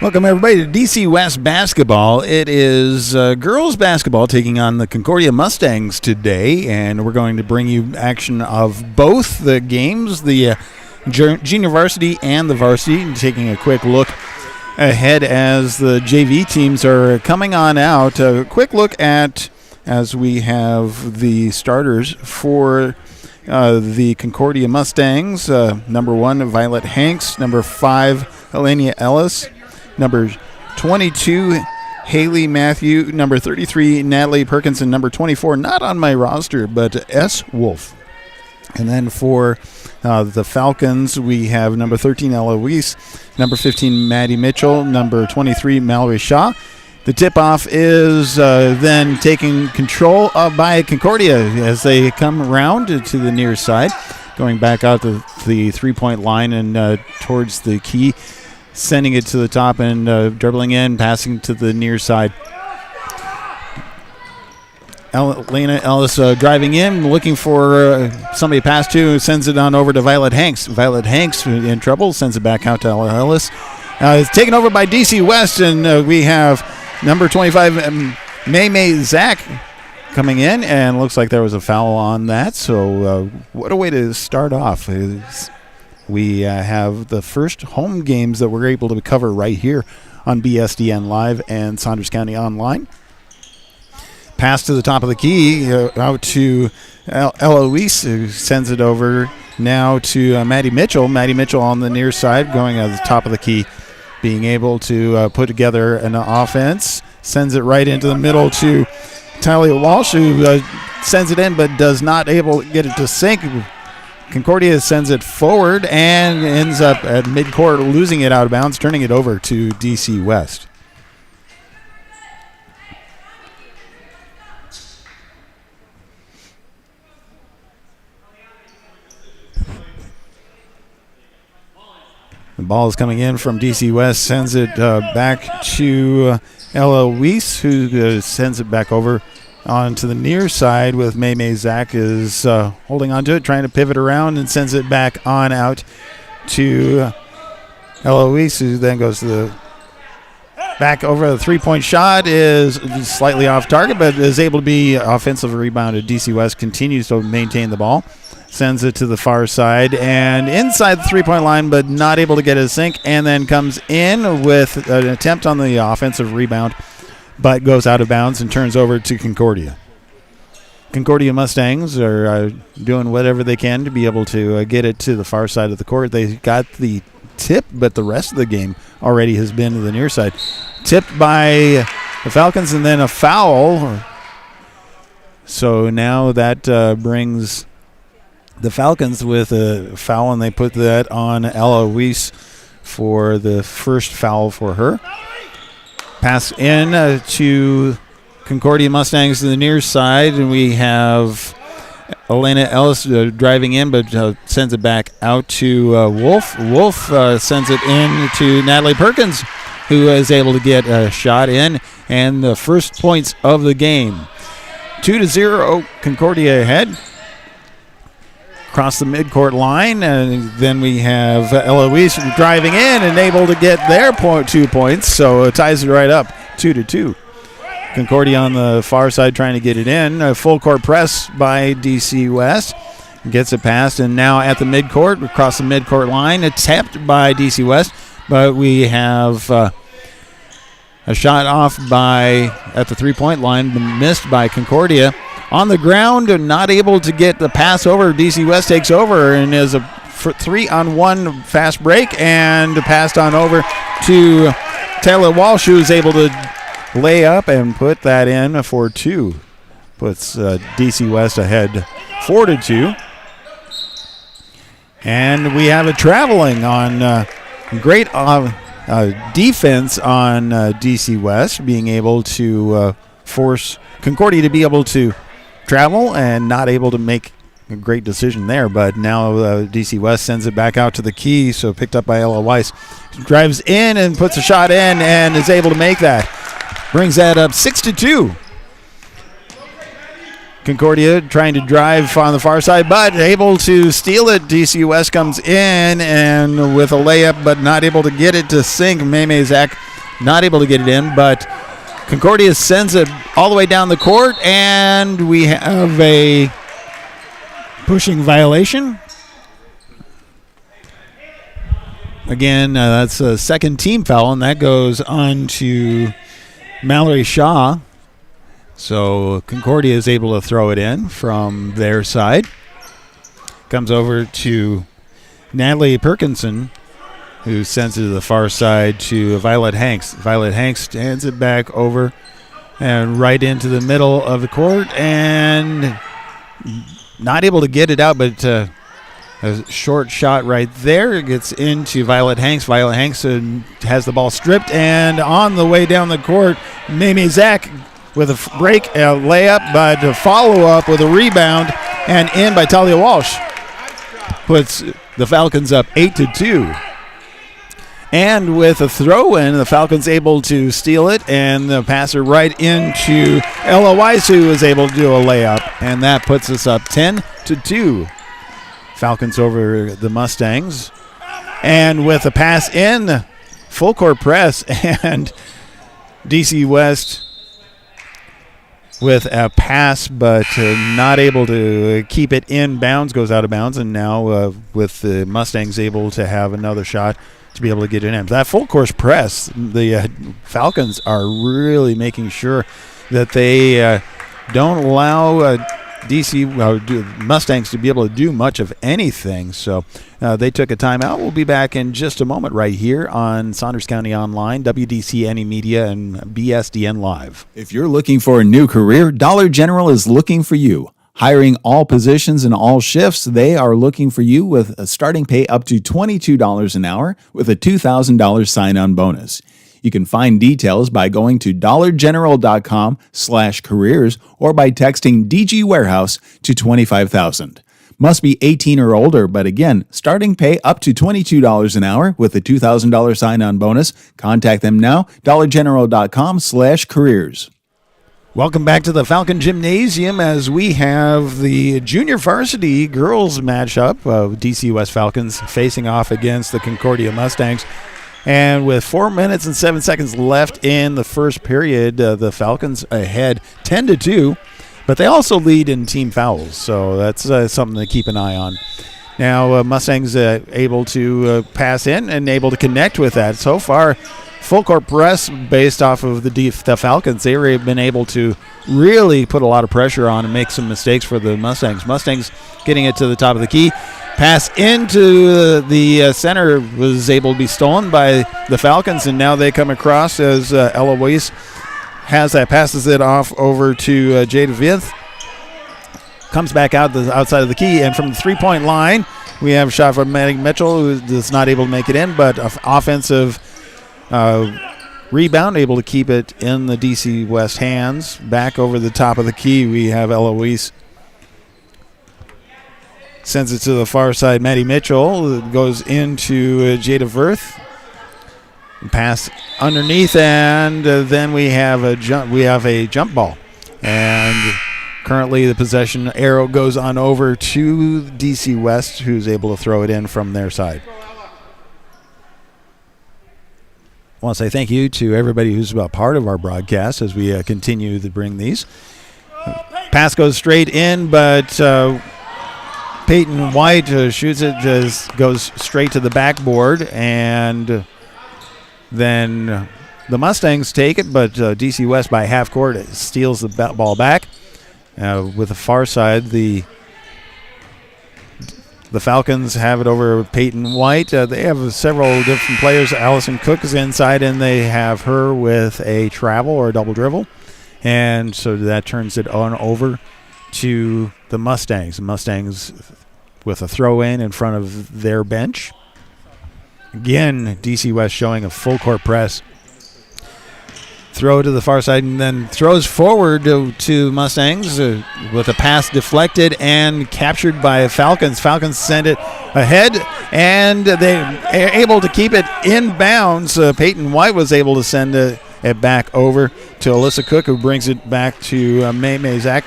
Welcome, everybody, to DC West basketball. It is girls basketball taking on the Concordia Mustangs today, and we're going to bring you action of both the games, the junior varsity and the varsity, taking a quick look ahead as the JV teams are coming on out. A quick look at, as we have the starters for the Concordia Mustangs. Number 1, Violet Hanks. Number 5, Elenia Ellis. Number 22, Haley Matthew. Number 33, Natalie Perkinson. Number 24, not on my roster, but S. Wolf. And then for the Falcons, we have number 13, Eloise. Number 15, Maddie Mitchell. Number 23, Mallory Shaw. The tip-off is then taking control by Concordia as they come around to the near side, going back out to the three-point line and towards the key, sending it to the top and dribbling in, passing to the near side. Lena Ellis driving in, looking for somebody to pass to, sends it on over to Violet Hanks. Violet Hanks in trouble, sends it back out to Ellis. It's taken over by DC West, and we have number 25, May Zach, coming in, and looks like there was a foul on that. So what a way to start off. We have the first home games that we're able to cover right here on BSDN Live and Saunders County Online. Pass to the top of the key, out to Eloise, who sends it over now to Maddie Mitchell. Maddie Mitchell on the near side, going at the top of the key, being able to put together an offense. Sends it right into the middle to Talia Walsh, who sends it in but does not able to get it to sink. Concordia sends it forward and ends up at midcourt, losing it out of bounds, turning it over to DC West. The ball is coming in from DC West, sends it back to Eloise, who sends it back over onto the near side with May Zach is holding on to it, trying to pivot around, and sends it back on out to Eloise, who then goes to the back over. The three-point shot is slightly off target, but is able to be offensive rebounded. DC West continues to maintain the ball. Sends it to the far side and inside the three-point line, but not able to get it to sink, and then comes in with an attempt on the offensive rebound, but goes out of bounds and turns over to Concordia. Concordia Mustangs are doing whatever they can to be able to get it to the far side of the court. They got the tip, but the rest of the game already has been to the near side. Tipped by the Falcons, and then a foul. So now that brings the Falcons with a foul, and they put that on Eloise for the first foul for her. Pass in to Concordia Mustangs to the near side, and we have Elena Ellis driving in, but sends it back out to Wolf. Wolf sends it in to Natalie Perkins, who is able to get a shot in, and the first points of the game. 2-0, Concordia ahead. Across the midcourt line, and then we have Eloise driving in and able to get their 2 points, so it ties it right up 2-2. Concordia on the far side trying to get it in. A full court press by DC West. Gets it passed, and now at the midcourt, across the midcourt line, attempt by DC West, but we have a shot off at the three-point line, missed by Concordia. On the ground, not able to get the pass over. DC West takes over and is a 3-on-1 fast break, and passed on over to Taylor Walsh, who is able to lay up and put that in for 2. Puts DC West ahead 4-2. And we have a traveling on great defense on DC West, being able to force Concordia to be able to travel and not able to make a great decision there. But now DC West sends it back out to the key, so picked up by Ella Weiss. Drives in and puts a shot in and is able to make that. Brings that up 6-2. Concordia trying to drive on the far side, but able to steal it. DC West comes in and with a layup, but not able to get it to sink. May Zach not able to get it in, but Concordia sends it all the way down the court, and we have a pushing violation. Again, that's a second team foul, and that goes on to Mallory Shaw. So Concordia is able to throw it in from their side. Comes over to Natalie Perkinson, who sends it to the far side to Violet Hanks. Violet Hanks hands it back over and right into the middle of the court, and not able to get it out, but a short shot right there. It gets into Violet Hanks. Violet Hanks has the ball stripped, and on the way down the court, Mamie Zach with a break, a layup, but a follow-up with a rebound, and in by Talia Walsh. Puts the Falcons up 8-2. And with a throw-in, the Falcons able to steal it, and the passer right into Ella Weiss, who is able to do a layup, and that puts us up 10-2. Falcons over the Mustangs. And with a pass in, full court press, and DC West with a pass, but not able to keep it in bounds, goes out of bounds, and now with the Mustangs able to have another shot to be able to get it in. That full court press, the Falcons are really making sure that they don't allow DC Mustangs to be able to do much of anything. So they took a timeout. We'll be back in just a moment right here on Saunders County Online, WDC Any Media, and BSDN Live. If you're looking for a new career, Dollar General is looking for you. Hiring all positions and all shifts, they are looking for you with a starting pay up to $22 an hour with a $2,000 sign-on bonus. You can find details by going to dollargeneral.com/careers or by texting DG Warehouse to 25,000. Must be 18 or older, but again, starting pay up to $22 an hour with a $2,000 sign-on bonus. Contact them now, dollargeneral.com/careers. Welcome back to the Falcon Gymnasium as we have the junior varsity girls matchup of DC West Falcons facing off against the Concordia Mustangs. And with 4 minutes and 7 seconds left in the first period, the Falcons ahead 10-2, but they also lead in team fouls, so that's something to keep an eye on. Now, Mustangs able to pass in and able to connect with that. So far, full court press based off of the Falcons. They've been able to really put a lot of pressure on and make some mistakes for the Mustangs. Mustangs getting it to the top of the key. Pass into the center was able to be stolen by the Falcons, and now they come across as Ella Weiss has that, passes it off over to Jada Vith. Comes back out the outside of the key, and from the three-point line, we have a shot from Maddie Mitchell, who is not able to make it in, but offensive rebound, able to keep it in the DC West hands. Back over the top of the key, we have Ella Weiss. Sends it to the far side. Maddie Mitchell goes into Jada Verth. Pass underneath, and then we have a jump ball. And currently the possession arrow goes on over to DC West, who's able to throw it in from their side. I want to say thank you to everybody who's a part of our broadcast as we continue to bring these. Pass goes straight in, but Peyton White shoots it, goes straight to the backboard, and then the Mustangs take it, but DC West by half court steals the ball back. With the far side, the Falcons have it over Peyton White. They have several different players. Allison Cook is inside, and they have her with a travel or a double dribble. And so that turns it on over to the Mustangs. The Mustangs with a throw-in in front of their bench. Again, DC West showing a full court press. Throw to the far side, and then throws forward to Mustangs with a pass deflected and captured by Falcons. Falcons send it ahead, and they are able to keep it in bounds. Peyton White was able to send it back over to Alyssa Cook, who brings it back to May Mazak,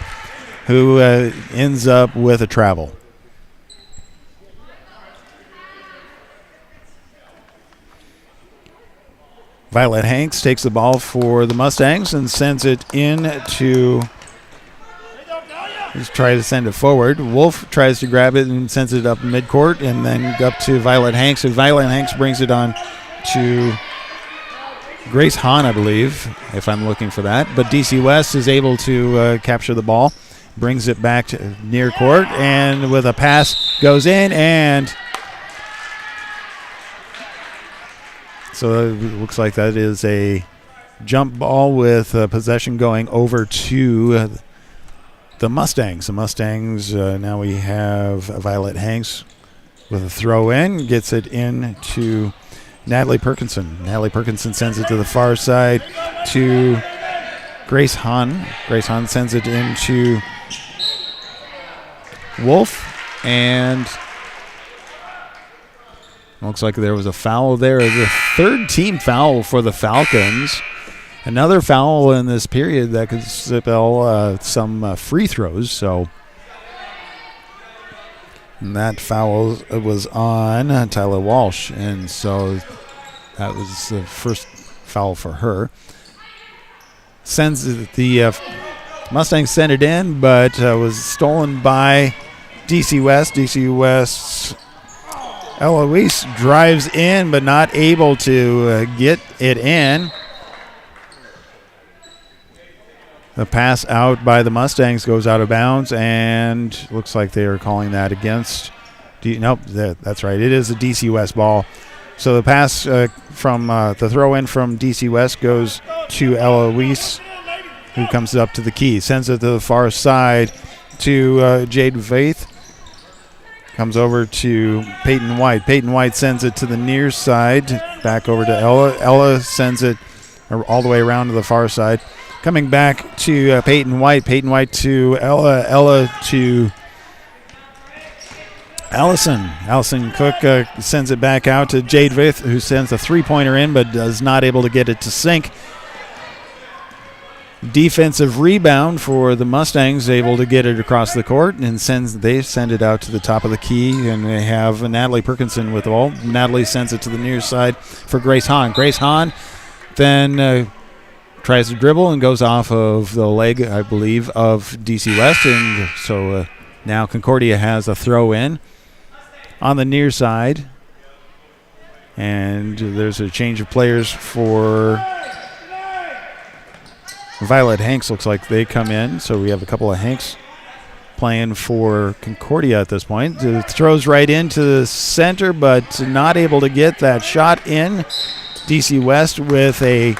who ends up with a travel. Violet Hanks takes the ball for the Mustangs and sends it in to just try to send it forward. Wolf tries to grab it and sends it up midcourt and then up to Violet Hanks. And Violet Hanks brings it on to Grace Hahn, I believe, if I'm looking for that. But DC West is able to capture the ball, brings it back to near court, and with a pass goes in, and so it looks like that is a jump ball with possession going over to the Mustangs. The Mustangs, now we have Violet Hanks with a throw in, gets it in to Natalie Perkinson. Natalie Perkinson sends it to the far side to Grace Hahn. Grace Hahn sends it into Wolf, and looks like there was a foul there. The third team foul for the Falcons. Another foul in this period that could spell some free throws. So and that foul was on Tyler Walsh, and so that was the first foul for her. Sends the Mustangs sent it in, but was stolen by DC West. DC West's Eloise drives in, but not able to get it in. The pass out by the Mustangs goes out of bounds, and looks like they are calling that against. Nope, that's right. It is a DC West ball. So the pass from the throw in from DC West goes to Eloise, who comes up to the key, sends it to the far side to Jade Faith. Comes over to Peyton White. Peyton White sends it to the near side, back over to Ella. Ella sends it all the way around to the far side. Coming back to Peyton White. Peyton White to Ella. Ella to Allison. Allison Cook sends it back out to Jade Faith, who sends a three-pointer in, but is not able to get it to sink. Defensive rebound for the Mustangs, able to get it across the court, and they send it out to the top of the key, and they have Natalie Perkinson with the ball. Natalie sends it to the near side for Grace Hahn. Grace Hahn then tries to dribble and goes off of the leg, I believe, of DC West, and so now Concordia has a throw in on the near side, and there's a change of players for Violet Hanks. Looks like they come in, so we have a couple of Hanks playing for Concordia at this point. It throws right into the center, but not able to get that shot in. DC West with a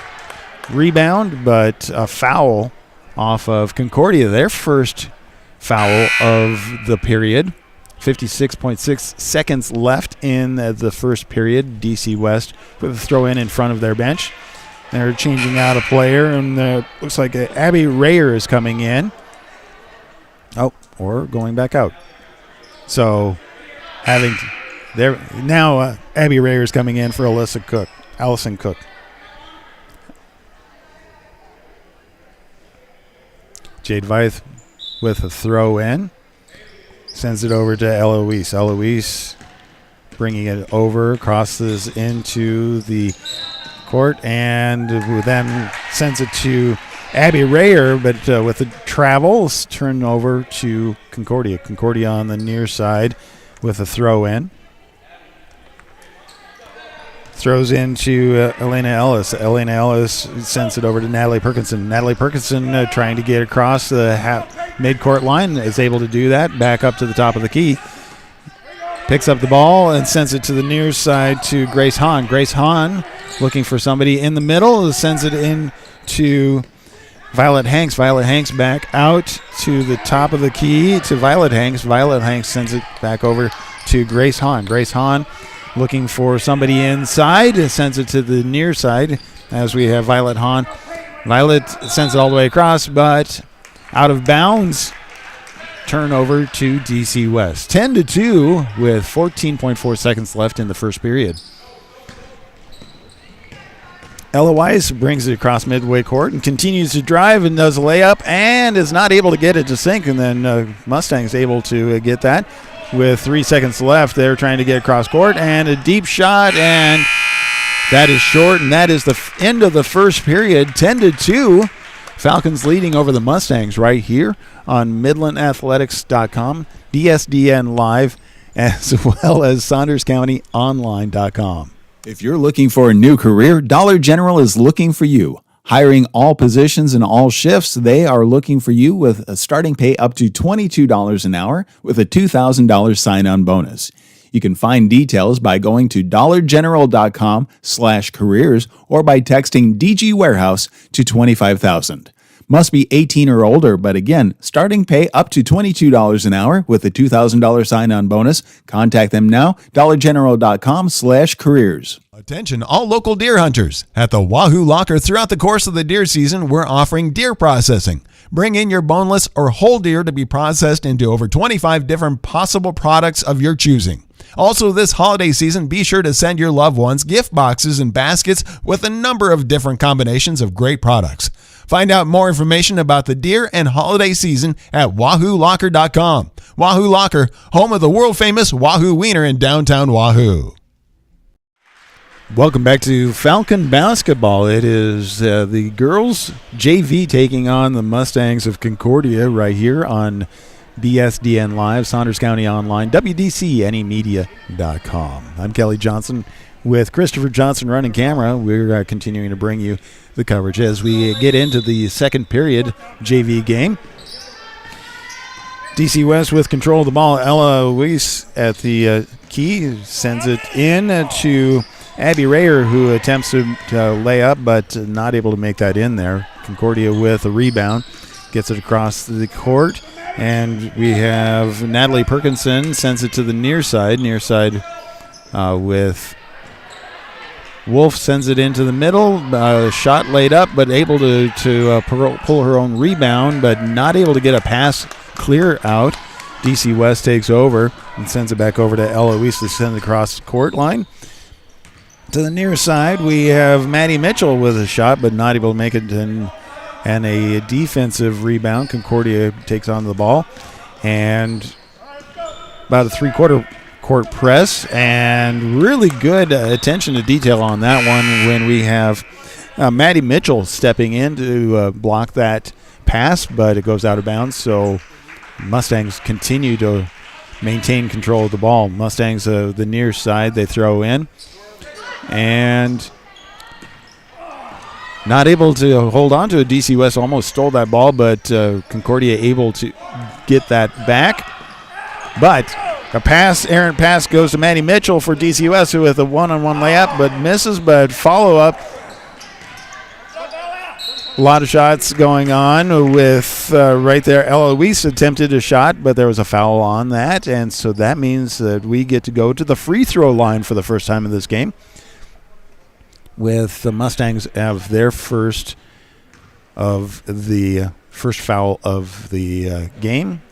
rebound, but a foul off of Concordia, their first foul of the period. 56.6 seconds left in the first period. DC West with a throw in front of their bench. They're changing out a player, and looks like Abby Rayer is coming in. Oh, or going back out. So having there now, Abby Rayer is coming in for Allison Cook. Jade Veith with a throw in. Sends it over to Eloise. Eloise bringing it over, crosses into the court, and then sends it to Abby Rayer, but with the travels, turned over to Concordia. Concordia on the near side with a throw in. Throws into Elena Ellis. Elena Ellis sends it over to Natalie Perkinson. Natalie Perkinson trying to get across the midcourt line, is able to do that. Back up to the top of the key. Picks up the ball and sends it to the near side to Grace Hahn. Grace Hahn looking for somebody in the middle. Sends it in to Violet Hanks. Violet Hanks back out to the top of the key to Violet Hanks. Violet Hanks sends it back over to Grace Hahn. Grace Hahn looking for somebody inside, sends it to the near side as we have Violet Hahn. Violet sends it all the way across, but out of bounds. Turnover to DC West. 10-2 with 14.4 seconds left in the first period. Ella Weiss brings it across midway court and continues to drive and does a layup and is not able to get it to sink, and then Mustangs able to get that. With 3 seconds left, they're trying to get across court, and a deep shot, and That is short, and that is the end of the first period, 10-2. Falcons leading over the Mustangs right here on MidlandAthletics.com, BSDN Live, as well as SaundersCountyOnline.com. If you're looking for a new career, Dollar General is looking for you. Hiring all positions and all shifts, they are looking for you with a starting pay up to $22 an hour with a $2,000 sign-on bonus. You can find details by going to dollargeneral.com/careers or by texting DG Warehouse to 25,000. Must be 18 or older, but again, starting pay up to $22 an hour with a $2,000 sign-on bonus. Contact them now, dollargeneral.com/careers. Attention all local deer hunters. At the Wahoo Locker throughout the course of the deer season, we're offering deer processing. Bring in your boneless or whole deer to be processed into over 25 different possible products of your choosing. Also, this holiday season, be sure to send your loved ones gift boxes and baskets with a number of different combinations of great products. Find out more information about the deer and holiday season at WahooLocker.com. Wahoo Locker, home of the world-famous Wahoo Wiener in downtown Wahoo. Welcome back to Falcon Basketball. It is the girls JV taking on the Mustangs of Concordia right here on BSDN Live, Saunders County Online, WDCNEmedia.com. I'm Kelly Johnson with Christopher Johnson running camera. We're continuing to bring you the coverage as we get into the second period JV game. DC West with control of the ball. Ella Weiss at the key sends it in to Abby Rayer, who attempts to lay up but not able to make that in there. Concordia with a rebound, gets it across the court. And we have Natalie Perkinson sends it to the near side. With Wolf sends it into the middle. Shot laid up, but able to pull her own rebound, but not able to get a pass clear out. DC West takes over and sends it back over to Eloise to send it across the court line. To the near side, we have Maddie Mitchell with a shot, but not able to make it in. And a defensive rebound. Concordia takes on the ball. And about a three-quarter court press. And really good attention to detail on that one when we have Maddie Mitchell stepping in to block that pass, but it goes out of bounds. So Mustangs continue to maintain control of the ball. Mustangs, the near side, they throw in. And not able to hold on to it. DC West almost stole that ball, but Concordia able to get that back. But a errant pass goes to Maddie Mitchell for DC West, who with a one-on-one layup, but misses, but follow-up. A lot of shots going on with right there. Eloise attempted a shot, but there was a foul on that, and so that means that we get to go to the free throw line for the first time in this game. With the Mustangs have their first foul of the game,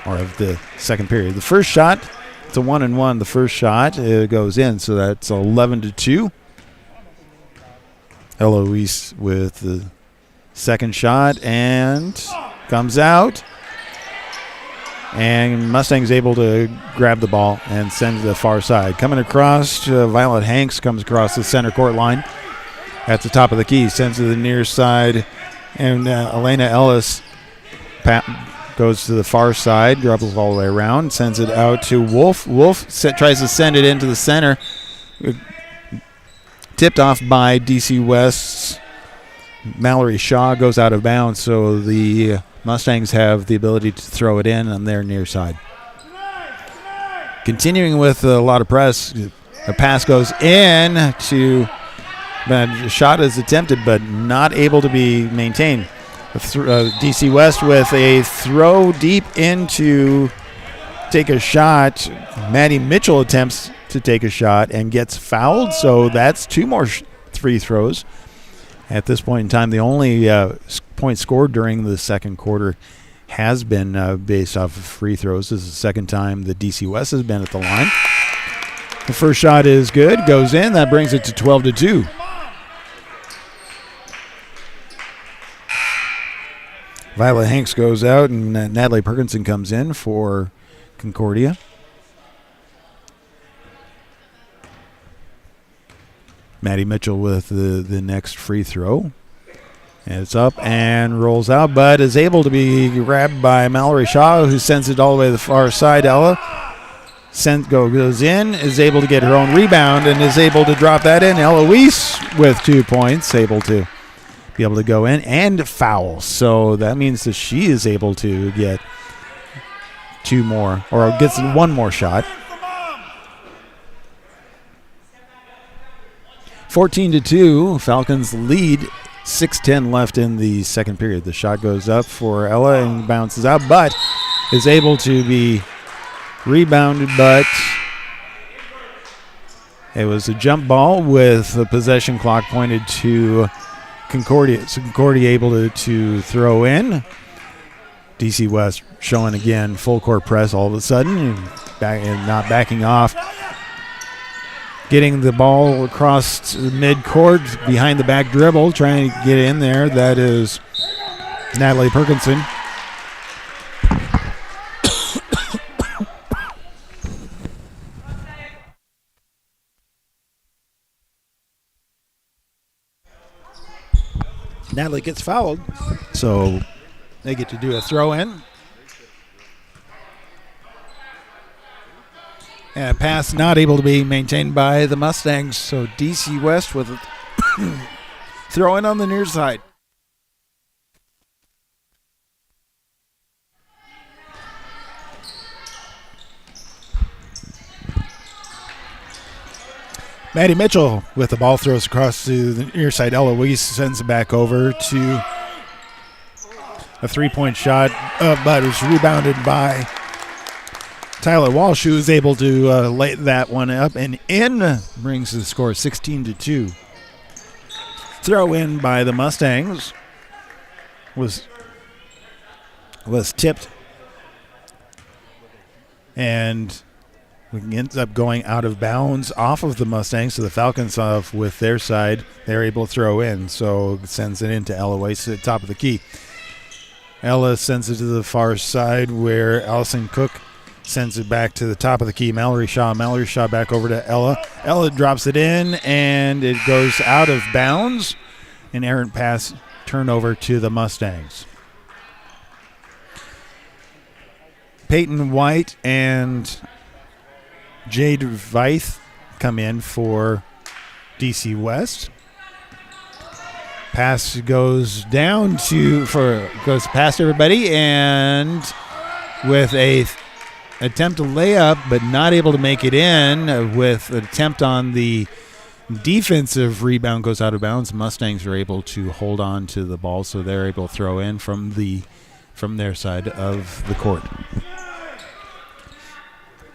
or of the second period. The first shot, it's a 1-and-1. The first shot goes in, so that's 11-2. Eloise with the second shot and comes out. And Mustangs able to grab the ball and send to the far side. Coming across, Violet Hanks comes across the center court line at the top of the key. Sends to the near side. And Elena Ellis goes to the far side, dribbles all the way around, sends it out to Wolf. Wolf tries to send it into the center. Tipped off by DC West's Mallory Shaw, goes out of bounds. So the Mustangs have the ability to throw it in on their near side. Continuing with a lot of press, a pass goes in to, a shot is attempted but not able to be maintained. DC West with a throw deep in to take a shot. Maddie Mitchell attempts to take a shot and gets fouled, so that's two more free throws. At this point in time, the only point scored during the second quarter has been based off of free throws. This is the second time that DC West has been at the line. The first shot is good, goes in. That brings it to 12-2. Violet Hanks goes out, and Natalie Perkinson comes in for Concordia. Maddie Mitchell with the next free throw. And it's up and rolls out, but is able to be grabbed by Mallory Shaw, who sends it all the way to the far side. Ella goes in, is able to get her own rebound, and is able to drop that in. Eloise with 2 points, able to go in and foul. So that means that she is able to get 2 more, or gets 1 more shot. 14-2, Falcons lead. 6:10 left in the second period. The shot goes up for Ella and bounces out, but is able to be rebounded, but it was a jump ball with the possession clock pointed to Concordia. So Concordia able to throw in. DC West showing again full court press all of a sudden and not backing off. Getting the ball across mid-court, behind the back dribble, trying to get in there. That is Natalie Perkinson. Natalie gets fouled, so they get to do a throw-in. And a pass not able to be maintained by the Mustangs. So DC West with a throw in on the near side. Maddie Mitchell with the ball, throws across to the near side. Eloise sends it back over to a 3-point shot, but it's rebounded by Tyler Walsh, who is able to lay that one up and in, brings the score 16-2. Throw in by the Mustangs was tipped and ends up going out of bounds off of the Mustangs. So the Falcons off with their side, they're able to throw in, so sends it into Eloise at the top of the key. Ella sends it to the far side where Allison Cook sends it back to the top of the key. Mallory Shaw back over to Ella. Ella drops it in, and it goes out of bounds. An errant pass, turnover to the Mustangs. Peyton White and Jade Veith come in for DC West. Pass goes goes past everybody, and with a attempt to lay up, but not able to make it in. With an attempt on the defensive rebound, goes out of bounds. Mustangs are able to hold on to the ball, so they're able to throw in from their side of the court.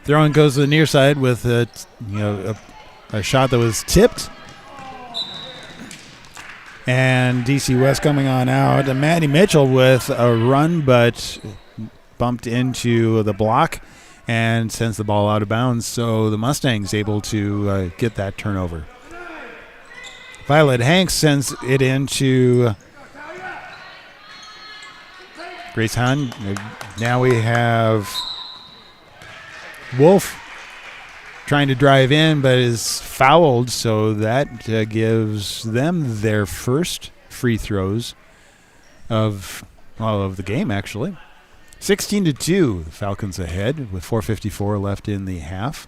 Throwing goes to the near side with a shot that was tipped. And DC West coming on out. And Maddie Mitchell with a run, but bumped into the block and sends the ball out of bounds. So the Mustangs able to get that turnover. Violet Hanks sends it into Grace Hahn. Now we have Wolf trying to drive in, but is fouled, so that gives them their first free throws of the game, actually. 16-2, the Falcons ahead with 4:54 left in the half.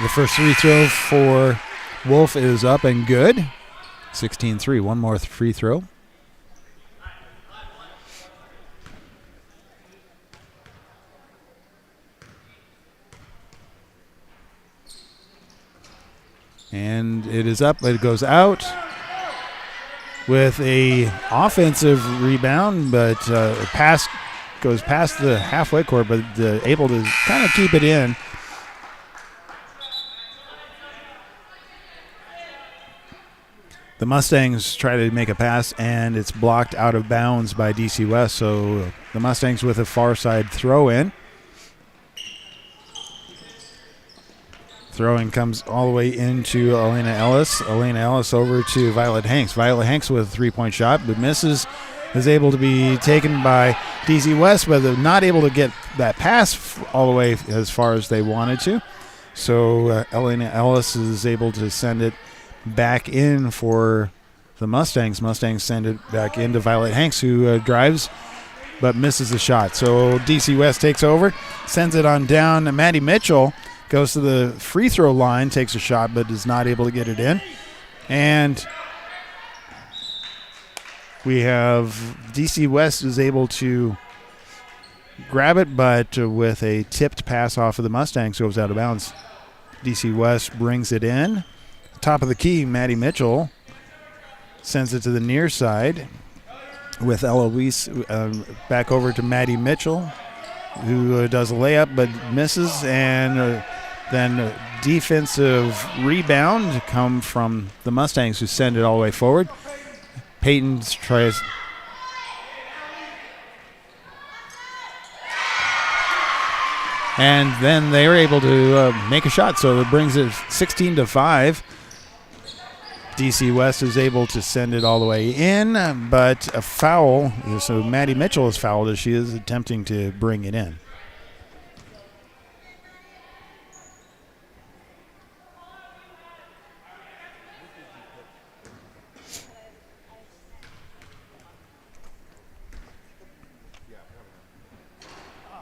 The first free throw for Wolf is up and good. 16-3, one more free throw. And it is up, but it goes out with a offensive rebound, but pass goes past the halfway court, but able to kind of keep it in. The Mustangs try to make a pass, and it's blocked out of bounds by DC West, so the Mustangs with a far side throw-in. Throwing comes all the way into Elena Ellis. Elena Ellis over to Violet Hanks. Violet Hanks with a three-point shot, but misses is able to be taken by DC West, but they're not able to get that pass all the way as far as they wanted to. So Elena Ellis is able to send it back in for the Mustangs. Mustangs send it back into Violet Hanks, who drives but misses the shot. So DC West takes over, sends it on down. Maddie Mitchell goes to the free throw line, takes a shot, but is not able to get it in. And we have DC West is able to grab it, but with a tipped pass off of the Mustangs, goes out of bounds. DC West brings it in. Top of the key, Maddie Mitchell sends it to the near side with Eloise back over to Maddie Mitchell, who does a layup but misses, and then defensive rebound come from the Mustangs, who send it all the way forward. Peyton tries. And then they are able to make a shot, so it brings it 16-5. DC West is able to send it all the way in, but a foul. So Maddie Mitchell is fouled as she is attempting to bring it in.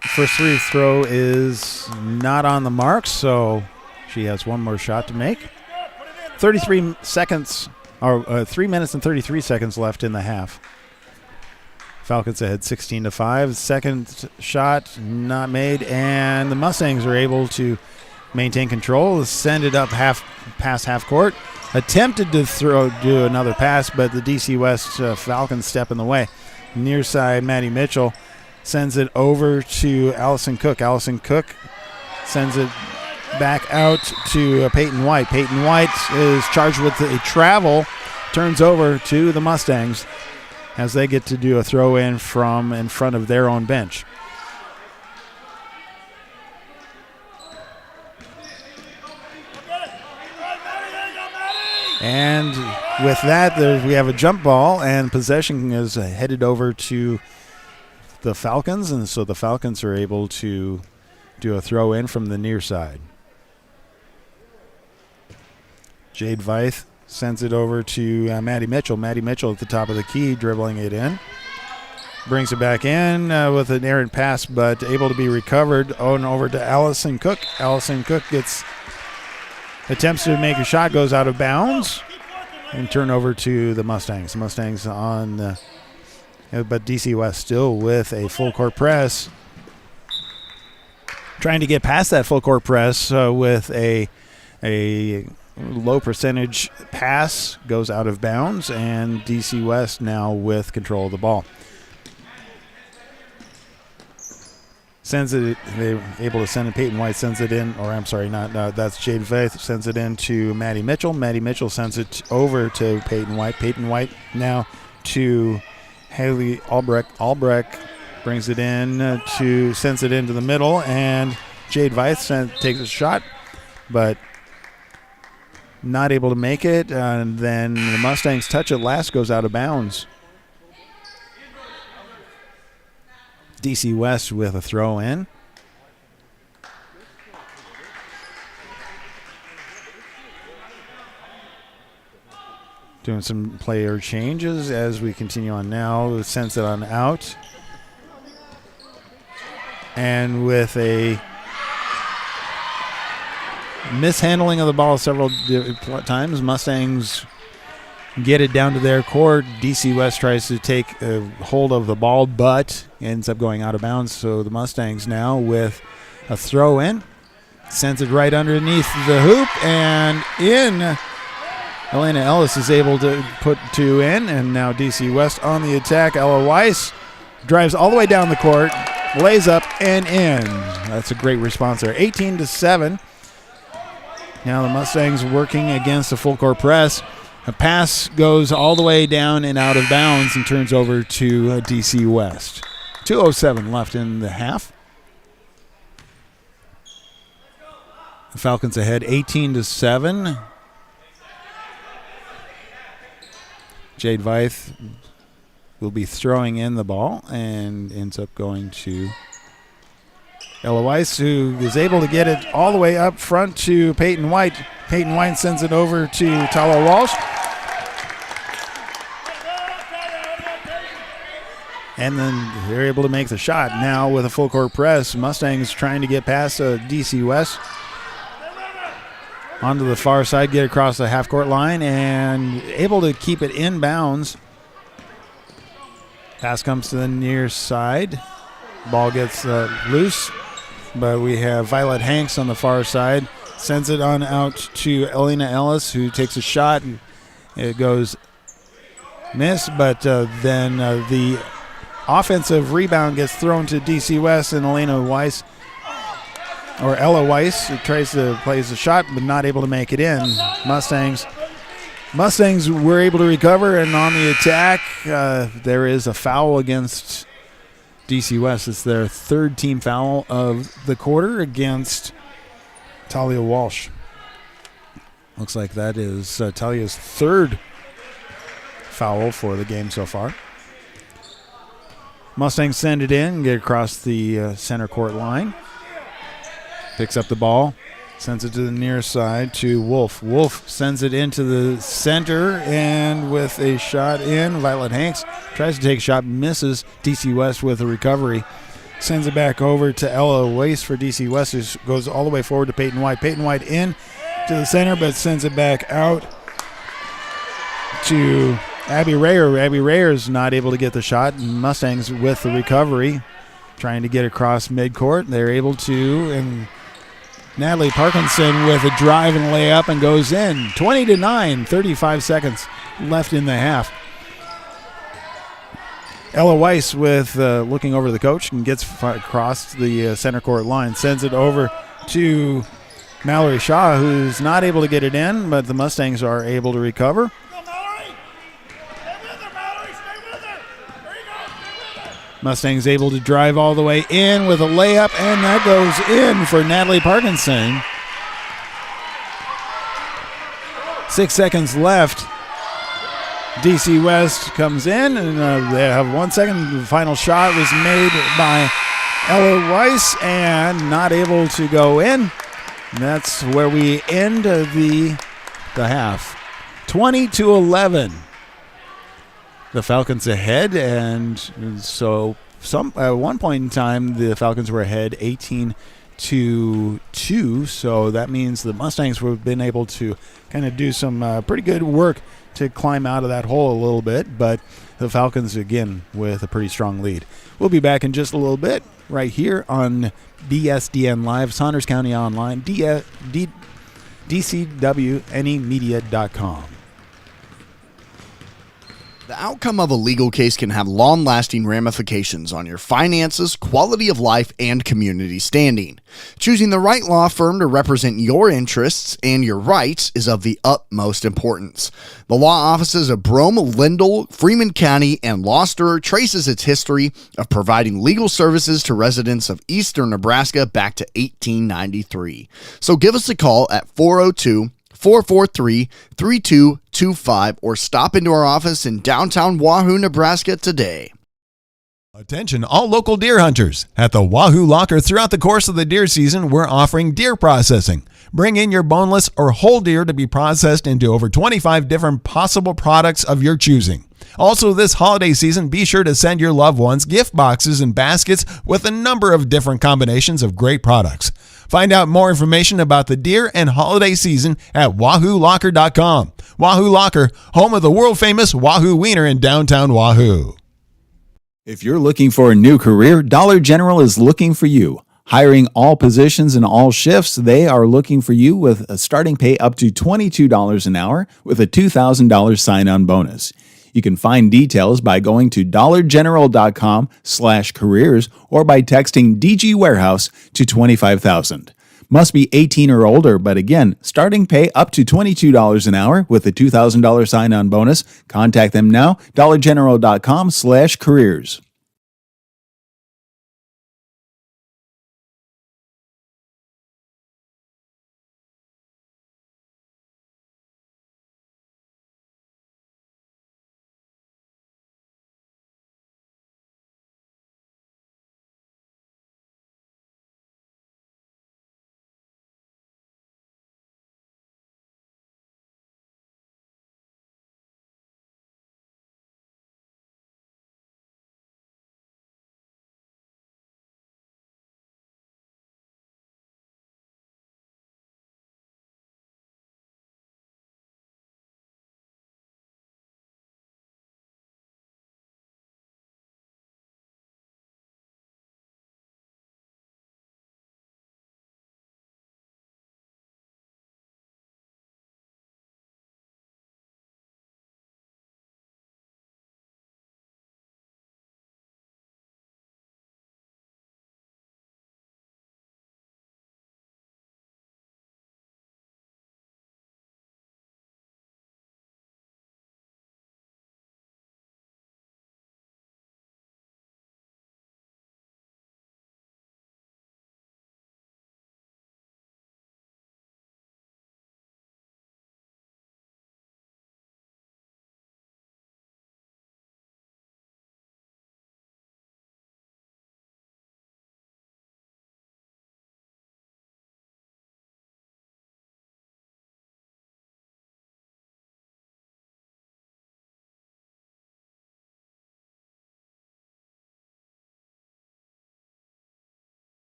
First free throw is not on the mark, so she has one more shot to make. 33 seconds, or 3 minutes and 33 seconds left in the half. Falcons ahead 16-5. Second shot not made, and the Mustangs are able to maintain control, send it up past half court. Attempted to do another pass, but the DC West Falcons step in the way. Near side, Maddie Mitchell sends it over to Allison Cook. Allison Cook sends it back out to Peyton White. Peyton White is charged with a travel, turns over to the Mustangs as they get to do a throw in from in front of their own bench. And with that, we have a jump ball, and possession is headed over to the Falcons, and so the Falcons are able to do a throw in from the near side. Jade Veith sends it over to Maddie Mitchell. Maddie Mitchell at the top of the key, dribbling it in. Brings it back in with an errant pass, but able to be recovered. And over to Allison Cook. Allison Cook attempts to make a shot, goes out of bounds, and turn over to the Mustangs. The Mustangs on, but DC West still with a full court press. Trying to get past that full court press with a low percentage pass, goes out of bounds, and DC West now with control of the ball. Sends it, they're able to send it. Peyton White sends it in, or I'm sorry, that's Jade Veith, sends it in to Maddie Mitchell. Maddie Mitchell sends it over to Peyton White. Peyton White now to Haley Albrecht. Albrecht brings it in sends it into the middle, and Jade Veith takes a shot, but not able to make it, and then the Mustangs touch it last, goes out of bounds. DC West with a throw in. Doing some player changes as we continue on now. Sends it on out. And with a mishandling of the ball several times, Mustangs get it down to their court. DC West tries to take a hold of the ball, but ends up going out of bounds. So the Mustangs now with a throw in. Sends it right underneath the hoop and in. Elena Ellis is able to put two in, and now DC West on the attack. Ella Weiss drives all the way down the court, lays up and in. That's a great response there. 18-7. Now the Mustangs working against a full court press. A pass goes all the way down and out of bounds and turns over to DC West. 2:07 left in the half. The Falcons ahead 18-7. Jade Veith will be throwing in the ball and ends up going to Ella Weiss, who is able to get it all the way up front to Peyton White. Peyton White sends it over to Talia Walsh. And then they're able to make the shot. Now with a full court press, Mustangs trying to get past DC West. Onto the far side, get across the half-court line, and able to keep it inbounds. Pass comes to the near side. Ball gets loose, but we have Violet Hanks on the far side. Sends it on out to Elena Ellis, who takes a shot. It goes miss, but then the offensive rebound gets thrown to DC West, and Ella Weiss, who tries to place a shot but not able to make it in. Mustangs were able to recover, and on the attack, there is a foul against DC West. It's their third team foul of the quarter against Talia Walsh. Looks like that is Talia's third foul for the game so far. Mustangs send it in, get across the center court line. Picks up the ball, sends it to the near side to Wolf. Wolf sends it into the center, and with a shot in, Violet Hanks tries to take a shot, misses. DC West with a recovery. Sends it back over to Ella Weiss for DC West, who goes all the way forward to Peyton White. Peyton White in to the center, but sends it back out to Abby Rayer. Abby Rayer is not able to get the shot. Mustangs with the recovery, trying to get across midcourt. They're able to, and Natalie Parkinson with a drive and layup and goes in. 20-9, 35 seconds left in the half. Ella Weiss with looking over the coach and gets across the center court line. Sends it over to Mallory Shaw, who's not able to get it in, but the Mustangs are able to recover. Mustangs able to drive all the way in with a layup, and that goes in for Natalie Parkinson. 6 seconds left. DC West comes in, and they have 1 second. The final shot was made by Ella Weiss and not able to go in. And that's where we end the half. 20-11. The Falcons ahead, and so at one point in time the Falcons were ahead 18-2. So that means the Mustangs have been able to kind of do some pretty good work to climb out of that hole a little bit, but the Falcons again with a pretty strong lead. We'll be back in just a little bit right here on BSDN Live, Saunders County Online, DCWNEmedia.com. The outcome of a legal case can have long-lasting ramifications on your finances, quality of life, and community standing. Choosing the right law firm to represent your interests and your rights is of the utmost importance. The law offices of Brome, Lindell, Freeman County, and Gloucester traces its history of providing legal services to residents of eastern Nebraska back to 1893. So give us a call at 402-443-3225 or stop into our office in downtown Wahoo, Nebraska today. Attention all local deer hunters. At the Wahoo Locker throughout the course of the deer season, we're offering deer processing. Bring in your boneless or whole deer to be processed into over 25 different possible products of your choosing. Also this holiday season, be sure to send your loved ones gift boxes and baskets with a number of different combinations of great products. Find out more information about the deer and holiday season at WahooLocker.com. Wahoo Locker, home of the world-famous Wahoo Wiener in downtown Wahoo. If you're looking for a new career, Dollar General is looking for you. Hiring all positions and all shifts, they are looking for you with a starting pay up to $22 an hour with a $2,000 sign-on bonus. You can find details by going to dollargeneral.com/careers or by texting DG Warehouse to 25,000. Must be 18 or older, but again, starting pay up to $22 an hour with a $2,000 sign-on bonus. Contact them now, dollargeneral.com/careers.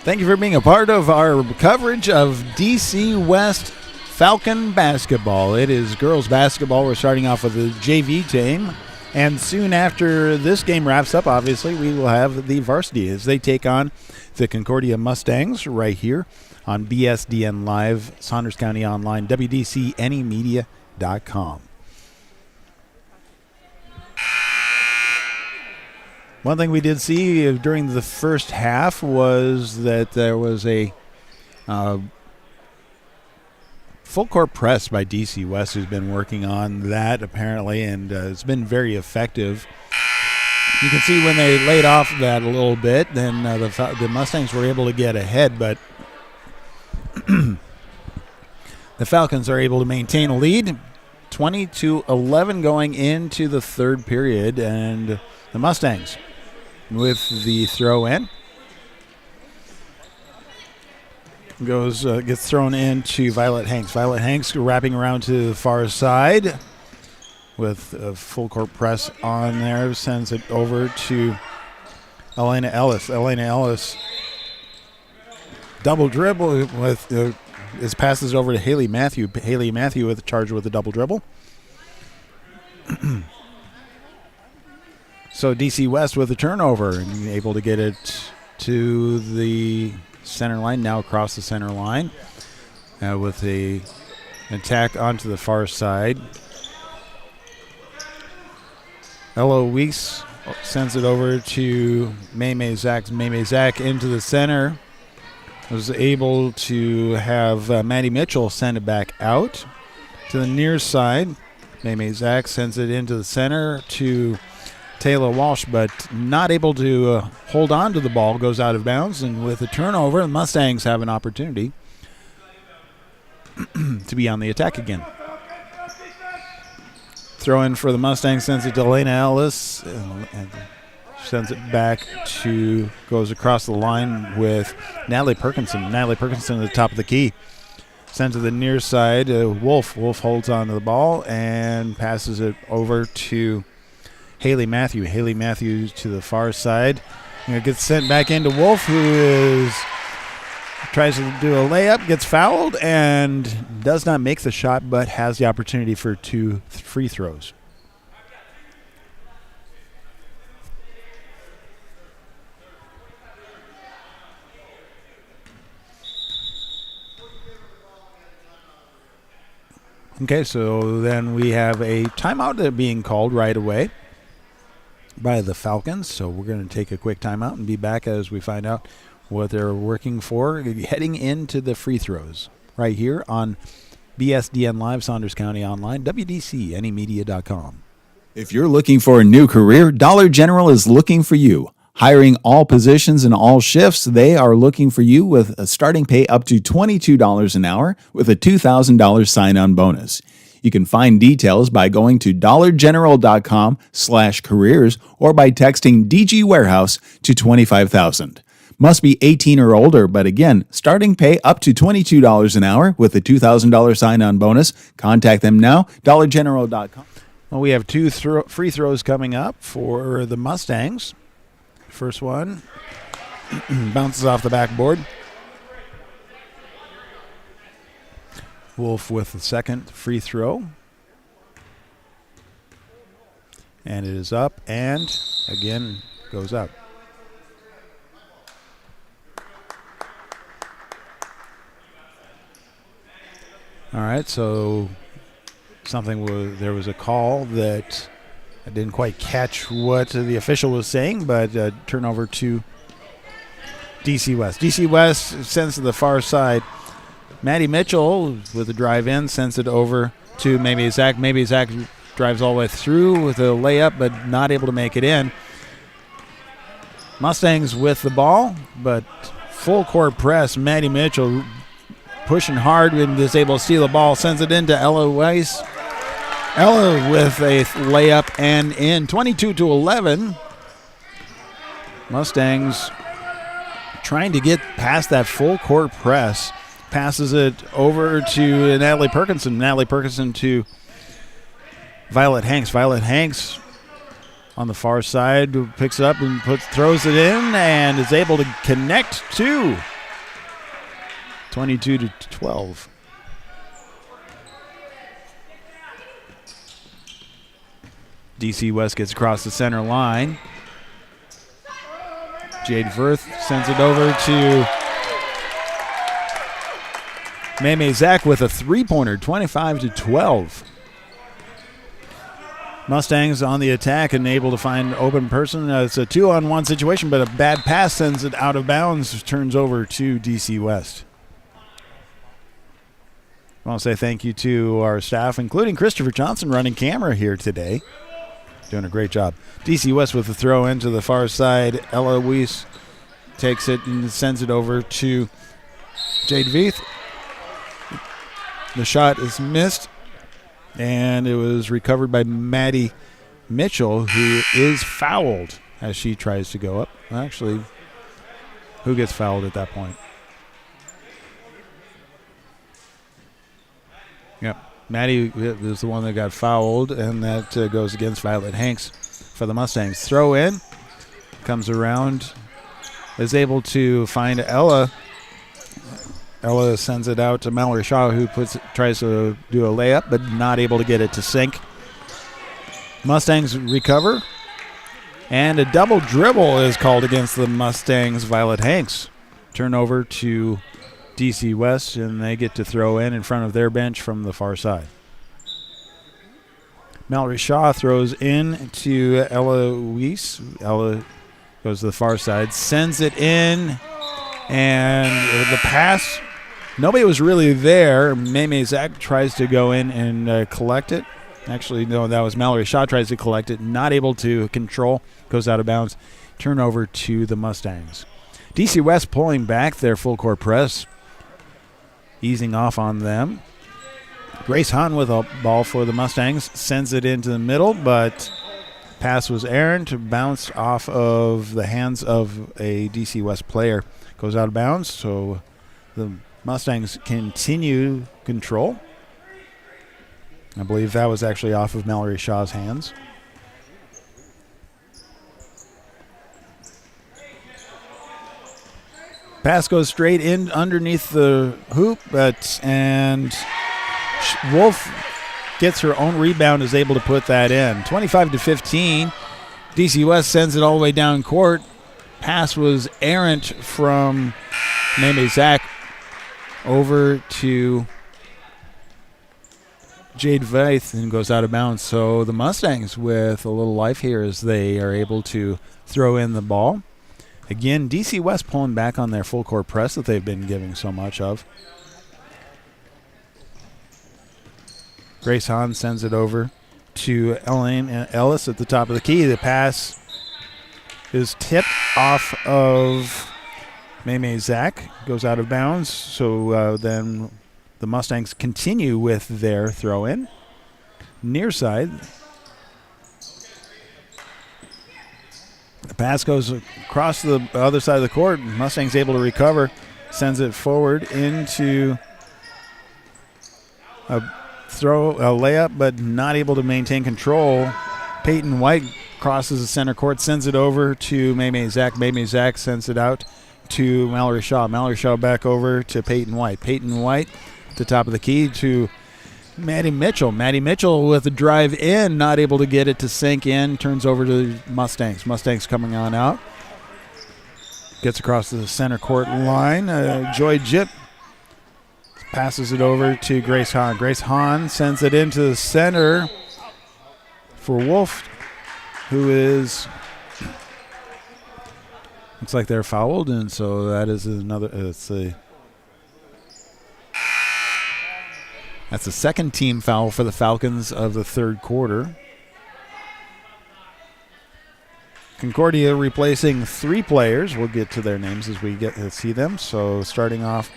Thank you for being a part of our coverage of DC West Falcon basketball. It is girls basketball. We're starting off with the JV team. And soon after this game wraps up, obviously, we will have the varsity as they take on the Concordia Mustangs right here on BSDN Live, Saunders County Online, WDCNemedia.com. One thing we did see during the first half was that there was a full court press by DC West, who's been working on that apparently, and it's been very effective. You can see when they laid off that a little bit, then the Mustangs were able to get ahead, but the Falcons are able to maintain a lead, 20-11 going into the third period, and the Mustangs with the throw in. Gets thrown into Violet Hanks. Violet Hanks wrapping around to the far side with a full court press on there. Sends it over to Elena Ellis. Elena Ellis double dribble with his passes over to Haley Matthew. Haley Matthew with charge with a double dribble. So DC West with a turnover and able to get it to the center line, now across the center line with an attack onto the far side. Eloise sends it over to May Zach. May Zach into the center. Was able to have Maddie Mitchell send it back out to the near side. May Zach sends it into the center to Taylor Walsh, but not able to hold on to the ball, goes out of bounds, and with a turnover, the Mustangs have an opportunity to be on the attack again. Throw in for the Mustangs, sends it to Elena Ellis, and sends it back to, goes across the line with Natalie Perkinson. Natalie Perkinson at the top of the key. Sent to the near side, Wolf. Wolf holds on to the ball and passes it over to Haley Matthew. Haley Matthews to the far side. Gets sent back into Wolf, who tries to do a layup, gets fouled, and does not make the shot, but has the opportunity for 2 free throws. Okay, so then we have a timeout being called right away by the Falcons. So we're going to take a quick timeout and be back as we find out what they're working for heading into the free throws right here on BSDN Live, Saunders County Online, WDCNemedia.com. If you're looking for a new career, Dollar General is looking for you. Hiring all positions and all shifts, they are looking for you with a starting pay up to $22 an hour with a $2,000 sign-on bonus. You can find details by going to dollargeneral.com/careers or by texting DG Warehouse to 25,000. Must be 18 or older, but again, starting pay up to $22 an hour with a $2,000 sign-on bonus. Contact them now, dollargeneral.com. Well, we have 2 free throws coming up for the Mustangs. First one bounces off the backboard. Wolf with the second free throw. And it is up and again goes up. All right, so there was a call that I didn't quite catch what the official was saying, but turnover to DC West. DC West sends to the far side. Maddie Mitchell with the drive in sends it over to maybe Zach. Maybe Zach drives all the way through with a layup, but not able to make it in. Mustangs with the ball, but full court press. Maddie Mitchell pushing hard and is able to steal the ball. Sends it into Ella Weiss. Ella with a layup and in. 22-11. Mustangs trying to get past that full court press. Passes it over to Natalie Perkinson. Natalie Perkinson to Violet Hanks. Violet Hanks on the far side picks it up and throws it in and is able to connect to 22-12. DC West gets across the center line. Jade Verth sends it over to Maymay Zach with a three-pointer, 25-12. Mustangs on the attack and able to find open person. It's a 2-on-1 situation, but a bad pass sends it out of bounds, turns over to DC West. I want to say thank you to our staff, including Christopher Johnson running camera here today. Doing a great job. DC West with the throw into the far side. Ella Weiss takes it and sends it over to Jade Veith. The shot is missed, and it was recovered by Maddie Mitchell, who is fouled as she tries to go up. Actually, who gets fouled at that point? Yep. Maddie is the one that got fouled, and that goes against Violet Hanks for the Mustangs. Throw in, comes around, is able to find Ella. Ella sends it out to Mallory Shaw, who tries to do a layup, but not able to get it to sink. Mustangs recover, and a double dribble is called against the Mustangs' Violet Hanks. Turnover to DC West, and they get to throw in front of their bench from the far side. Mallory Shaw throws in to Ella Weiss. Ella goes to the far side, sends it in, and the pass, nobody was really there. Maymay Zach tries to go in and collect it. Actually, no, that was Mallory Shaw tries to collect it, not able to control, goes out of bounds. Turnover to the Mustangs. DC West pulling back their full court press, easing off on them. Grace Hahn with a ball for the Mustangs, sends it into the middle, but pass was errant, bounced off of the hands of a DC West player. Goes out of bounds, so the Mustangs continue control. I believe that was actually off of Mallory Shaw's hands. Pass goes straight in underneath the hoop, and Wolf gets her own rebound, is able to put that in. 25-15. DC West sends it all the way down court. Pass was errant from Maymay Zach over to Jade Veith and goes out of bounds. So the Mustangs with a little life here as they are able to throw in the ball. Again, DC West pulling back on their full court press that they've been giving so much of. Grace Hahn sends it over to Elaine Ellis at the top of the key. The pass is tipped off of Maymay Zach, goes out of bounds. So then the Mustangs continue with their throw-in. Near side. The pass goes across the other side of the court. Mustangs able to recover, sends it forward into a layup, but not able to maintain control. Peyton White crosses the center court, sends it over to Maymay Zach. Maymay Zach sends it out to Mallory Shaw. Mallory Shaw back over to Peyton White. Peyton White at the top of the key to Maddie Mitchell. Maddie Mitchell with a drive in, not able to get it to sink in. Turns over to the Mustangs. Mustangs coming on out. Gets across the center court line. Joy Jip passes it over to Grace Hahn. Grace Hahn sends it into the center for Wolf, who is, looks like they're fouled, and so that is another, that's the second team foul for the Falcons of the third quarter. Concordia replacing 3 players. We'll get to their names as we get to see them. So starting off,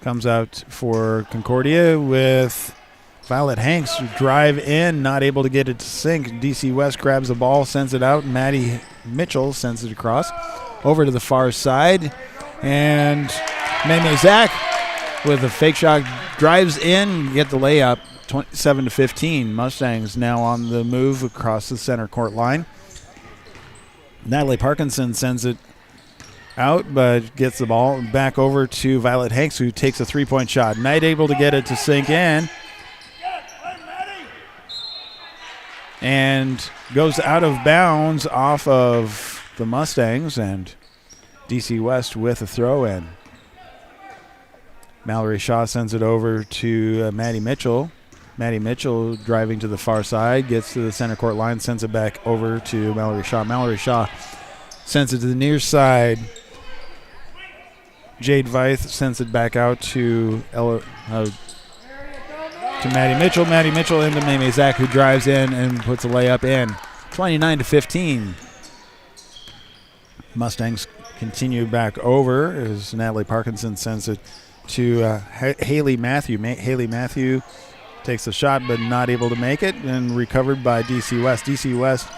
comes out for Concordia with Violet Hanks. Drive in, not able to get it to sink. DC West grabs the ball, sends it out. Maddie Mitchell sends it across over to the far side. And Maymay Zach with a fake shot drives in, get the layup. 27-15. Mustangs now on the move across the center court line. Natalie Parkinson sends it out, but gets the ball back over to Violet Hanks, who takes a three-point shot. Knight able to get it to sink in. And goes out of bounds off of the Mustangs, and DC West with a throw-in. Mallory Shaw sends it over to Maddie Mitchell. Maddie Mitchell driving to the far side, gets to the center court line, sends it back over to Mallory Shaw. Mallory Shaw sends it to the near side. Jade Veith sends it back out to Maddie Mitchell. Maddie Mitchell into Maymay Zach, who drives in and puts a layup in. 29-15. Mustangs continue back over as Natalie Parkinson sends it to Haley Matthew. Haley Matthew takes a shot but not able to make it, and recovered by DC West. DC West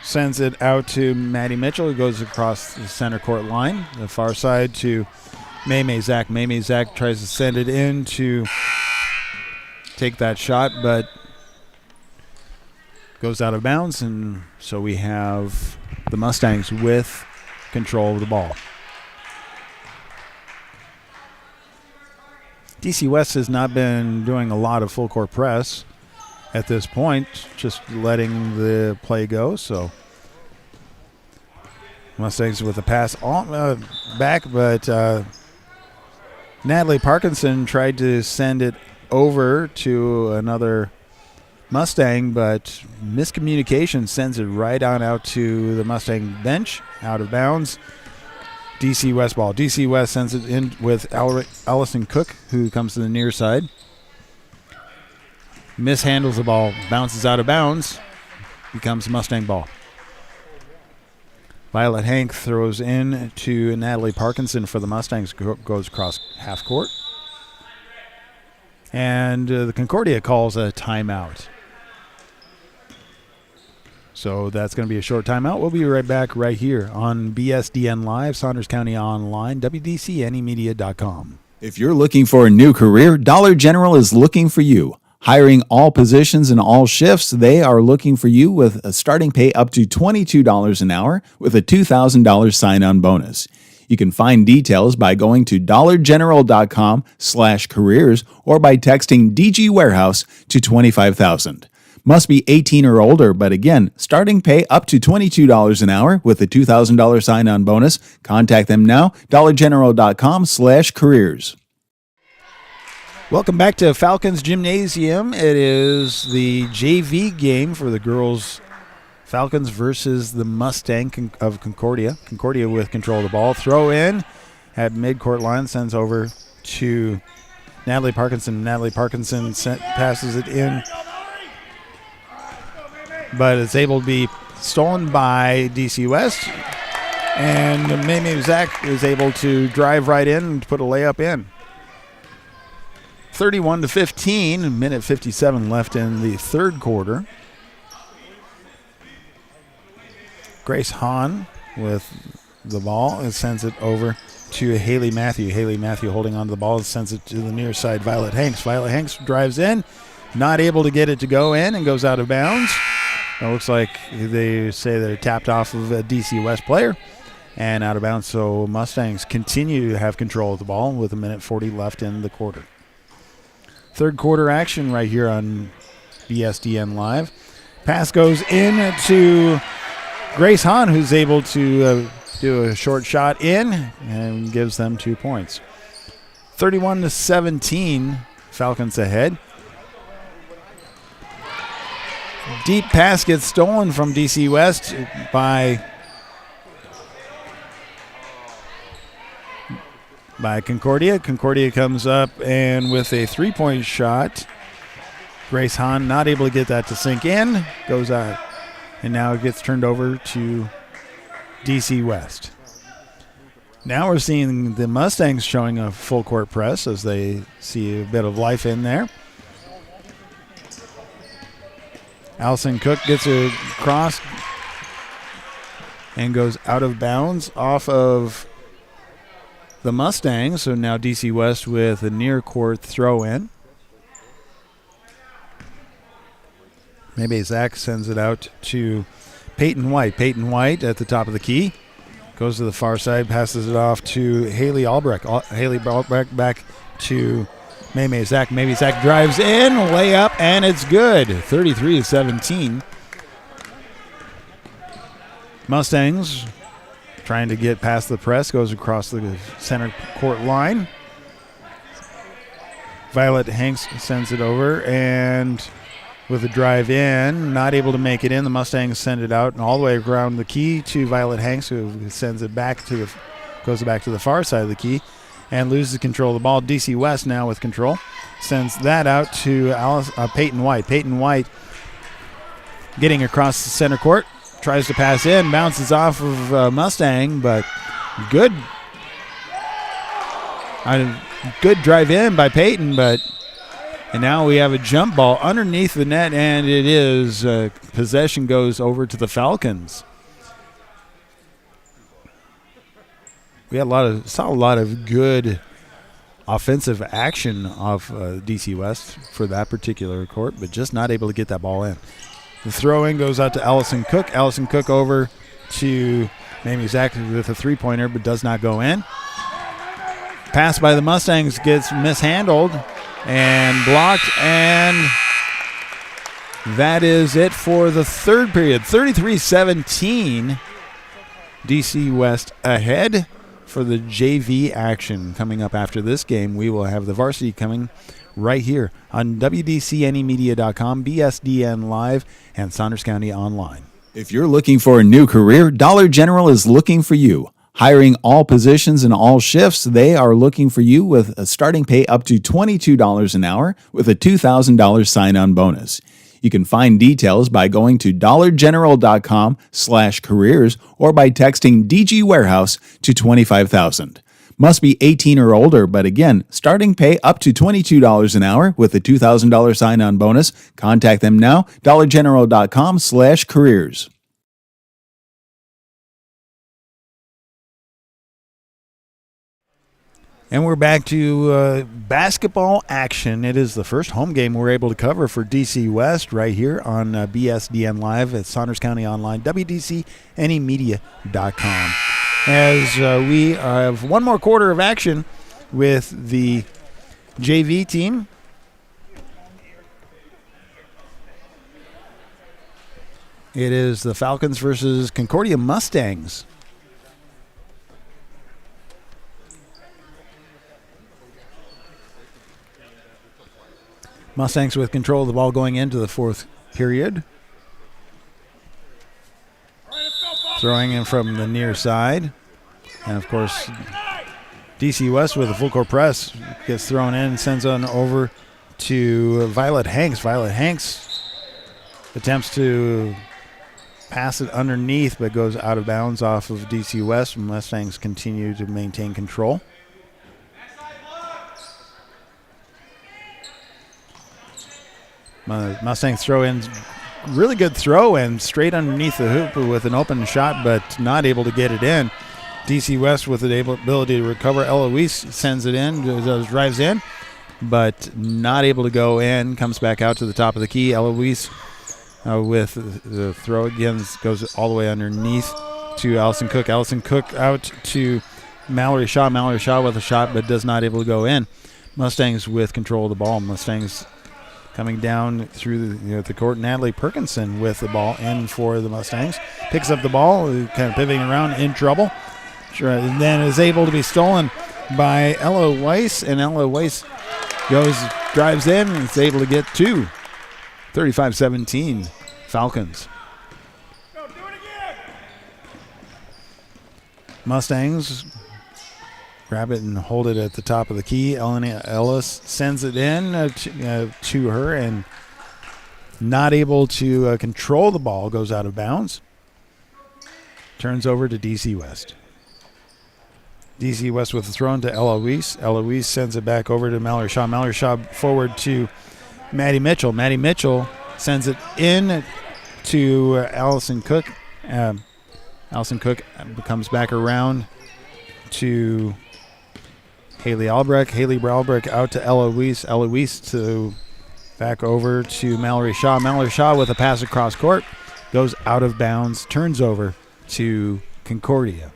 sends it out to Maddie Mitchell, who goes across the center court line, the far side to Maymay Zach. Maymay Zach tries to send it in to take that shot, but goes out of bounds, and so we have the Mustangs with control of the ball. DC West has not been doing a lot of full court press at this point, just letting the play go. So Mustangs with a pass on, back, but Natalie Parkinson tried to send it over to another Mustang, but miscommunication sends it right on out to the Mustang bench, out of bounds. DC West ball. DC West sends it in with Allison Cook, who comes to the near side. Mishandles the ball, bounces out of bounds, becomes Mustang ball. Violet Hank throws in to Natalie Parkinson for the Mustangs, goes across half court. And the Concordia calls a timeout. So that's going to be a short timeout. We'll be right back right here on BSDN Live, Saunders County Online, WDCNEmedia.com. If you're looking for a new career, Dollar General is looking for you. Hiring all positions and all shifts, they are looking for you with a starting pay up to $22 an hour with a $2,000 sign-on bonus. You can find details by going to dollargeneral.com/careers or by texting DG Warehouse to 25,000. Must be 18 or older, but again, starting pay up to $22 an hour with a $2,000 sign-on bonus. Contact them now, dollargeneral.com/careers. Welcome back to Falcons Gymnasium. It is the JV game for the girls Falcons versus the Mustang of Concordia. Concordia with control of the ball. Throw in at midcourt line, sends over to Natalie Parkinson. Natalie Parkinson passes it in, but it's able to be stolen by DC West. And Maymay Zach is able to drive right in and put a layup in. 31-15, minute 57 left in the third quarter. Grace Hahn with the ball and sends it over to Haley Matthew. Haley Matthew holding on to the ball and sends it to the near side, Violet Hanks. Violet Hanks drives in, not able to get it to go in, and goes out of bounds. It looks like they say they're tapped off of a DC West player and out of bounds. So Mustangs continue to have control of the ball with a minute 40 left in the quarter. Third quarter action right here on BSDN Live. Pass goes in to Grace Hahn, who's able to do a short shot in and gives them 2 points. 31-17, Falcons ahead. Deep pass gets stolen from DC West by Concordia. Concordia comes up and with a three-point shot. Grace Hahn not able to get that to sink in. Goes out. And now it gets turned over to DC West. Now we're seeing the Mustangs showing a full court press as they see a bit of life in there. Allison Cook gets a cross and goes out of bounds off of the Mustangs. So now DC West with a near court throw in. Maybe Zach sends it out to Peyton White. Peyton White at the top of the key. Goes to the far side, passes it off to Haley Albrecht. Haley Albrecht back to May Zach. Maybe Zach drives in, layup, and it's good. 33-17. Mustangs trying to get past the press, goes across the center court line. Violet Hanks sends it over, and with a drive in, not able to make it in. The Mustangs send it out and all the way around the key to Violet Hanks, who sends it back to goes back to the far side of the key and loses control of the ball. DC West now with control. Sends that out to Peyton White. Peyton White getting across the center court. Tries to pass in. Bounces off of Mustang, but good drive in by Peyton, and now we have a jump ball underneath the net, and it is possession goes over to the Falcons. We had saw a lot of good offensive action off DC West for that particular court, but just not able to get that ball in. The throw-in goes out to Allison Cook. Allison Cook over to Mamie Zach with a three-pointer, but does not go in. Pass by the Mustangs gets mishandled and blocked, and that is it for the third period. 33-17, DC West ahead. For the JV action coming up after this game, we will have the varsity coming right here on WDCNEmedia.com, BSDN Live, and Saunders County Online. If you're looking for a new career, Dollar General is looking for you. Hiring all positions and all shifts, they are looking for you with a starting pay up to $22 an hour with a $2,000 sign-on bonus. You can find details by going to dollargeneral.com/careers or by texting DG Warehouse to 25,000. Must be 18 or older, but again, starting pay up to $22 an hour with a $2,000 sign-on bonus. Contact them now, dollargeneral.com/careers. And we're back to basketball action. It is the first home game we're able to cover for DC West right here on BSDN Live at Saunders County Online, WDCNEmedia.com. As we have one more quarter of action with the JV team. It is the Falcons versus Concordia Mustangs. Mustangs with control of the ball going into the fourth period. Throwing in from the near side. And, of course, DC West with a full court press gets thrown in and sends on over to Violet Hanks. Violet Hanks attempts to pass it underneath but goes out of bounds off of DC West. Mustangs continue to maintain control. Mustangs throw in, really good throw and straight underneath the hoop with an open shot, but not able to get it in. DC West with the ability to recover. Eloise sends it in, drives in, but not able to go in. Comes back out to the top of the key. Eloise with the throw again goes all the way underneath to Allison Cook. Allison Cook out to Mallory Shaw. Mallory Shaw with a shot, but does not able to go in. Mustangs with control of the ball. Mustangs coming down through the court. Natalie Perkinson with the ball in for the Mustangs. Picks up the ball, kind of pivoting around, in trouble. And then is able to be stolen by Ella Weiss. And Ella Weiss drives in and is able to get two. 35-17 Falcons. Mustangs grab it and hold it at the top of the key. Elena Ellis sends it in to her and not able to control the ball. Goes out of bounds. Turns over to DC West. DC West with the throw to Eloise. Eloise sends it back over to Mallory Shaw. Mallory Shaw forward to Maddie Mitchell. Maddie Mitchell sends it in to Allison Cook. Allison Cook comes back around to Haley Albrecht. Haley Albrecht out to Eloise. Eloise to back over to Mallory Shaw. Mallory Shaw with a pass across court. Goes out of bounds. Turns over to Concordia.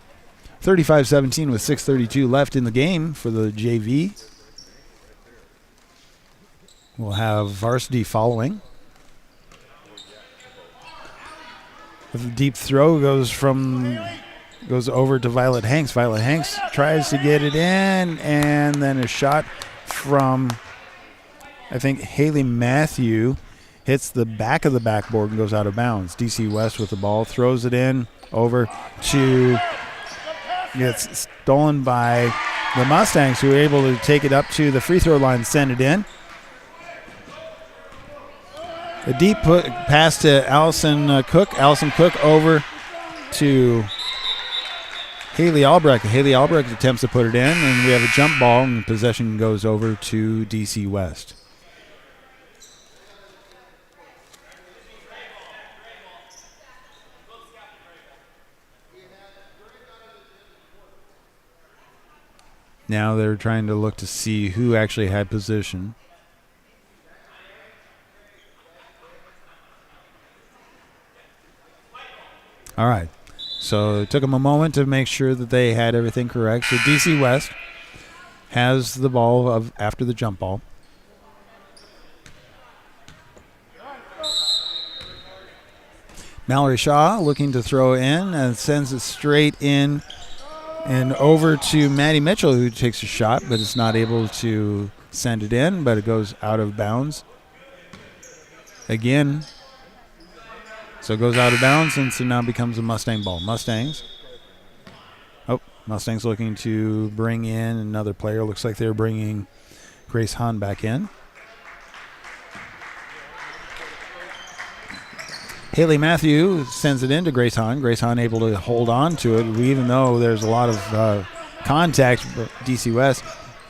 35-17 with 6:32 left in the game for the JV. We'll have varsity following. The deep throw goes over to Violet Hanks. Violet Hanks tries to get it in, and then a shot from, I think, Haley Matthew hits the back of the backboard and goes out of bounds. DC West with the ball, throws it in over to, gets stolen by the Mustangs, who are able to take it up to the free throw line, send it in. A deep pass to Allison Cook. Allison Cook over to Haley Albrecht. Haley Albrecht attempts to put it in, and we have a jump ball, and possession goes over to DC West. Now they're trying to look to see who actually had position. All right. So it took them a moment to make sure that they had everything correct. So DC West has the ball after the jump ball. Mallory Shaw looking to throw in and sends it straight in and over to Maddie Mitchell, who takes a shot, but is not able to send it in, but it goes out of bounds again. So it goes out of bounds, and so now becomes a Mustang ball. Mustangs looking to bring in another player. Looks like they're bringing Grace Hahn back in. Haley Matthew sends it into Grace Hahn. Grace Hahn able to hold on to it, even though there's a lot of contact. DC West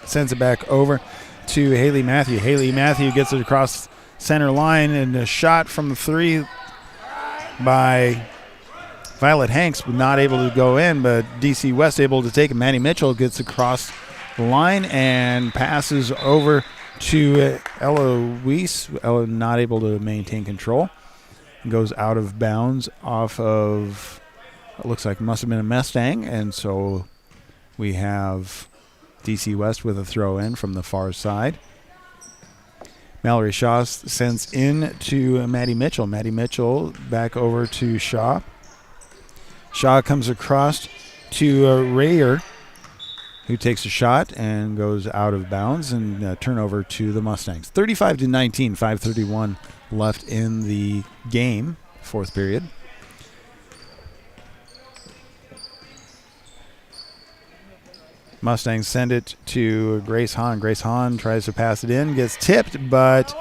sends it back over to Haley Matthew. Haley Matthew gets it across center line, and a shot from the three by Violet Hanks, but not able to go in, but DC West able to take it. Maddie Mitchell gets across the line and passes over to Ella Weiss. Ella not able to maintain control. Goes out of bounds off of, it looks like must have been a Mustang, and so we have DC West with a throw in from the far side. Mallory Shaw sends in to Maddie Mitchell. Maddie Mitchell back over to Shaw. Shaw comes across to Rayer, who takes a shot and goes out of bounds, and turnover to the Mustangs. 35-19, 5:31 left in the game, fourth period. Mustangs send it to Grace Hahn. Grace Hahn tries to pass it in, gets tipped, but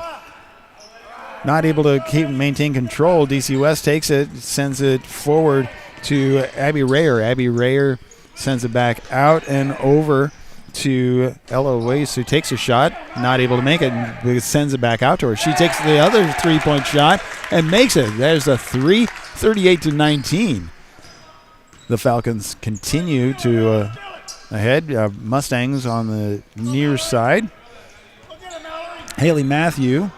not able to maintain control. DC West takes it, sends it forward to Abby Rayer. Abby Rayer sends it back out and over to Ella Weiss, who takes a shot, not able to make it, and sends it back out to her. She takes the other three-point shot and makes it. There's a 38-19. The Falcons continue to ahead. Mustangs on the near side. Haley Matthew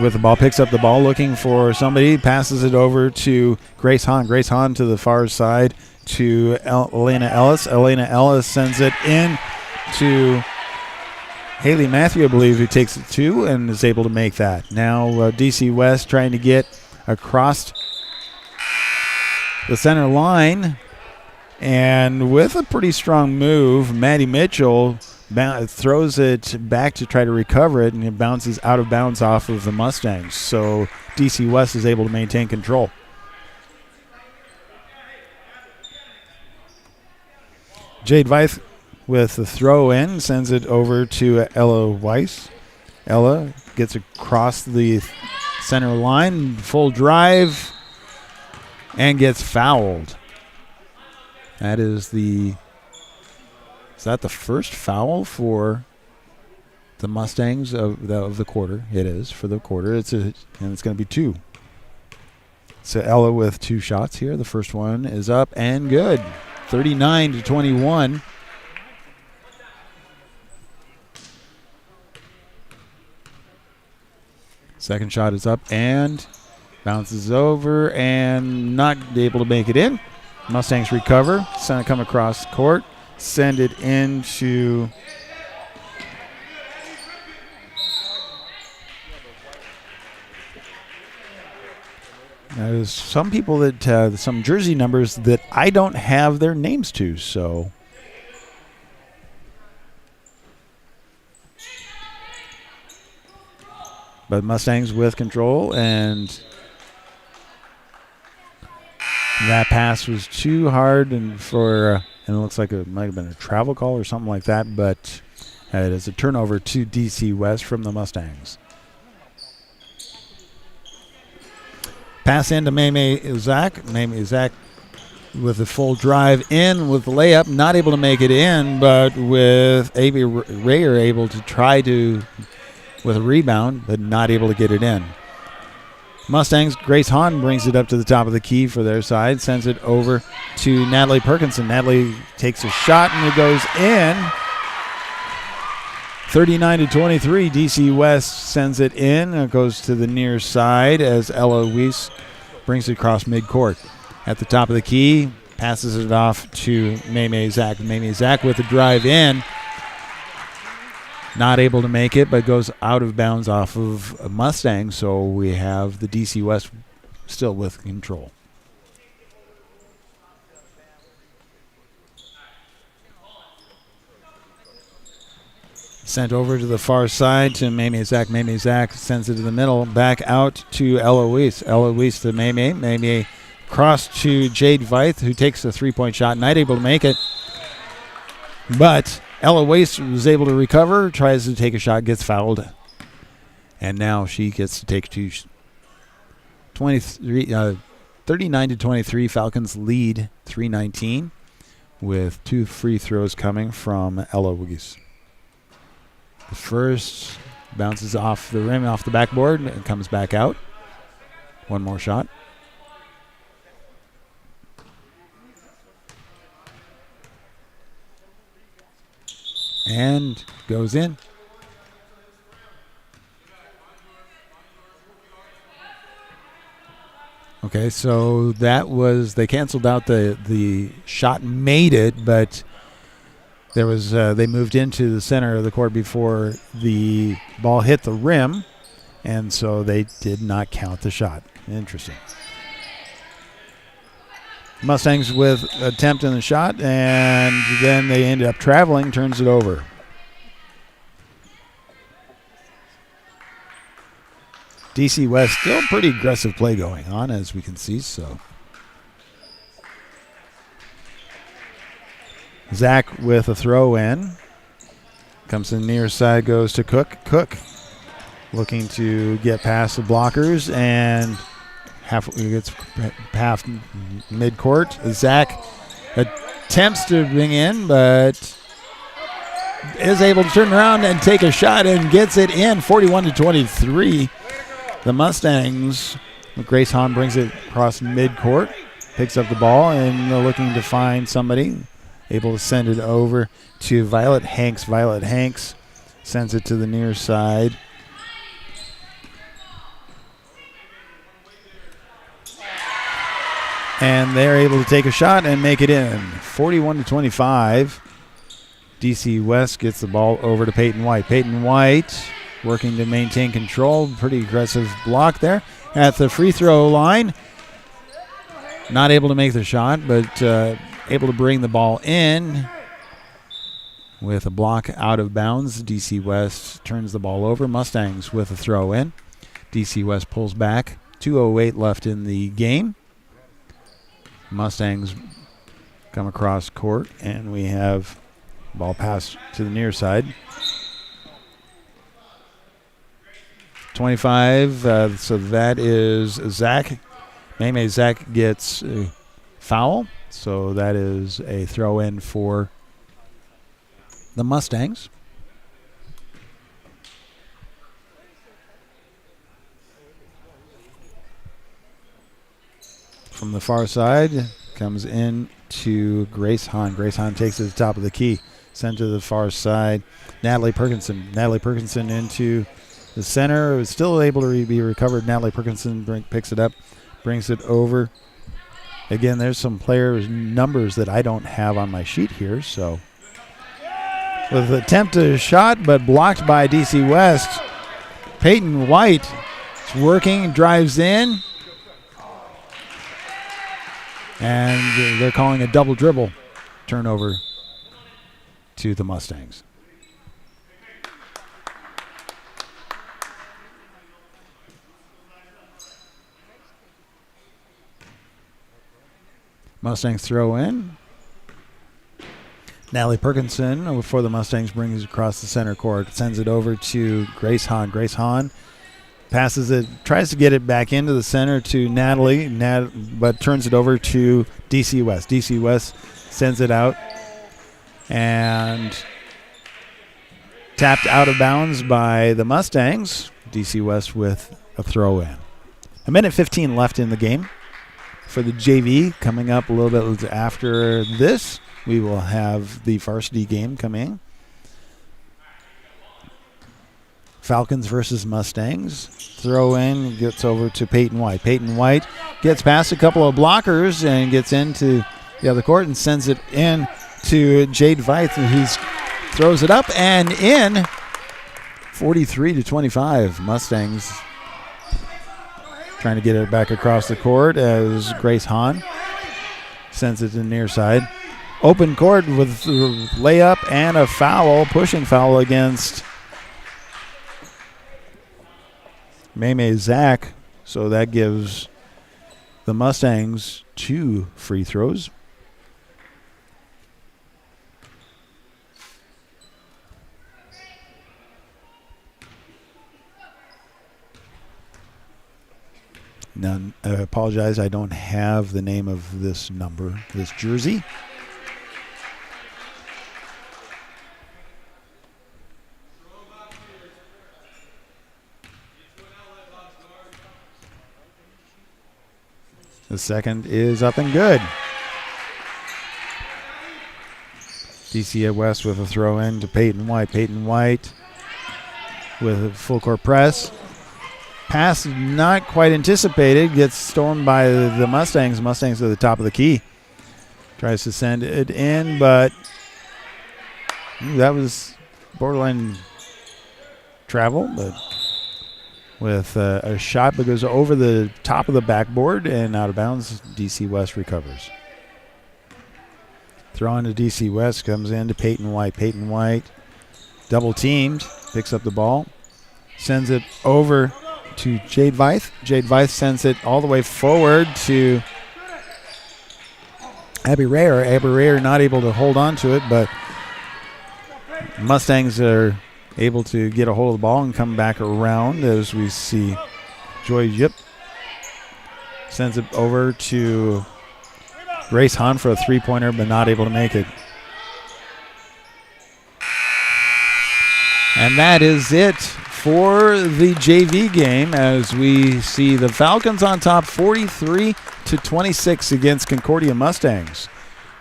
with the ball, picks up the ball, looking for somebody, passes it over to Grace Hahn. Grace Hahn to the far side to Elena Ellis. Elena Ellis sends it in to Haley Matthew, I believe, who takes it two and is able to make that. Now DC West trying to get across the center line, and with a pretty strong move, Maddie Mitchell throws it back to try to recover it, and it bounces out of bounds off of the Mustangs. So DC West is able to maintain control. Jade Veith with the throw in, sends it over to Ella Weiss. Ella gets across the center line, full drive, and gets fouled. That is the first foul for the Mustangs of the quarter? It is for the quarter. And it's going to be two. So Ella with two shots here. The first one is up and good. 39-21. Second shot is up and bounces over and not able to make it in. Mustangs recover, send it come across court, send it into there's some people that some jersey numbers that I don't have their names to, so but Mustangs with control, and that pass was too hard and it looks like it might have been a travel call or something like that, but it is a turnover to DC West from the Mustangs. Pass into Maymay Zach. Maymay Zach with the full drive in with the layup, not able to make it in, but with A.B. Rayer able to try to with a rebound, but not able to get it in. Mustangs, Grace Hahn brings it up to the top of the key for their side, sends it over to Natalie Perkinson. Natalie takes a shot and it goes in. 39-23, DC West sends it in. It goes to the near side as Ella Weiss brings it across midcourt. At the top of the key, passes it off to Maymay Zach. Maymay Zach with a drive in. Not able to make it, but goes out of bounds off of Mustang, so we have the DC West still with control. Sent over to the far side to Maymay Zach. Maymay Zach sends it to the middle, back out to Ella Weiss. Ella Weiss to Maymay. Maymay cross to Jade Veith, who takes a three-point shot, not able to make it. But Ella Weiss was able to recover, tries to take a shot, gets fouled. And now she gets to take 39-23. Falcons lead 3-19 with 2 free throws coming from Ella Weiss. The first bounces off the rim, off the backboard, and comes back out. One more shot. And goes in. Okay, so that was, they canceled out the shot, made it, but there was they moved into the center of the court before the ball hit the rim, and so they did not count the shot. Interesting. Mustangs with attempt in the shot, and then they ended up traveling, turns it over. DC West still pretty aggressive play going on, as we can see, so. Zach with a throw in. Comes to the near side, goes to Cook. Cook looking to get past the blockers and gets half midcourt. Zach attempts to bring in, but is able to turn around and take a shot and gets it in. 41-23. The Mustangs, Grace Hahn brings it across midcourt, picks up the ball, and they're looking to find somebody. Able to send it over to Violet Hanks. Violet Hanks sends it to the near side. And they're able to take a shot and make it in. 41-25. DC West gets the ball over to Peyton White. Peyton White working to maintain control. Pretty aggressive block there at the free throw line. Not able to make the shot, but able to bring the ball in with a block out of bounds. DC West turns the ball over. Mustangs with a throw in. DC West pulls back. 2:08 left in the game. Mustangs come across court, and we have ball pass to the near side. 25, so that is Zach. Maymay Zach gets a foul, so that is a throw in for the Mustangs. From the far side, comes in to Grace Hahn. Grace Hahn takes it to the top of the key, sent to the far side. Natalie Perkinson. Natalie Perkinson into the center, is still able to be recovered. Natalie Perkinson picks it up, brings it over. Again, there's some players' numbers that I don't have on my sheet here. So with an attempt to shot, but blocked by DC West. Peyton White is working, drives in. And they're calling a double dribble turnover to the Mustangs. Mustangs throw in. Natalie Perkinson for the Mustangs brings it across the center court, sends it over to Grace Hahn. Grace Hahn passes it, tries to get it back into the center to Natalie, but turns it over to DC West. DC West sends it out and tapped out of bounds by the Mustangs. DC West with a throw in. 1:15 left in the game for the JV. Coming up a little bit after this, we will have the varsity game coming. Falcons versus Mustangs. Throw in, gets over to Peyton White. Peyton White gets past a couple of blockers and gets into the other court and sends it in to Jade Veith, who throws it up and in. 43-25. Mustangs trying to get it back across the court as Grace Hahn sends it to the near side. Open court with a layup and a foul, pushing foul against Maymay Zach. So that gives the Mustangs 2 free throws. Now, I apologize, I don't have the name of this number, this jersey. The second is up and good. DC West with a throw in to Peyton White. Peyton White with a full court press. Pass not quite anticipated. Gets stormed by the Mustangs. Mustangs at the top of the key. Tries to send it in, but that was borderline travel. But with a shot that goes over the top of the backboard and out of bounds, DC West recovers. Throw on to DC West, comes in to Peyton White. Peyton White double teamed, picks up the ball, sends it over to Jade Veith. Jade Veith sends it all the way forward to Abby Rayer. Abby Rayer not able to hold on to it, but Mustangs are able to get a hold of the ball and come back around as we see Joy Yip sends it over to Grace Hahn for a three-pointer, but not able to make it. And that is it for the JV game as we see the Falcons on top 43-26 against Concordia Mustangs.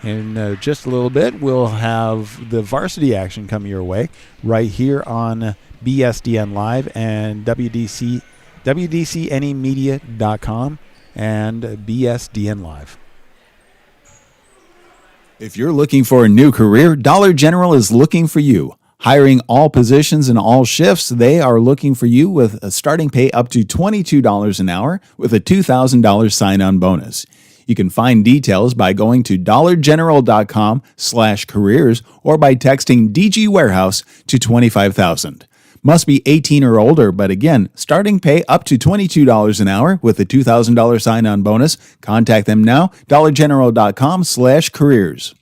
In just a little bit, we'll have the varsity action come your way right here on BSDN Live and WDCNEmedia.com and BSDN Live. If you're looking for a new career, Dollar General is looking for you. Hiring all positions and all shifts, they are looking for you with a starting pay up to $22 an hour with a $2,000 sign-on bonus. You can find details by going to dollargeneral.com/careers or by texting DG Warehouse to 25,000. Must be 18 or older, but again, starting pay up to $22 an hour with a $2,000 sign-on bonus. Contact them now, dollargeneral.com/careers.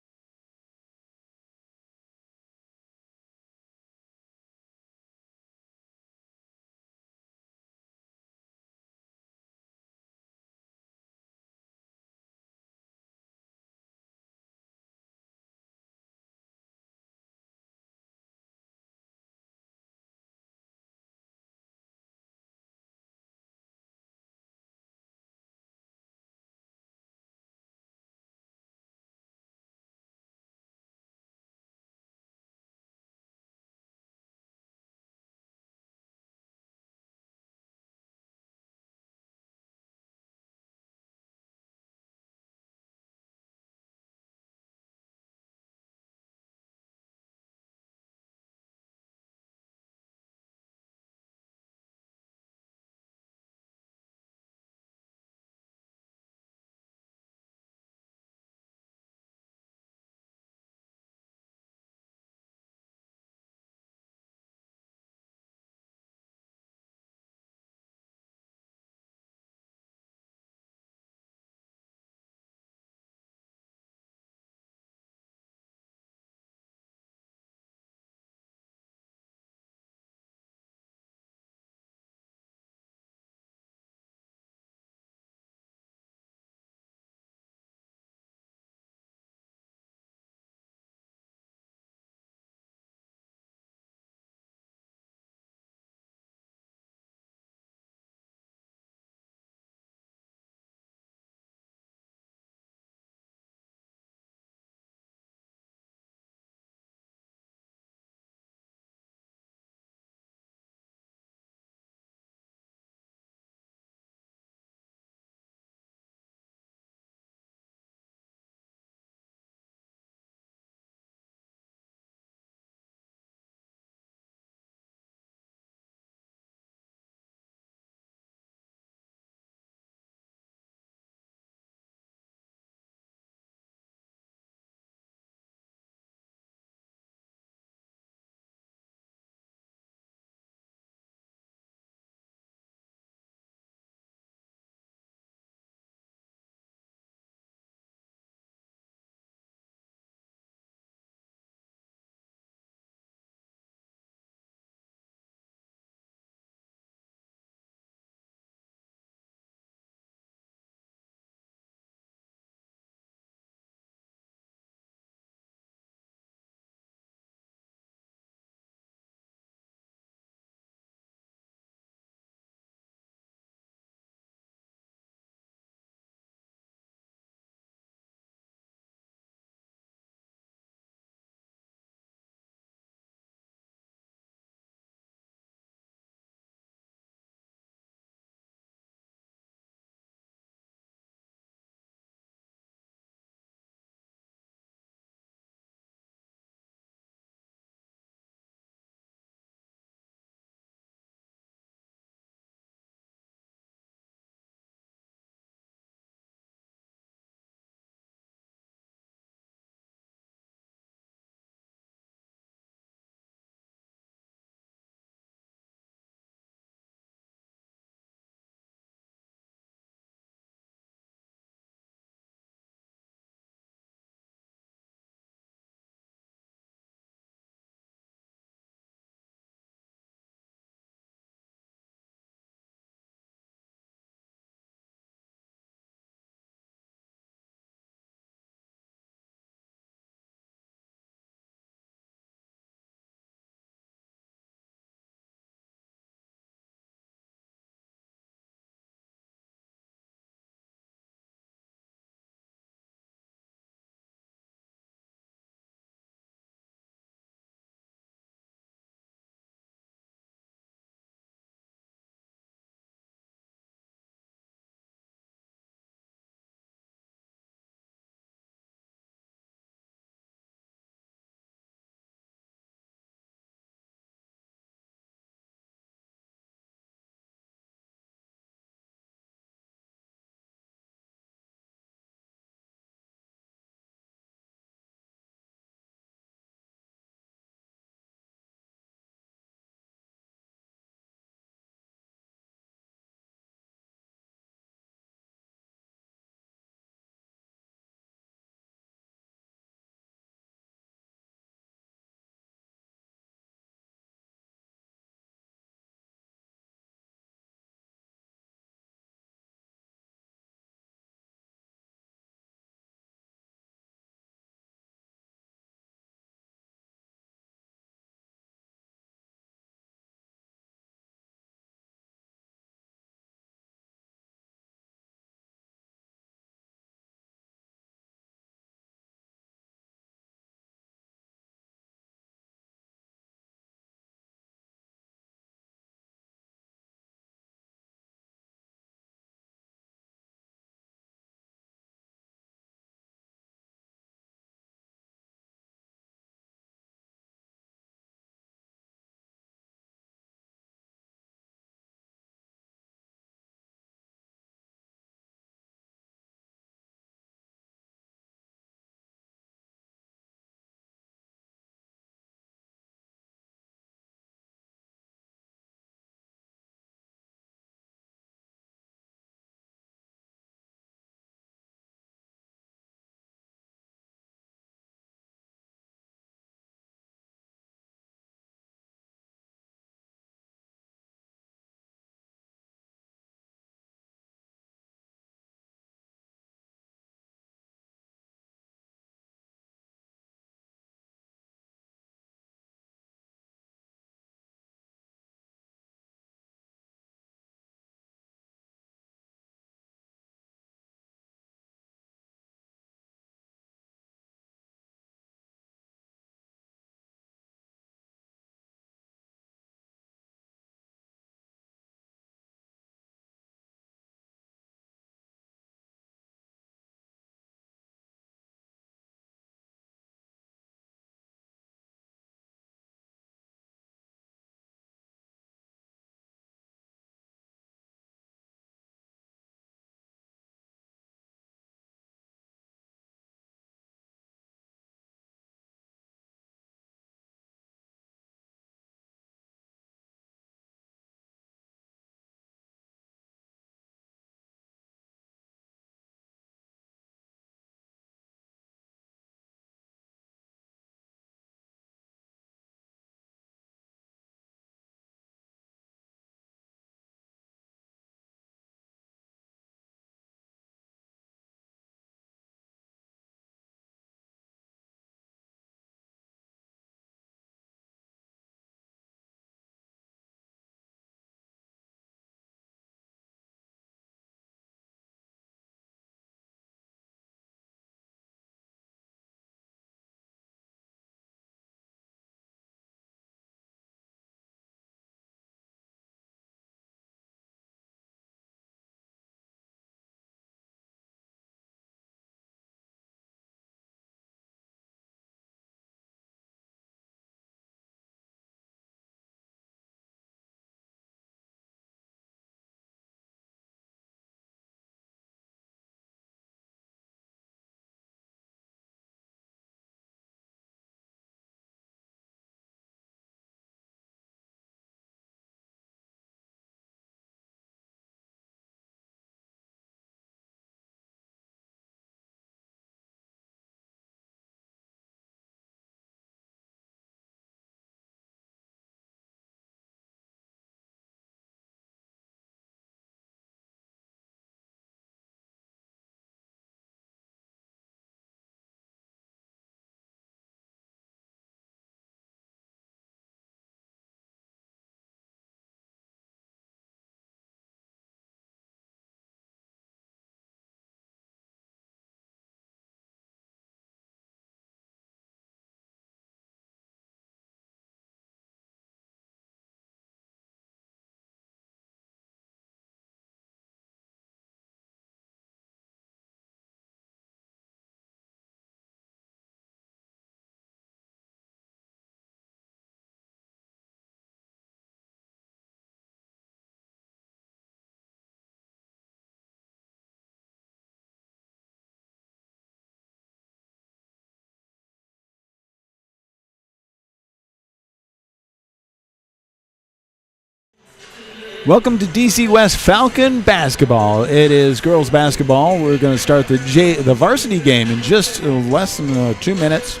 Welcome to DC West Falcon basketball. It is girls basketball. We're going to start the varsity game in just less than 2 minutes.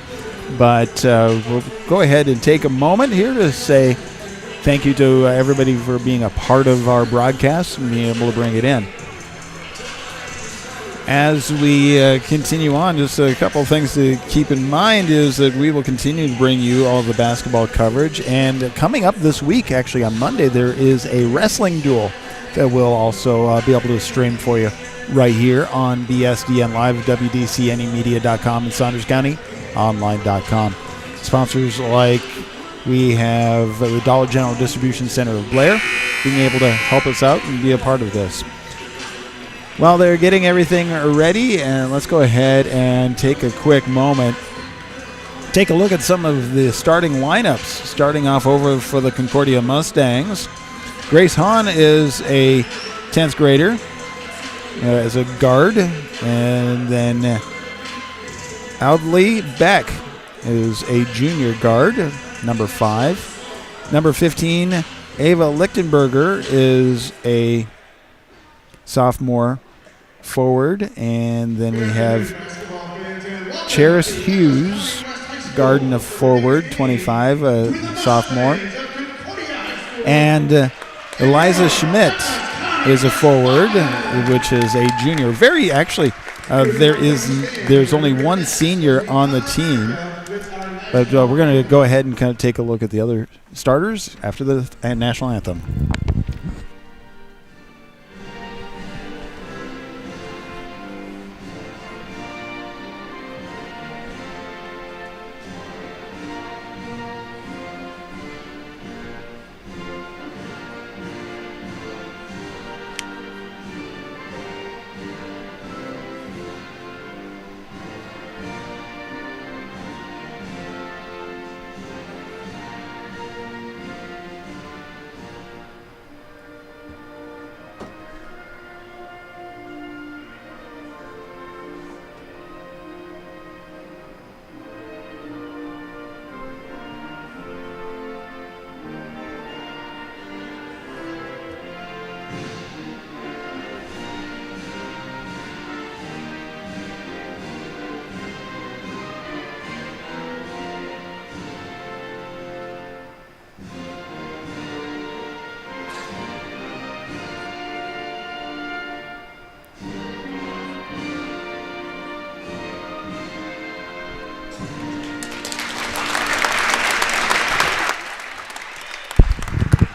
But we'll go ahead and take a moment here to say thank you to everybody for being a part of our broadcast and being able to bring it in. As we continue on, just a couple of things to keep in mind is that we will continue to bring you all the basketball coverage. And coming up this week, actually on Monday, there is a wrestling duel that we'll also be able to stream for you right here on BSDN Live, WDCNEmedia.com, and Saunders County Online.com. Sponsors like we have the Dollar General Distribution Center of Blair being able to help us out and be a part of this. While they're getting everything ready, and let's go ahead and take a quick moment. Take a look at some of the starting lineups. Starting off over for the Concordia Mustangs. Grace Hahn is a 10th grader as a guard. And then Audley Beck is a junior guard, number 5. Number 15, Ava Lichtenberger is a sophomore forward. And then we have Cheris Hughes, guard and a forward, 25, a sophomore. And Eliza Schmidt is a forward, which is a junior. There's only one senior on the team. But we're going to go ahead and kind of take a look at the other starters after the national anthem.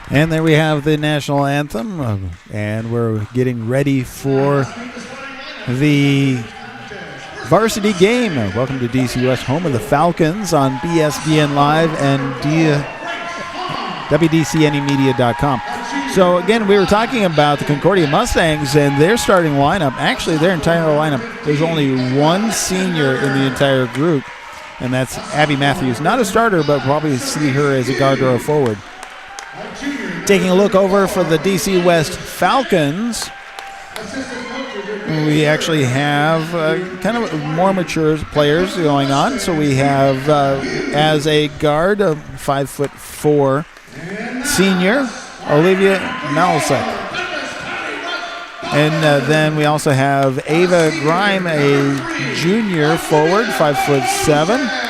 And there we have the national anthem, and we're getting ready for the varsity game. Welcome to DC West, home of the Falcons on BSDN Live and WDCNEmedia.com. So again, we were talking about the Concordia Mustangs and their starting lineup. Actually, their entire lineup, there's only one senior in the entire group, and that's Abby Matthews. Not a starter, but probably see her as a guard or a forward. Taking a look over for the DC West Falcons, we actually have kind of more mature players going on. So we have, as a guard, a 5'4" senior, Olivia Malsek. And then we also have Ava Grime, a junior forward, 5'7".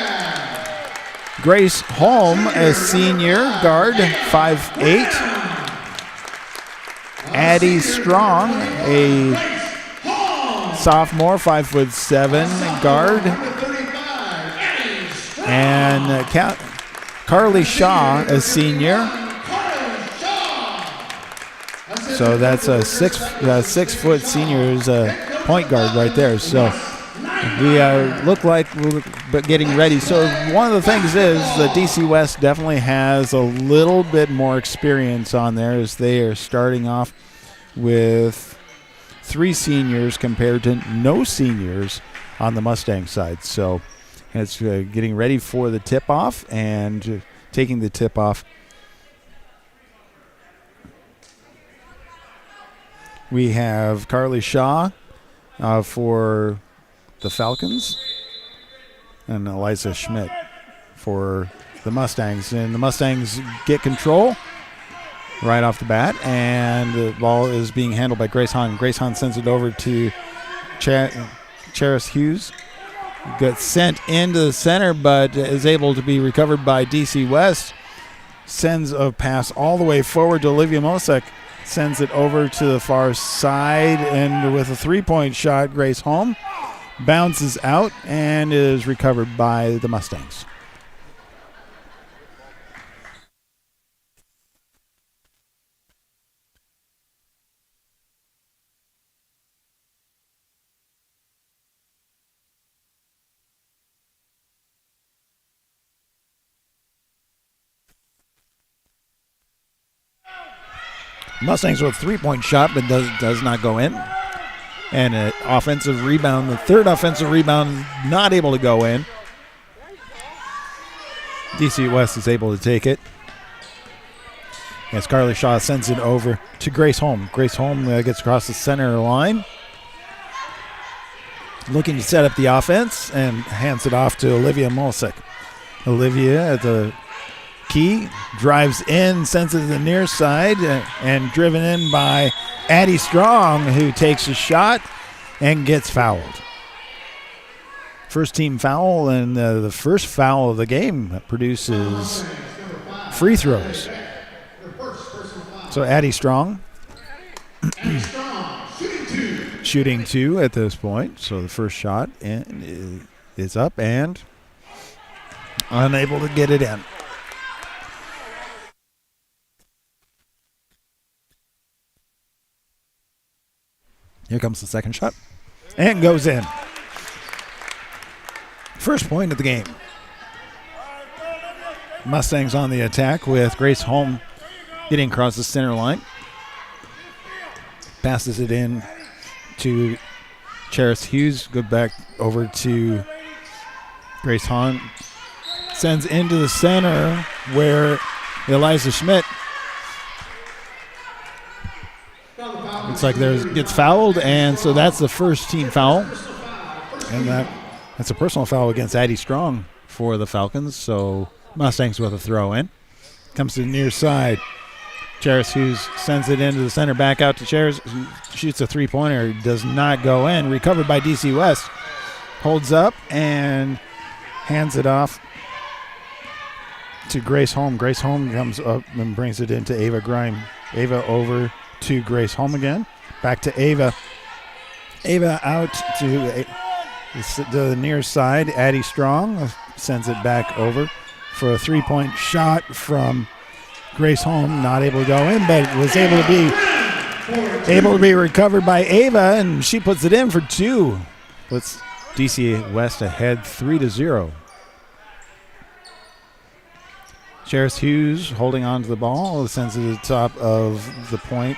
Grace Holm, a senior guard, 5'8". Addie Strong, a sophomore, 5'7" guard. And Carly Shaw, a senior. So that's a 6 foot senior is a point guard right there. So we look like we're getting ready. So one of the things is that DC West definitely has a little bit more experience on there, as they are starting off with 3 seniors compared to no seniors on the Mustang side. So it's getting ready for the tip-off, and taking the tip-off, we have Carly Shaw for the Falcons and Eliza Schmidt for the Mustangs. And the Mustangs get control. right off the bat, and the ball is being handled by Grace Hahn. Grace Hahn sends it over to Charis Hughes. Gets sent into the center, but is able to be recovered by DC West. Sends a pass all the way forward to Olivia Mosek. Sends it over to the far side, and with a three-point shot, Grace Holm bounces out and is recovered by the Mustangs. Mustangs with a three-point shot, but does not go in. And an offensive rebound, the third offensive rebound, not able to go in. DC West is able to take it. As Carly Shaw sends it over to Grace Holm. Grace Holm gets across the center line. Looking to set up the offense and hands it off to Olivia Molsek. Olivia at the key, drives in, sends it to the near side, and driven in by Addie Strong, who takes a shot and gets fouled. First team foul, and the first foul of the game produces free throws. So Addie Strong shooting two at this point. So the first shot is up and unable to get it in. Here comes the second shot. And goes in. First point of the game. Mustangs on the attack with Grace Holm getting across the center line. Passes it in to Charis Hughes. Go back over to Grace Hahn. Sends into the center where Eliza Schmidt looks like gets fouled, and so that's the first team foul. And that's a personal foul against Addie Strong for the Falcons, so Mustangs with a throw in. Comes to the near side. Charis Hughes sends it into the center, back out to Charis. Shoots a three-pointer, does not go in. Recovered by DC West. Holds up and hands it off to Grace Holm. Grace Holm comes up and brings it into Ava Grime. Ava over to Grace Holm again. Back to Ava. Ava out to the near side. Addie Strong sends it back over for a three-point shot from Grace Holm. Not able to go in, but was able to be recovered by Ava, and she puts it in for two. Puts DC West ahead 3-0. Charis Hughes holding on to the ball, sends it to the top of the point.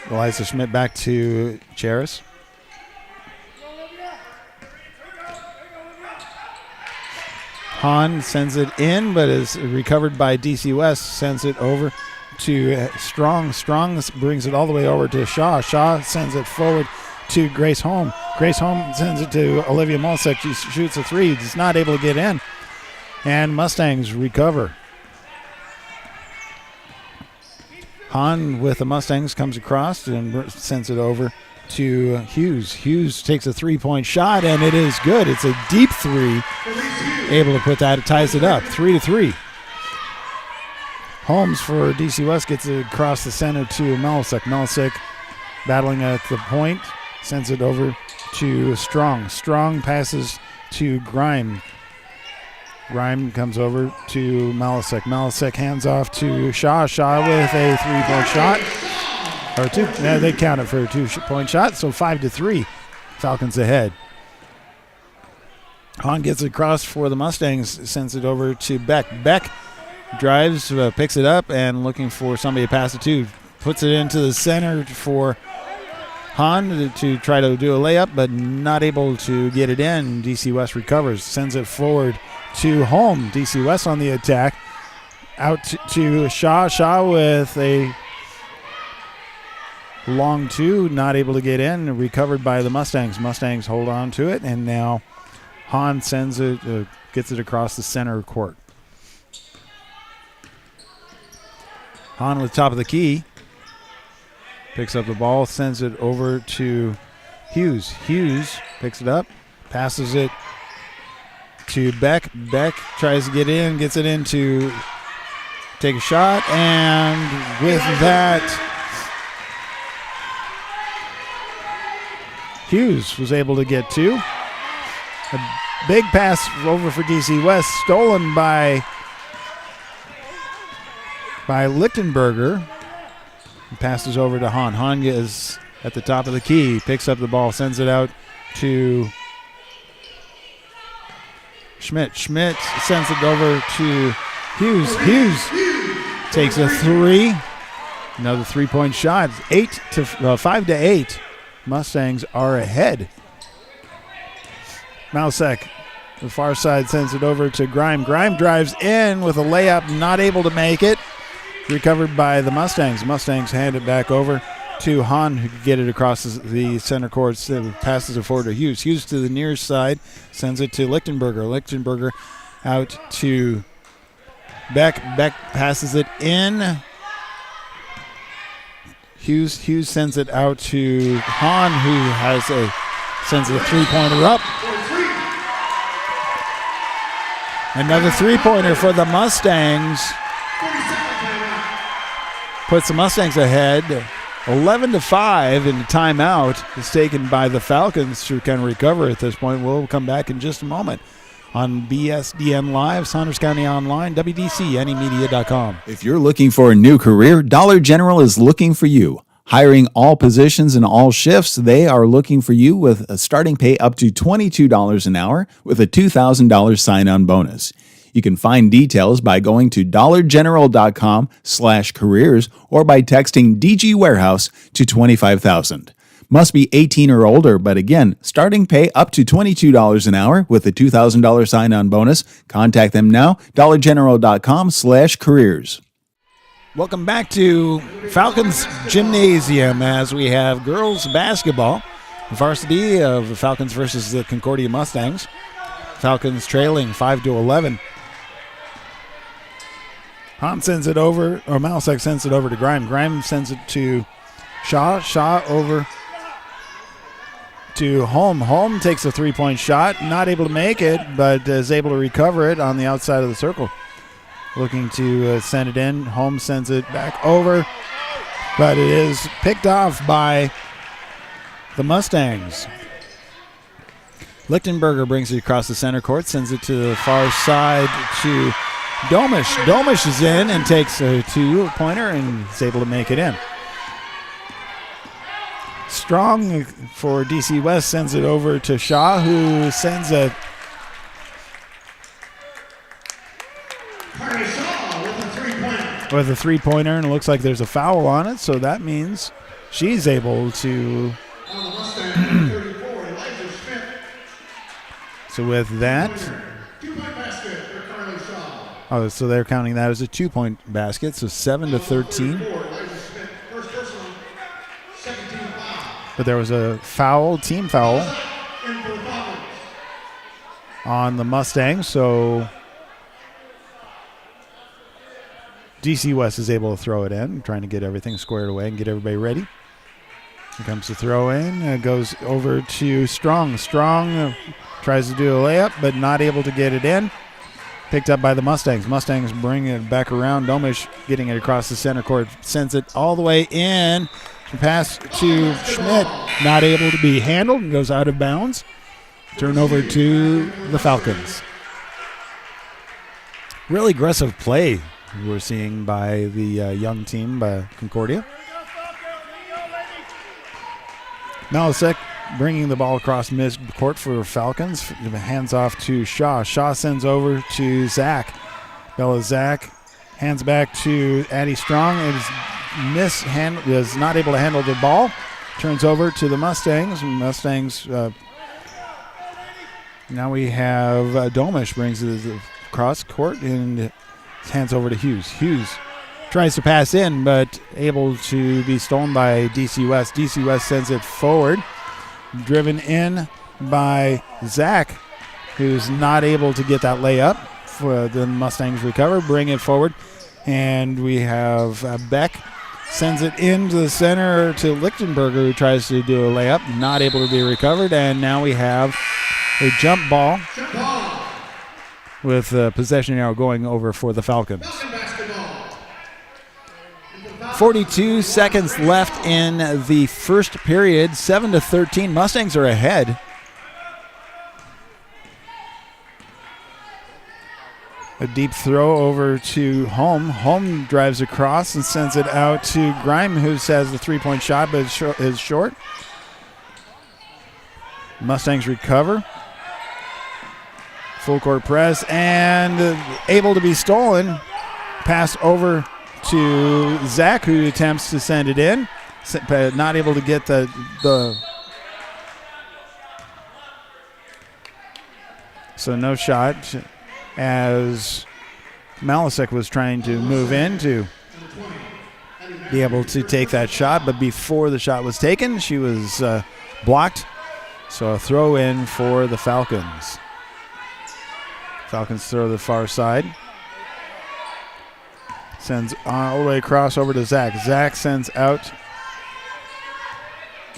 Eliza Schmidt back to Charis. Hahn sends it in, but is recovered by DC West. Sends it over to Strong. Strong brings it all the way over to Shaw. Shaw sends it forward to Grace Holm. Grace Holm sends it to Olivia Molsek. She shoots a three. Is not able to get in. And Mustangs recover. Hahn with the Mustangs comes across and sends it over to Hughes. Hughes takes a three-point shot, and it is good. It's a deep three. Able to put that, ties it up, 3-3. Holmes for DC West gets it across the center to Melisek. Melisek battling at the point, sends it over to Strong. Strong passes to Grime. Grime comes over to Melisek. Melisek hands off to Shaw. Shaw with a three-point shot. Or two. They count it for a two-point shot, so 5-3. Falcons ahead. Hahn gets it across for the Mustangs, sends it over to Beck. Beck drives, picks it up, and looking for somebody to pass it to. Puts it into the center for Hahn to try to do a layup, but not able to get it in. DC West recovers, sends it forward to Holm. DC West on the attack. Out to Shaw. Shaw with a long two, not able to get in. Recovered by the Mustangs. Mustangs hold on to it, and now Hahn sends it, gets it across the center court. Hahn with top of the key. Picks up the ball, sends it over to Hughes. Hughes picks it up, passes it to Beck. Beck tries to get in, gets it in to take a shot, and with that, Hughes was able to get two. A big pass over for DC West, stolen by Lichtenberger. He passes over to Hahn. Hahn is at the top of the key, picks up the ball, sends it out to Schmidt. Schmidt sends it over to Hughes. Hughes takes a three. Another 3-point shot. 5-8. Mustangs are ahead. Mousek, the far side, sends it over to Grime. Grime drives in with a layup, not able to make it. Recovered by the Mustangs. Mustangs hand it back over to Hahn, who could get it across the center court. Passes it forward to Hughes. Hughes to the near side, sends it to Lichtenberger. Lichtenberger out to Beck. Beck passes it in. Hughes sends it out to Hahn, who sends a three-pointer up. Another three-pointer for the Mustangs. Puts the Mustangs ahead 11-5, and the timeout is taken by the Falcons to kind of recover at this point. We'll come back in just a moment on BSDN Live, Saunders County Online, WDC, anymedia.com. If you're looking for a new career, Dollar General is looking for you. Hiring all positions and all shifts, they are looking for you with a starting pay up to $22 an hour with a $2,000 sign-on bonus. You can find details by going to dollargeneral.com/careers or by texting DG Warehouse to 25,000. Must be 18 or older, but again, starting pay up to $22 an hour with a $2,000 sign-on bonus. Contact them now, dollargeneral.com/careers. Welcome back to Falcons Gymnasium as we have girls basketball. Varsity of the Falcons versus the Concordia Mustangs. Falcons trailing 5-11. Hahn sends it over, or Malsek sends it over to Grime. Grime sends it to Shaw. Shaw over to Holm. Holm takes a three-point shot, not able to make it, but is able to recover it on the outside of the circle. Looking to send it in. Holm sends it back over, but it is picked off by the Mustangs. Lichtenberger brings it across the center court, sends it to the far side to Domish. Domish is in and takes a two-pointer and is able to make it in. Strong for DC West sends it over to Shaw, who sends with a three-pointer, and it looks like there's a foul on it, so that means she's able to. So with that, so they're counting that as a two-point basket, so 7-13. But there was a foul, team foul on the Mustangs, so DC West is able to throw it in, trying to get everything squared away and get everybody ready. Here comes the throw in. It goes over to Strong. Strong tries to do a layup, but not able to get it in. Picked up by the Mustangs. Mustangs bring it back around. Domish getting it across the center court. Sends it all the way in. Pass to Schmidt. Not able to be handled and goes out of bounds. Turnover to the Falcons. Really aggressive play we're seeing by the young team by Concordia. Malasek bringing the ball across mid-court for Falcons. Hands off to Shaw. Shaw sends over to Zach. Bella Zach hands back to Addie Strong. It is not able to handle the ball. Turns over to the Mustangs. Mustangs, now we have Domish brings it across court and hands over to Hughes. Hughes tries to pass in, but able to be stolen by DC West. DC West sends it forward. Driven in by Zach, who's not able to get that layup. For the Mustangs recover, bring it forward. And we have Beck sends it into the center to Lichtenberger, who tries to do a layup, not able to be recovered. And now we have a jump ball with possession arrow going over for the Falcons. 42 seconds left in the first period, 7-13. Mustangs are ahead. A deep throw over to Holm. Holm drives across and sends it out to Grime, who has the three-point shot, but is short. Mustangs recover. Full court press and able to be stolen. Pass over to Zach, who attempts to send it in. Not able to get the so no shot, as Malasek was trying to move in to be able to take that shot, but before the shot was taken, she was blocked. So a throw in for the Falcons. Falcons throw the far side. Sends all the way across over to Zach. Zach sends out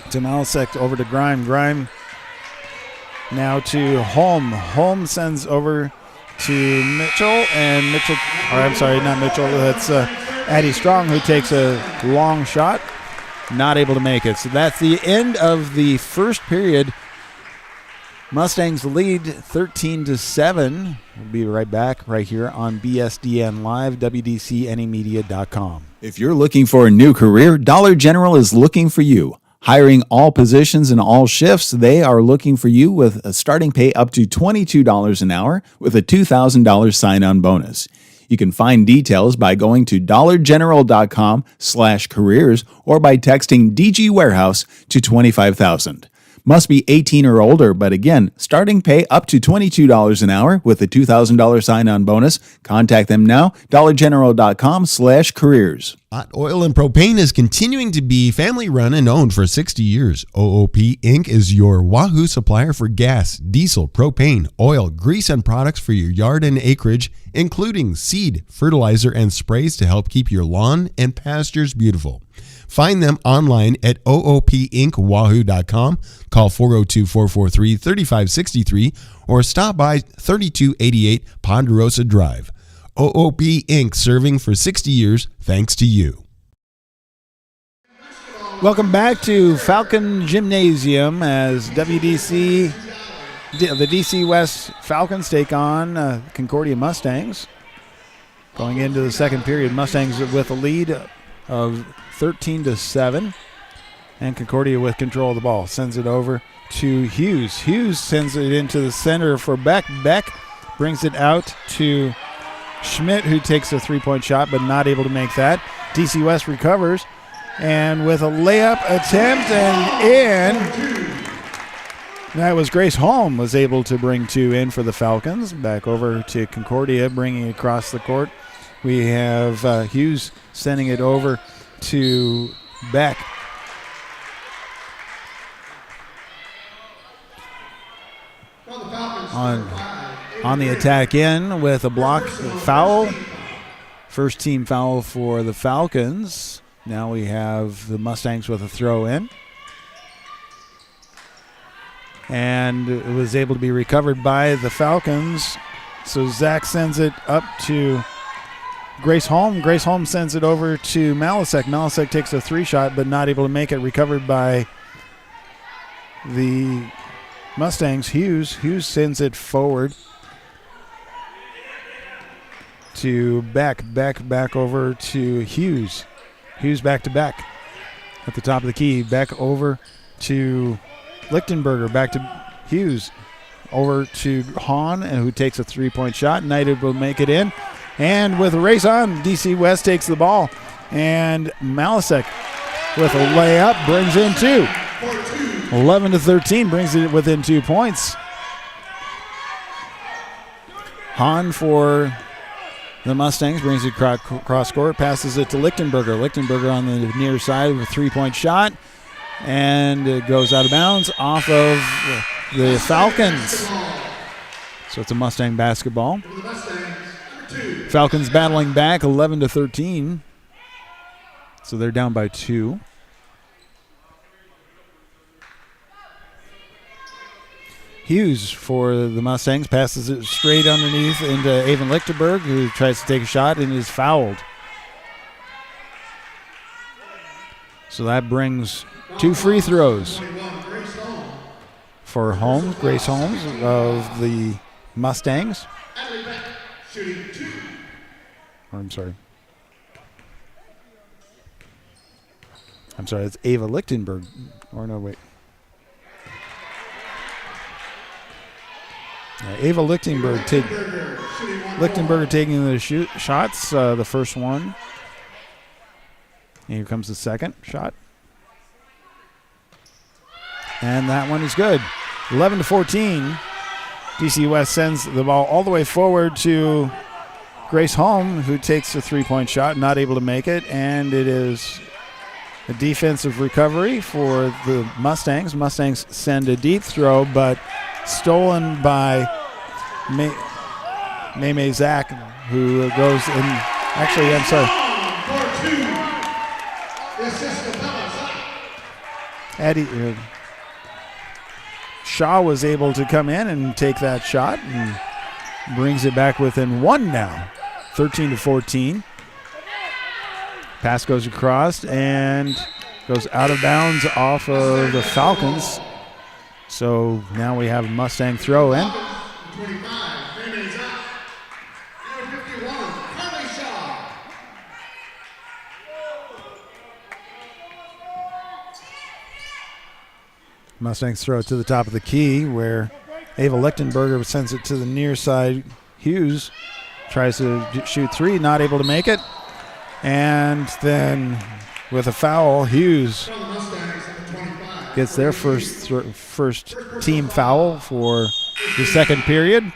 to Malasek, over to Grime. Grime now to Holm. Holm sends over to Mitchell, and Mitchell, or I'm sorry, not Mitchell, that's Addie Strong, who takes a long shot, not able to make it. So that's the end of the first period. Mustangs lead 13-7. We'll be right back right here on BSDN Live, WDCNEmedia.com. If you're looking for a new career, Dollar General is looking for you. Hiring all positions and all shifts, they are looking for you with a starting pay up to $22 an hour with a $2,000 sign-on bonus. You can find details by going to dollargeneral.com/careers or by texting DG Warehouse to 25,000. Must be 18 or older, but again, starting pay up to $22 an hour with a $2,000 sign-on bonus. Contact them now, dollargeneral.com/careers. Hot Oil and Propane is continuing to be family-run and owned for 60 years. OOP Inc. is your Wahoo supplier for gas, diesel, propane, oil, grease, and products for your yard and acreage, including seed, fertilizer, and sprays to help keep your lawn and pastures beautiful. Find them online at oopinkwahoo.com. Call 402-443-3563 or stop by 3288 Ponderosa Drive. OOP Inc. serving for 60 years thanks to you. Welcome back to Falcon Gymnasium as the DC West Falcons take on Concordia Mustangs. Going into the second period, Mustangs with a lead of 13-7, and Concordia with control of the ball. Sends it over to Hughes. Hughes sends it into the center for Beck. Beck brings it out to Schmidt, who takes a three-point shot but not able to make that. DC West recovers, and with a layup attempt and in, that was Grace Holm was able to bring two in for the Falcons. Back over to Concordia, bringing it across the court. We have Hughes sending it over to Beck. On the attack in with a block foul. First team foul for the Falcons. Now we have the Mustangs with a throw in. And it was able to be recovered by the Falcons. So Zach sends it up to Grace Holm. Grace Holm sends it over to Malasek. Malasek takes a three shot but not able to make it. Recovered by the Mustangs. Hughes sends it forward to Beck. Back over to Hughes. Hughes back to Beck at the top of the key. Beck over to Lichtenberger. Back to Hughes. Over to Hahn, who takes a three-point shot. United will make it in. And with a race on, DC West takes the ball. And Malasek with a layup brings in two. 11-13 brings it within 2 points. Hahn for the Mustangs brings it cross court, passes it to Lichtenberger. Lichtenberger on the near side with a three-point shot. And it goes out of bounds off of the Falcons. So it's a Mustang basketball. Falcons battling back 11-13. So they're down by 2. Hughes for the Mustangs passes it straight underneath into Avon Lichtenberg, who tries to take a shot and is fouled. So that brings 2 free throws for Holmes, Grace Holmes of the Mustangs. I'm sorry, it's Ava Lichtenberg. Or no, wait. Ava Lichtenberg taking the shots. The first one. And here comes the second shot. And that one is good. 11-14. DC West sends the ball all the way forward to Grace Holm, who takes a 3-point shot, not able to make it. And it is a defensive recovery for the Mustangs. Mustangs send a deep throw, but stolen by May Zach, who goes in. Actually, I'm sorry. Eddie Shaw was able to come in and take that shot and brings it back within 1 now, 13-14. Pass goes across and goes out of bounds off of the Falcons. So now we have a Mustang throw in. Mustangs throw it to the top of the key where Ava Lichtenberger sends it to the near side. Hughes tries to shoot 3, not able to make it. And then with a foul, Hughes gets their first team foul for the second period.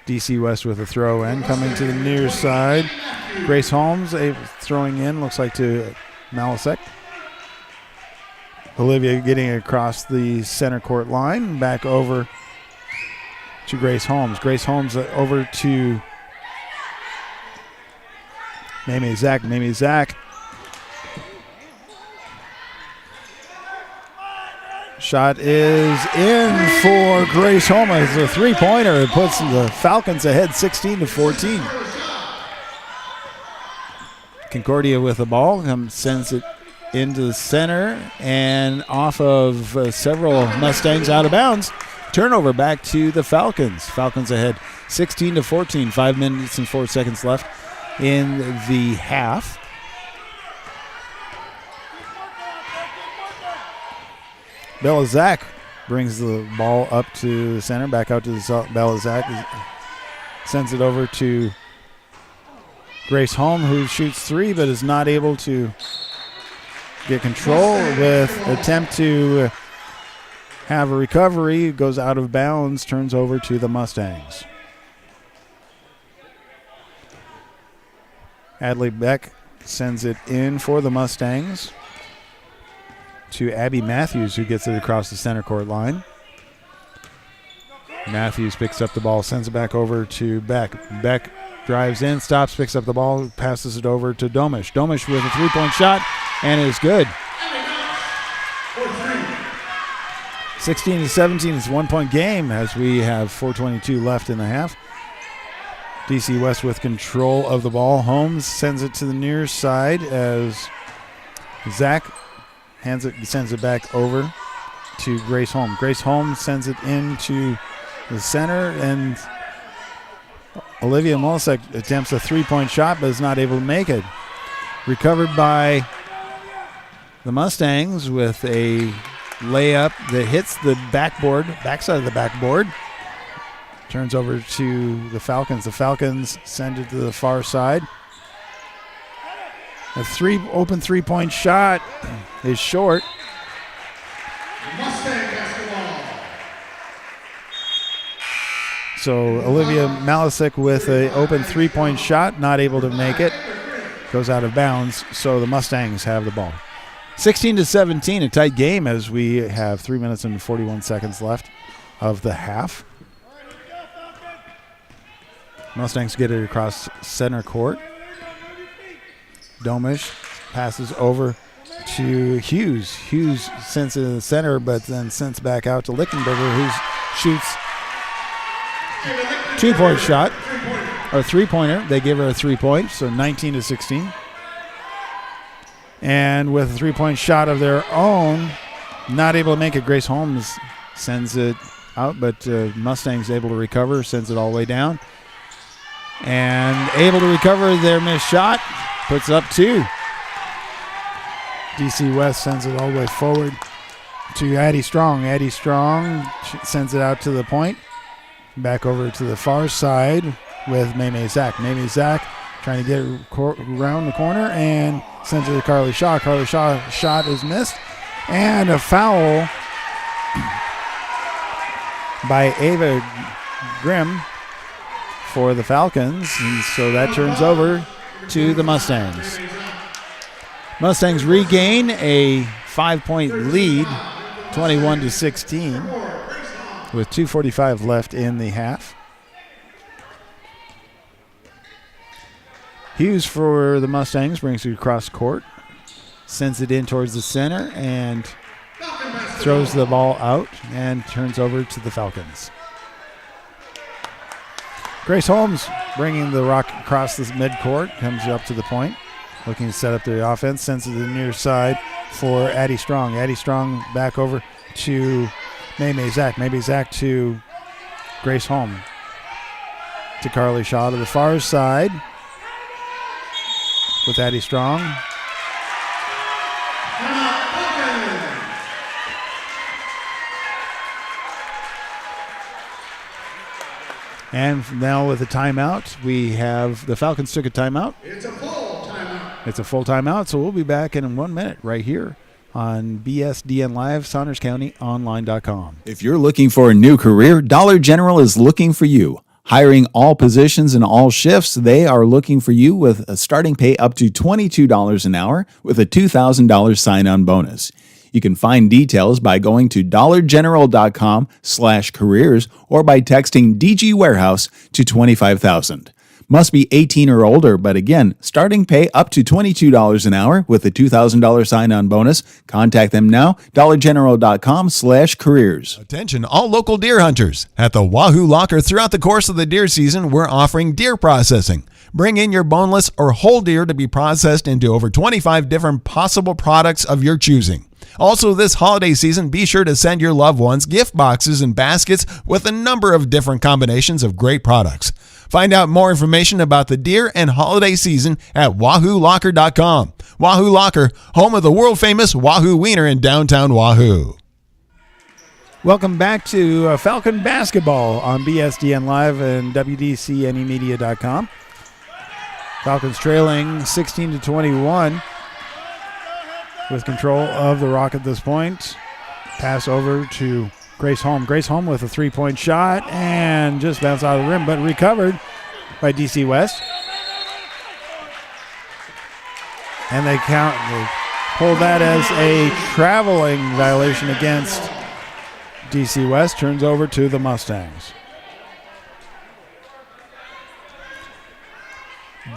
DC West with a throw in, coming to the near side. Grace Holmes throwing in, looks like to Malasek. Olivia getting across the center court line, back over to Grace Holmes. Grace Holmes over to Mamie Zach. Mamie Zach. Shot is in for Grace Holmes. It's a 3-pointer. It puts the Falcons ahead 16-14. Concordia with the ball, sends it into the center and off of several Mustangs out of bounds. Turnover back to the Falcons. Falcons ahead 16-14. 5 minutes and 4 seconds left in the half. Bella Zach brings the ball up to the center, back out to the Bella Zach. Sends it over to Grace Holm, who shoots 3 but is not able to get control with attempt to have a recovery. Goes out of bounds, turns over to the Mustangs. Adley Beck sends it in for the Mustangs to Abby Matthews, who gets it across the center court line. Matthews picks up the ball, sends it back over to Beck. Beck drives in, stops, picks up the ball, passes it over to Domish. Domish with a 3-point shot, and it is good. 16-17 is a 1-point game as we have 4:22 left in the half. DC West with control of the ball. Holmes sends it to the near side as Zach sends it back over to Grace Holmes. Grace Holmes sends it into the center, and Olivia Molasek attempts a 3-point shot but is not able to make it. Recovered by the Mustangs with a layup that hits the backside of the backboard. Turns over to the Falcons. The Falcons send it to the far side. A open 3-point shot is short. So Olivia Malasek with an open 3-point shot, not able to make it. Goes out of bounds, so the Mustangs have the ball. 16-17, a tight game as we have 3 minutes and 41 seconds left of the half. Mustangs get it across center court. Domish passes over to Hughes. Hughes sends it in the center, but then sends back out to Lichtenberger, who shoots 2-point shot, or 3-pointer. They give her a 3-point, so 19-16. And with a 3-point shot of their own, not able to make it. Grace Holmes sends it out, but Mustangs able to recover, sends it all the way down. And able to recover their missed shot, puts up 2. DC West sends it all the way forward to Addie Strong. Addie Strong sends it out to the point. Back over to the far side with May Zach. May Zach trying to get around the corner and sends it to Carly Shaw. Carly Shaw shot is missed. And a foul by Ava Grimm for the Falcons. And so that turns over to the Mustangs. Mustangs regain a 5-point lead, 21-16, with 2:45 left in the half. Hughes for the Mustangs brings it across court, sends it in towards the center, and throws the ball out and turns over to the Falcons. Grace Holmes bringing the rock across this midcourt, comes up to the point. Looking to set up the offense, sends it to the near side for Addie Strong. Addie Strong back over to May Zach. May Zach to Grace Holm. To Carly Shaw to the far side with Addie Strong. And now with a timeout, we have the Falcons took a timeout. It's a full timeout, so we'll be back in 1 minute right here on BSDN Live, SaundersCountyOnline.com. If you're looking for a new career, Dollar General is looking for you. Hiring all positions and all shifts, they are looking for you with a starting pay up to $22 an hour with a $2,000 sign-on bonus. You can find details by going to dollargeneral.com/careers or by texting DG Warehouse to 25,000. Must be 18 or older, but again, starting pay up to $22 an hour with a $2,000 sign-on bonus. Contact them now, dollargeneral.com/careers. Attention all local deer hunters. At the Wahoo Locker throughout the course of the deer season, we're offering deer processing. Bring in your boneless or whole deer to be processed into over 25 different possible products of your choosing. Also, this holiday season, be sure to send your loved ones gift boxes and baskets with a number of different combinations of great products. Find out more information about the deer and holiday season at WahooLocker.com. Wahoo Locker, home of the world-famous Wahoo Wiener in downtown Wahoo. Welcome back to Falcon Basketball on BSDN Live and WDCNEmedia.com. Falcons trailing 16-21 with control of the rock at this point. Pass over to Grace Holm. Grace Holm with a 3-point shot and just bounced out of the rim, but recovered by DC West. And they pull that as a traveling violation against DC West. Turns over to the Mustangs.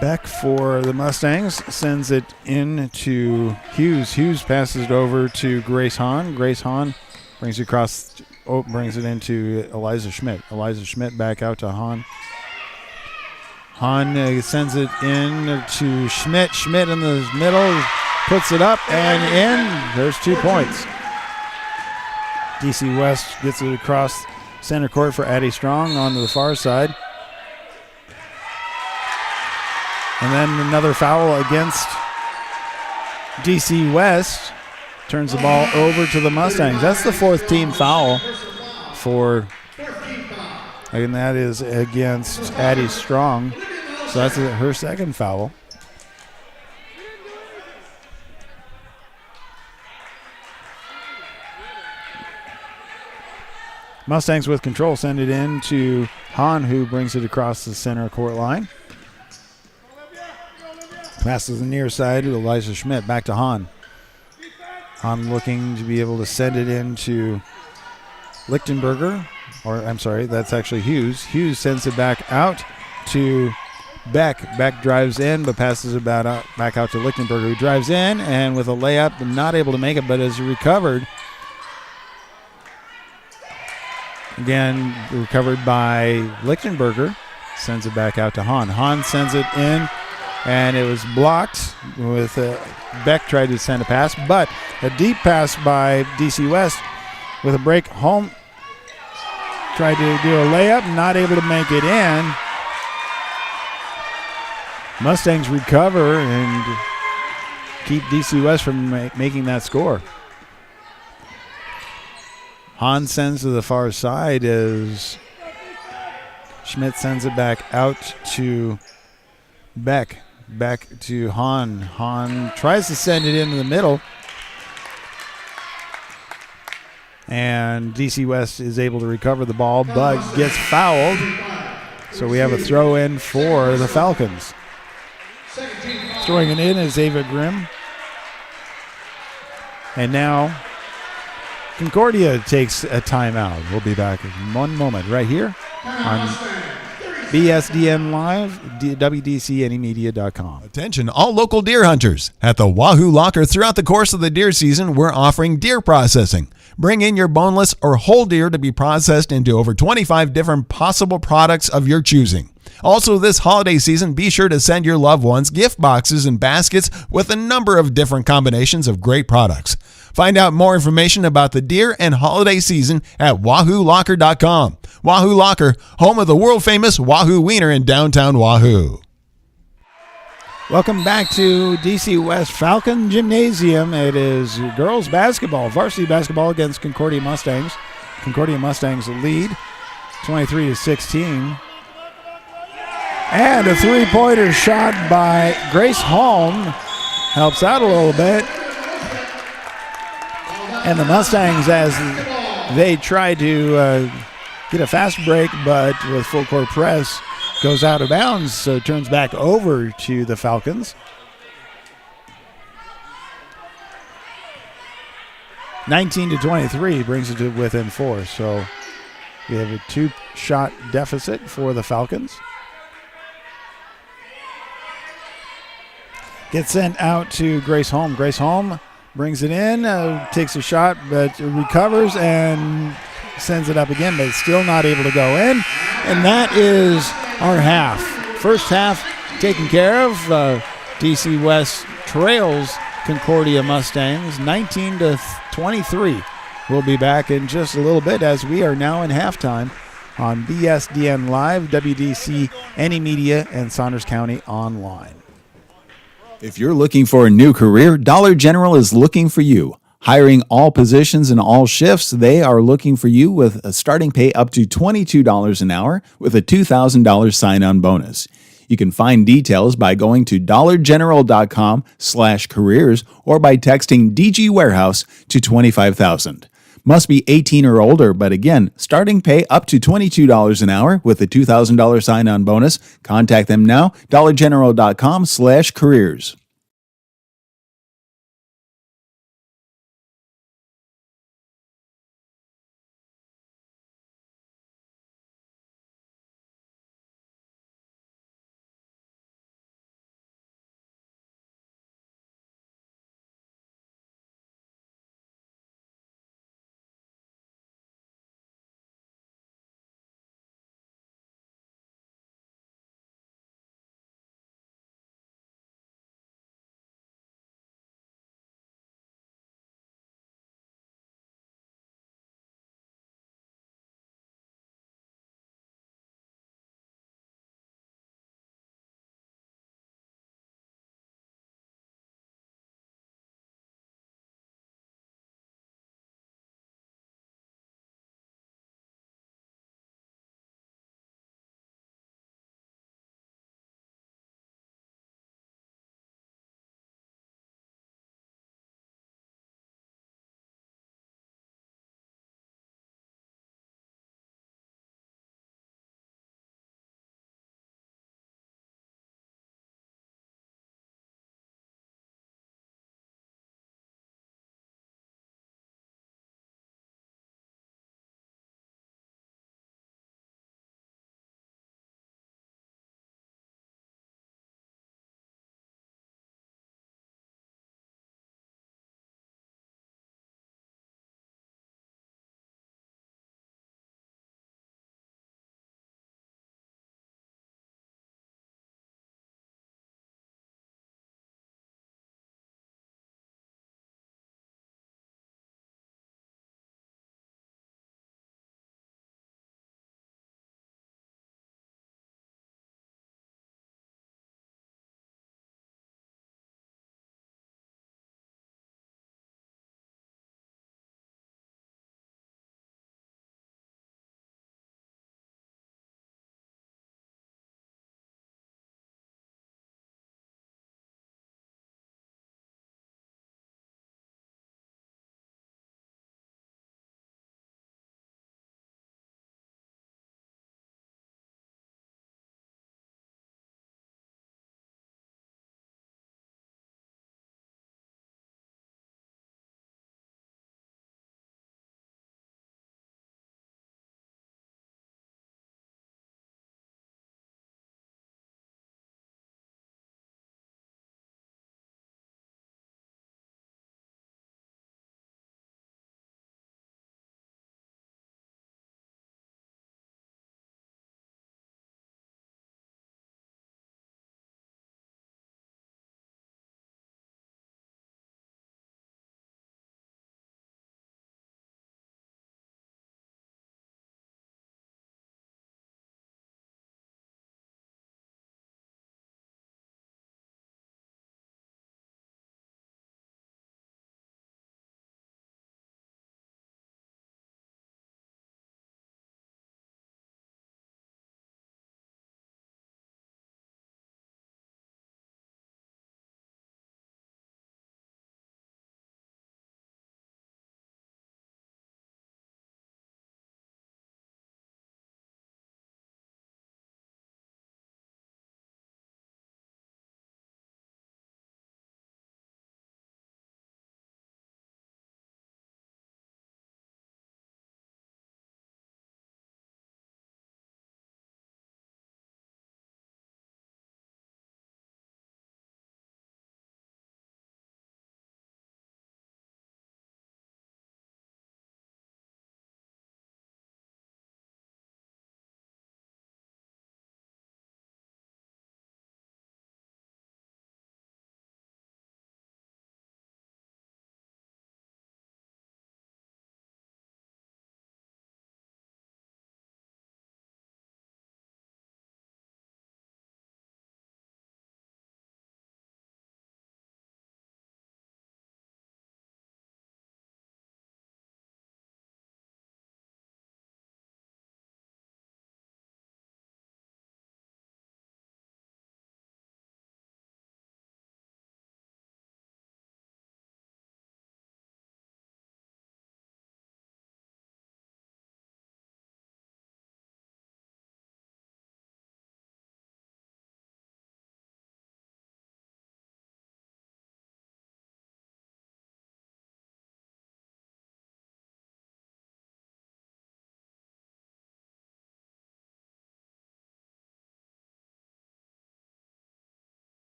Beck for the Mustangs sends it in to Hughes. Hughes passes it over to Grace Hahn. Grace Hahn brings it into Eliza Schmidt. Eliza Schmidt back out to Hahn. Hahn sends it in to Schmidt. Schmidt in the middle, puts it up and in. There's 2 points. DC West gets it across center court for Addie Strong onto the far side. And then another foul against DC West. Turns the ball over to the Mustangs. That's the 4th team foul and that is against Addie Strong. So that's her 2nd foul. Mustangs with control send it in to Hahn, who brings it across the center court line. Passes the near side to Eliza Schmidt. Back to Hahn. Hahn looking to be able to send it into Lichtenberger. Or, I'm sorry, that's actually Hughes. Hughes sends it back out to Beck. Beck drives in, but passes back out to Lichtenberger, who drives in and with a layup, not able to make it, but is recovered. Again, recovered by Lichtenberger. Sends it back out to Hahn. Hahn sends it in, and it was blocked with Beck tried to send a pass, but a deep pass by DC West with a break. Home tried to do a layup, not able to make it in. Mustangs recover and keep DC West from making that score. Hahn sends to the far side as Schmidt sends it back out to Beck. Back to Hahn. Hahn tries to send it into the middle. And DC West is able to recover the ball, but gets fouled. So we have a throw in for the Falcons. Throwing it in is Ava Grimm. And now Concordia takes a timeout. We'll be back in one moment right here on BSDN Live, WDCNemedia.com. Attention all local deer hunters. At the Wahoo Locker throughout the course of the deer season, we're offering deer processing. Bring in your boneless or whole deer to be processed into over 25 different possible products of your choosing. Also, this holiday season, be sure to send your loved ones gift boxes and baskets with a number of different combinations of great products. Find out more information about the deer and holiday season at WahooLocker.com. Wahoo Locker, home of the world-famous Wahoo Wiener in downtown Wahoo. Welcome back to DC West Falcon Gymnasium. It is girls basketball, varsity basketball against Concordia Mustangs. Concordia Mustangs lead 23-16. And a three-pointer shot by Grace Holm helps out a little bit. And the Mustangs, as they try to get a fast break, but with full court press, goes out of bounds, so turns back over to the Falcons. 19-23 brings it to within 4, so we have a 2-shot deficit for the Falcons. Gets sent out to Grace Holm. Grace Holm brings it in, takes a shot, but recovers and sends it up again, but still not able to go in. And that is our half. First half taken care of. DC West trails Concordia Mustangs 19-23. We'll be back in just a little bit as we are now in halftime on BSDN Live, WDC, Any Media, and Saunders County Online. If you're looking for a new career, Dollar General is looking for you. Hiring all positions and all shifts, they are looking for you with a starting pay up to $22 an hour with a $2,000 sign-on bonus. You can find details by going to dollargeneral.com/careers or by texting DG Warehouse to 25,000. Must be 18 or older, but again, starting pay up to $22 an hour with a $2,000 sign-on bonus. Contact them now, dollargeneral.com/careers.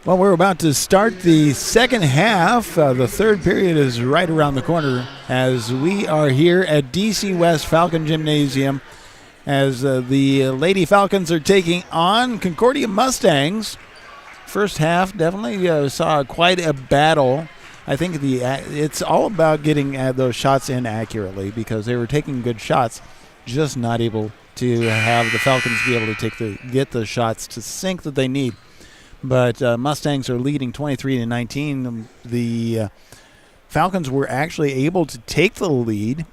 Well, we're about to start the second half. The third period is right around the corner as we are here at DC West Falcon Gymnasium as the Lady Falcons are taking on Concordia Mustangs. First half definitely saw quite a battle. I think it's all about getting those shots in accurately because they were taking good shots, just not able to have the Falcons be able to get the shots to sink that they need. But Mustangs are leading 23-19. The Falcons were actually able to take the lead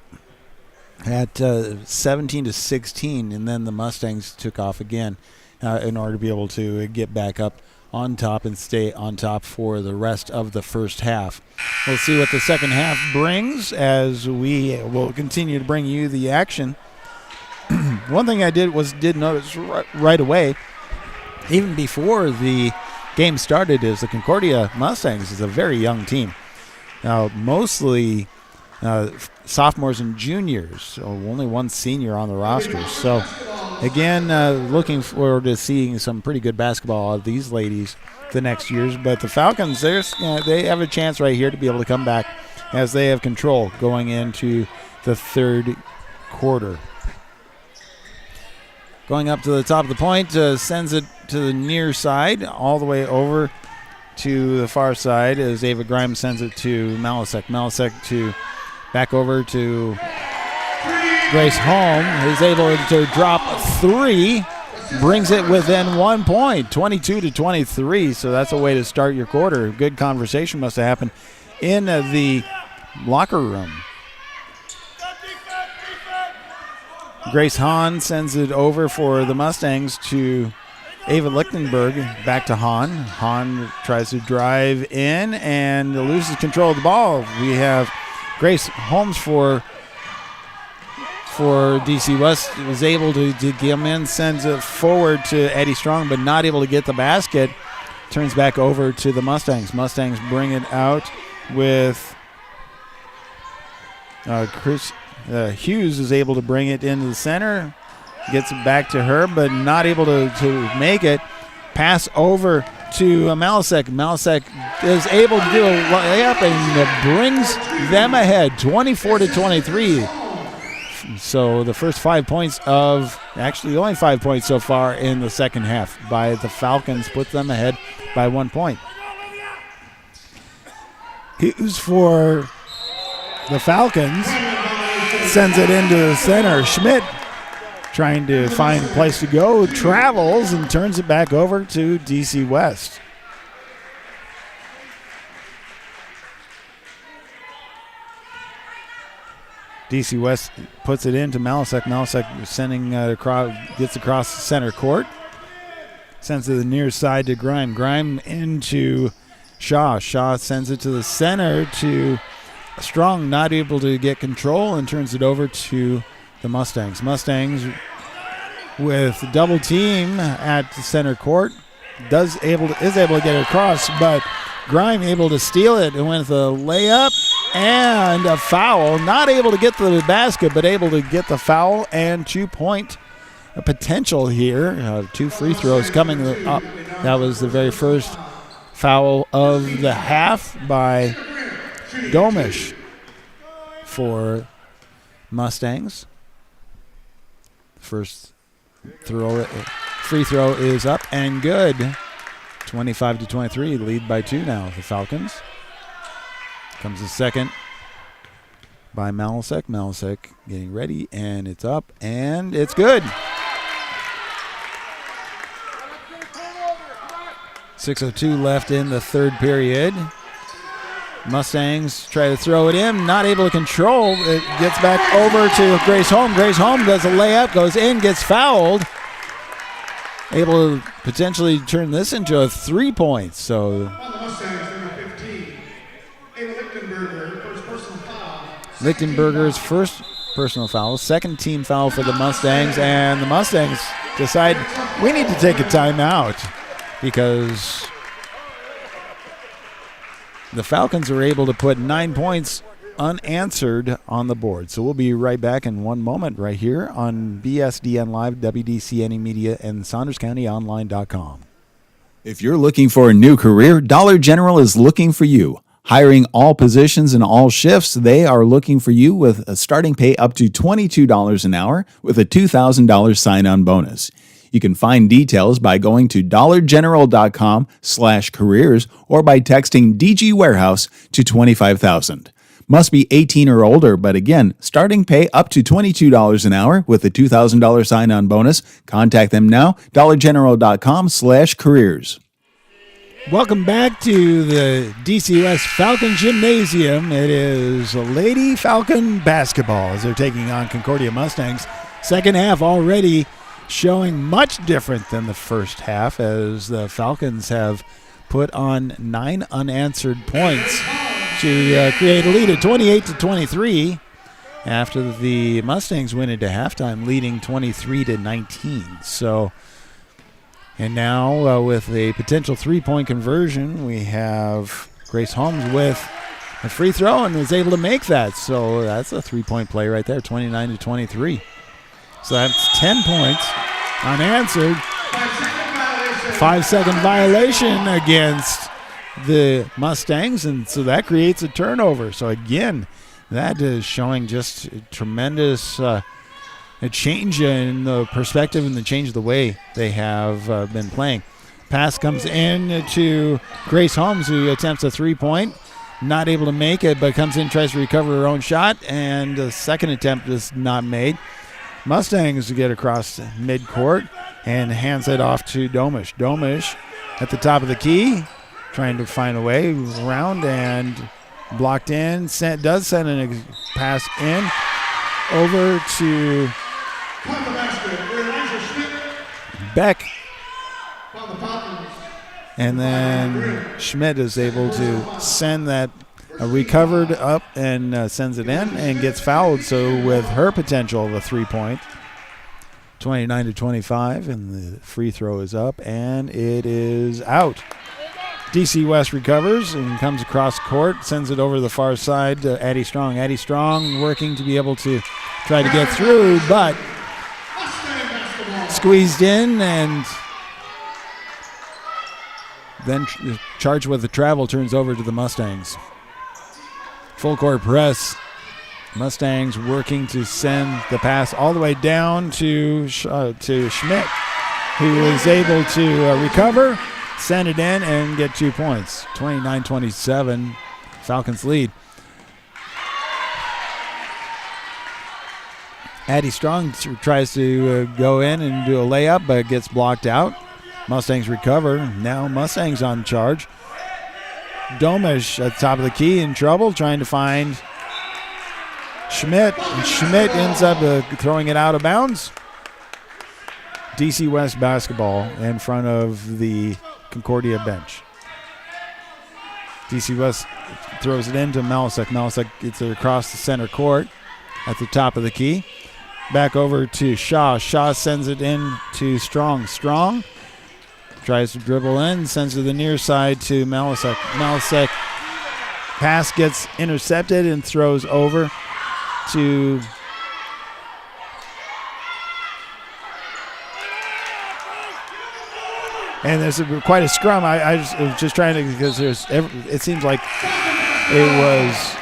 at 17-16, and then the Mustangs took off again in order to be able to get back up on top and stay on top for the rest of the first half. We'll see what the second half brings as we will continue to bring you the action. One thing I did notice right away, even before the game started, is the Concordia Mustangs is a very young team. Mostly sophomores and juniors, so only one senior on the roster. So, again, looking forward to seeing some pretty good basketball out of these ladies the next years. But the Falcons, they have a chance right here to be able to come back as they have control going into the third quarter. Going up to the top of the point, sends it to the near side, all the way over to the far side as Ava Grimes sends it to Malasek. Malasek back over to Grace Holm, is able to drop three, brings it within 1 point, 22-23. So that's a way to start your quarter. Good conversation must have happened in the locker room. Grace Hahn sends it over for the Mustangs to Ava Lichtenberg. Back to Hahn. Hahn tries to drive in and loses control of the ball. We have Grace Holmes for DC West was able to come in, sends it forward to Eddie Strong, but not able to get the basket. Turns back over to the Mustangs. Mustangs bring it out with Chris Hughes is able to bring it into the center. Gets it back to her, but not able to make it. Pass over to Malasek. Malasek is able to do a layup and brings them ahead, 24-23. So the first 5 points actually only 5 points so far in the second half by the Falcons put them ahead by 1 point. Hughes for the Falcons sends it into the center. Schmidt trying to find a place to go, travels and turns it back over to DC West. DC West puts it into Malasek. Malasek sending gets across the center court. Sends it to the near side to Grime. Grime into Shaw. Shaw sends it to the center to Strong, not able to get control, and turns it over to the Mustangs. Mustangs with double team at the center court is able to get it across, but Grime able to steal it and with a layup and a foul. Not able to get to the basket, but able to get the foul and 2 point potential here. 2 free throws coming up. That was the very first foul of the half by Domish for Mustangs. First free throw is up and good. 25-23, lead by 2 now, the Falcons. Comes the second by Malasek. Malasek getting ready, and it's up, and it's good. 6:02 left in the third period. Mustangs try to throw it in, not able to control. It gets back over to Grace Holm. Grace Holm does a layup, goes in, gets fouled. Able to potentially turn this into a 3 points. So Lichtenberger's first personal foul, second team foul for the Mustangs, and the Mustangs decide we need to take a timeout because the Falcons are able to put 9 points unanswered on the board. So we'll be right back in one moment right here on BSDN Live, WDCNE Media, and SaundersCountyOnline.com. If you're looking for a new career, Dollar General is looking for you. Hiring all positions and all shifts, they are looking for you with a starting pay up to $22 an hour with a $2,000 sign-on bonus. You can find details by going to dollargeneral.com/careers or by texting DG Warehouse to 25,000. Must be 18 or older, but again, starting pay up to $22 an hour with a $2,000 sign-on bonus. Contact them now, dollargeneral.com/careers. Welcome back to the DCUS Falcon Gymnasium. It is Lady Falcon basketball as they're taking on Concordia Mustangs. Second half already showing much different than the first half as the Falcons have put on 9 unanswered points to create a lead at 28-23 after the Mustangs went into halftime leading 23-19. So, and now with a potential 3-point conversion, we have Grace Holmes with a free throw and was able to make that. So that's a 3-point play right there, 29-23. So that's 10 points unanswered. 5-second violation against the Mustangs, and so that creates a turnover. So again, that is showing just a tremendous a change in the perspective and the change of the way they have been playing. Pass comes in to Grace Holmes, who attempts a 3-point, not able to make it, but comes in, tries to recover her own shot, and the second attempt is not made. Mustangs get across midcourt and hands it off to Domish. Domish at the top of the key, trying to find a way around and blocked in. Does send a pass in over to Beck. And then Schmidt is able to send that recovered up and sends it in and gets fouled. So with her potential of a 3-point, 29-25, and the free throw is up and it is out. DC West recovers and comes across court, sends it over the far side to Addie Strong. Addie Strong working to be able to try to get through, but squeezed in and then charged with the travel turns over to the Mustangs. Full court press. Mustangs working to send the pass all the way down to Schmidt, who is able to recover, send it in, and get 2 points. 29-27, Falcons lead. Addie Strong tries to go in and do a layup, but gets blocked out. Mustangs recover. Now Mustangs on charge. Domish at the top of the key in trouble, trying to find Schmidt. And Schmidt ends up throwing it out of bounds. DC West basketball in front of the Concordia bench. DC West throws it into Malasek. Malasek gets it across the center court at the top of the key. Back over to Shaw. Shaw sends it in to Strong. Strong tries to dribble in, sends to the near side to Malasek. Malasek pass gets intercepted and throws over to and there's quite a scrum. I was just trying to, because it seems like it was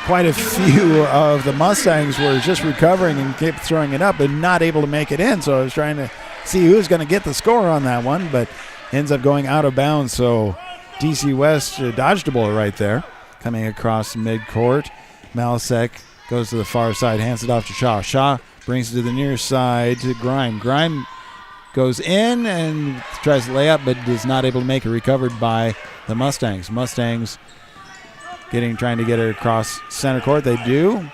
quite a few of the Mustangs were just recovering and kept throwing it up and not able to make it in. So I was trying to see who's going to get the score on that one, but ends up going out of bounds. So DC West dodged a bullet right there. Coming across midcourt, Malasek goes to the far side, hands it off to Shaw. Shaw brings it to the near side to Grime. Grime goes in and tries to lay up, but is not able to make it, recovered by the Mustangs. Mustangs trying to get her across center court. They do.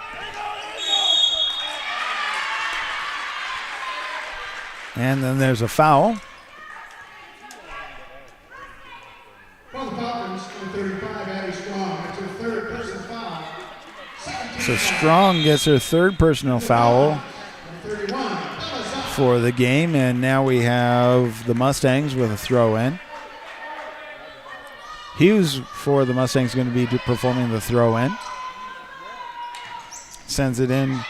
And then there's a foul. So Strong gets her third personal foul for the game, and now we have the Mustangs with a throw-in. Hughes for the Mustangs going to be performing the throw-in. Sends it in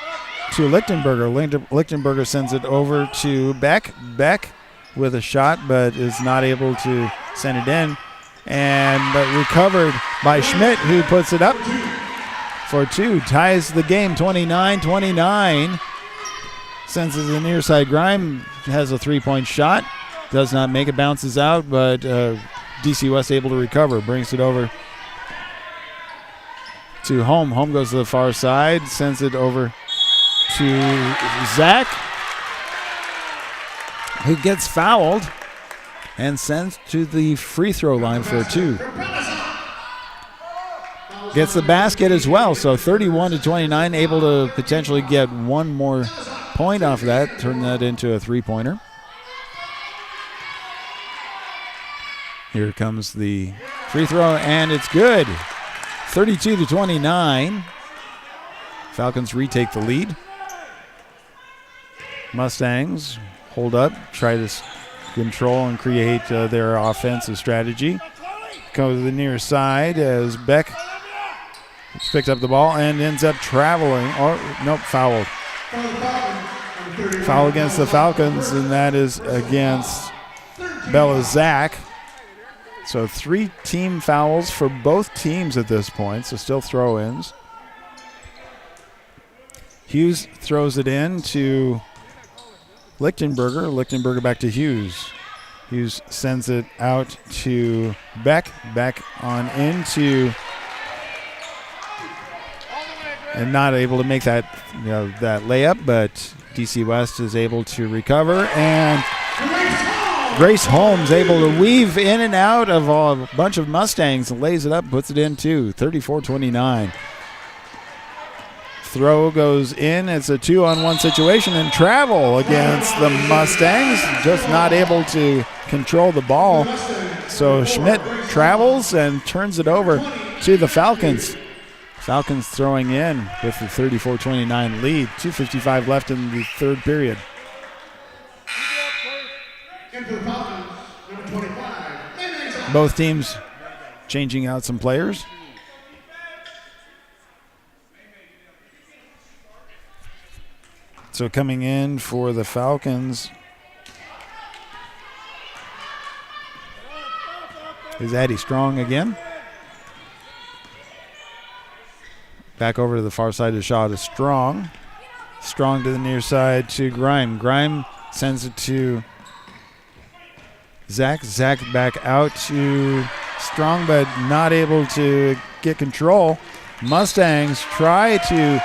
to Lichtenberger. Lichtenberger sends it over to Beck. Beck with a shot, but is not able to send it in. But recovered by Schmidt, who puts it up for two. Ties the game 29-29. Sends it to the near side. Grime has a three-point shot. Does not make it. Bounces out, but DC West able to recover. Brings it over to Home. Home goes to the far side. Sends it over to Zach, who gets fouled and sent to the free throw line for a two. Gets the basket as well, so 31-29, able to potentially get one more point off of that, turn that into a three-pointer. Here comes the free throw, and it's good. 32-29. Falcons retake the lead. Mustangs hold up, try to control and create their offensive strategy. Go to the near side as Beck picked up the ball and ends up traveling. Fouled. Foul against the Falcons, and that is against Bella Zach. So 3 team fouls for both teams at this point, so still throw-ins. Hughes throws it in to Lichtenberger. Lichtenberger back to Hughes. Hughes sends it out to Beck. Beck on into, and not able to make that that layup, but DC West is able to recover, and Grace Holmes able to weave in and out of a bunch of Mustangs and lays it up, puts it in too. 34-29. Throw goes in. It's a 2-on-1 situation, and travel against the Mustangs. Just not able to control the ball. So Schmidt travels and turns it over to the Falcons. Falcons throwing in with the 34-29 lead. 2:55 left in the third period. Both teams changing out some players. So coming in for the Falcons is Addie Strong again. Back over to the far side to Shaw to Strong. Strong to the near side to Grime. Grime sends it to Zach. Zach back out to Strong, but not able to get control. Mustangs try to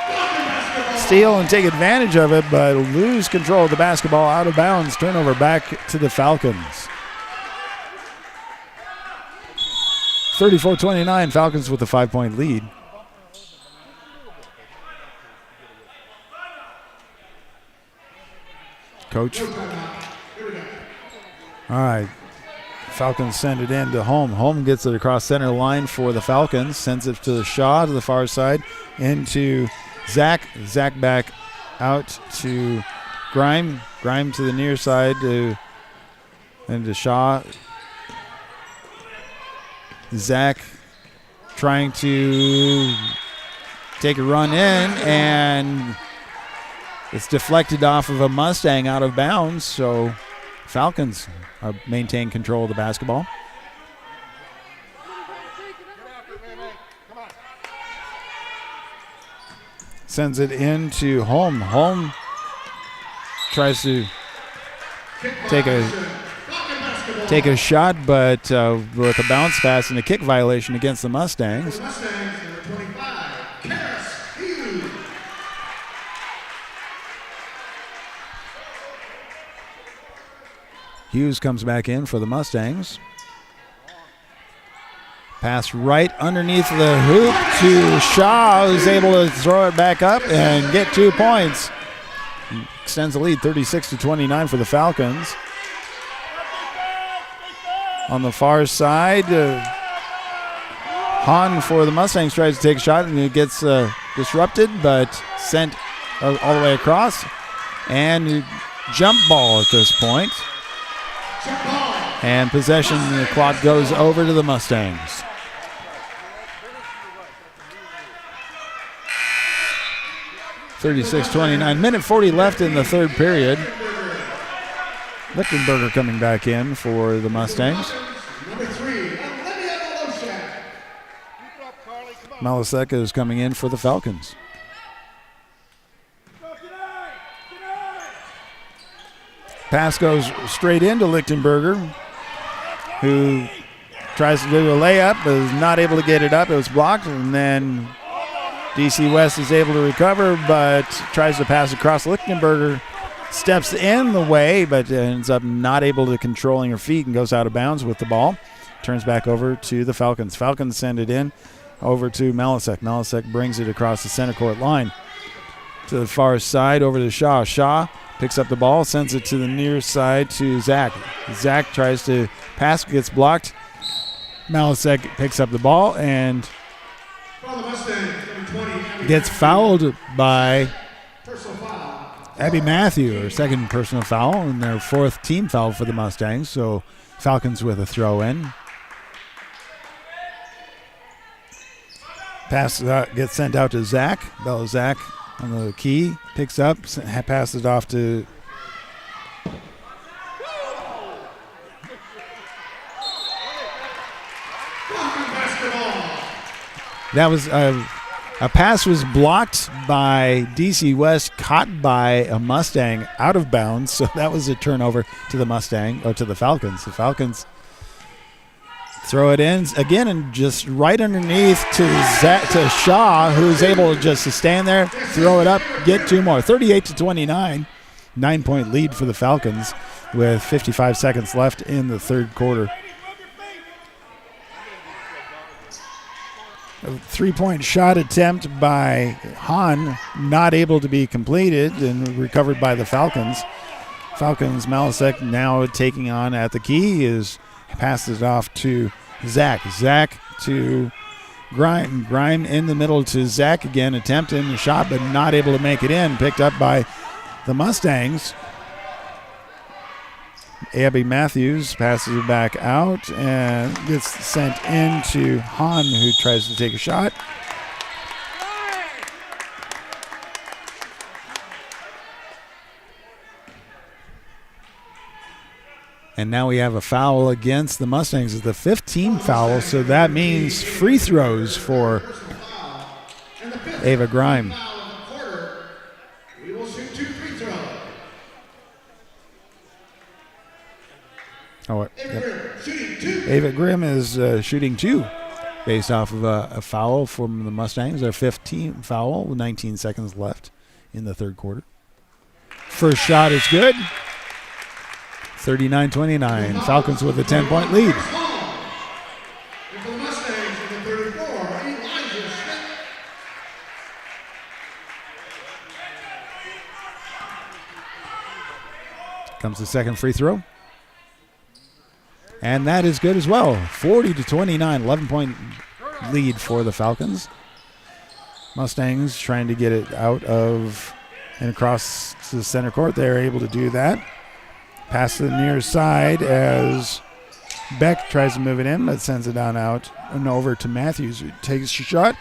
steal and take advantage of it, but lose control of the basketball out of bounds. Turnover back to the Falcons. 34-29, Falcons with a 5-point lead. Coach. All right. Falcons send it in to Home. Home gets it across center line for the Falcons. Sends it to Shaw to the far side. Into Zach. Zach back out to Grime. Grime to the near side and to Shaw. Zach trying to take a run in, and it's deflected off of a Mustang out of bounds, so Falcons maintain control of the basketball. Sends it into Home. Home tries to take a shot, but with a bounce pass and a kick violation against the Mustangs. Hughes comes back in for the Mustangs. Pass right underneath the hoop to Shaw, who's able to throw it back up and get 2 points. Extends the lead 36-29 for the Falcons. On the far side, Hahn for the Mustangs tries to take a shot, and it gets disrupted, but sent all the way across. And jump ball at this point. And possession, the clock goes over to the Mustangs. (36-29). Minute 40 left in the third period. Lichtenberger coming back in for the Mustangs. Number 3, Olivia Maloshak. Malasek is coming in for the Falcons. Pass goes straight into Lichtenberger, who tries to do a layup, but is not able to get it up. It was blocked, and then DC West is able to recover, but tries to pass across. Lichtenberger steps in the way, but ends up not able to controlling her feet and goes out of bounds with the ball. Turns back over to the Falcons. Falcons send it in over to Malasek. Malasek brings it across the center court line to the far side over to Shaw. Shaw picks up the ball, sends it to the near side to Zach. Zach tries to pass, gets blocked. Malasek picks up the ball and For the Mustangs, number 20, Abby gets Matthews. fouled by Personal foul. Abby Matthew, her second personal foul, and their fourth team foul for the Mustangs. So Falcons with a throw in. Pass gets sent out to Zach. Bella Zach on the key, picks up, passes it off to that was a pass was blocked by DC West, caught by a Mustang out of bounds. So that was a turnover to the Mustang or to the Falcons. The Falcons throw it in again and just right underneath to Shaw, who's able just to stand there, throw it up, get two more. 38-29, 9-point lead for the Falcons with 55 seconds left in the third quarter. A 3-point shot attempt by Hahn, not able to be completed and recovered by the Falcons. Falcons, Malasek now taking on at the key, passes it off to Zach. Zach to Grime. Grime in the middle to Zach again, attempting the shot but not able to make it in. Picked up by the Mustangs. Abby Matthews passes it back out and gets sent into Hahn, who tries to take a shot. And now we have a foul against the Mustangs. It's the 15th foul, so that means free throws for Ava Grime. We will shoot 2 free throws. Oh, yep. Shooting 2. Ava Grimm is shooting 2 based off of a foul from the Mustangs. Their 15th foul with 19 seconds left in the third quarter. First shot is good. 39-29. Falcons with a 10-point lead. And for the Mustangs, number 34, Elijah Schmidt. Comes the second free throw. And that is good as well. 40-29, 11-point lead for the Falcons. Mustangs trying to get it out of and across to the center court. They're able to do that. Pass to the near side as Beck tries to move it in, but sends it down out and over to Matthews, who takes a shot.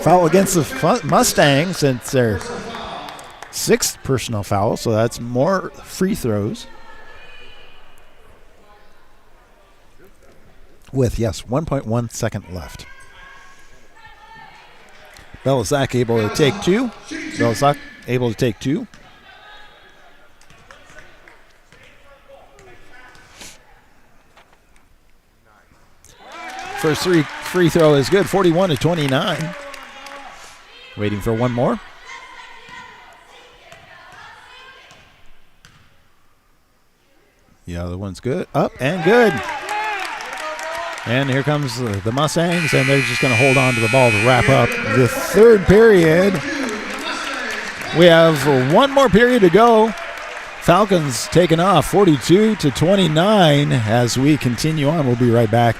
Foul against the Mustangs. It's their 6th personal foul, so that's more free throws. With, 1.1 second left. Belizak able to take 2. Belizak able to take 2. First free throw is good, 41-29. Waiting for one more. The other one's good. Up and good. And here comes the Mustangs, and they're just going to hold on to the ball to wrap up the third period. We have one more period to go. Falcons taking off 42-29 as we continue on. We'll be right back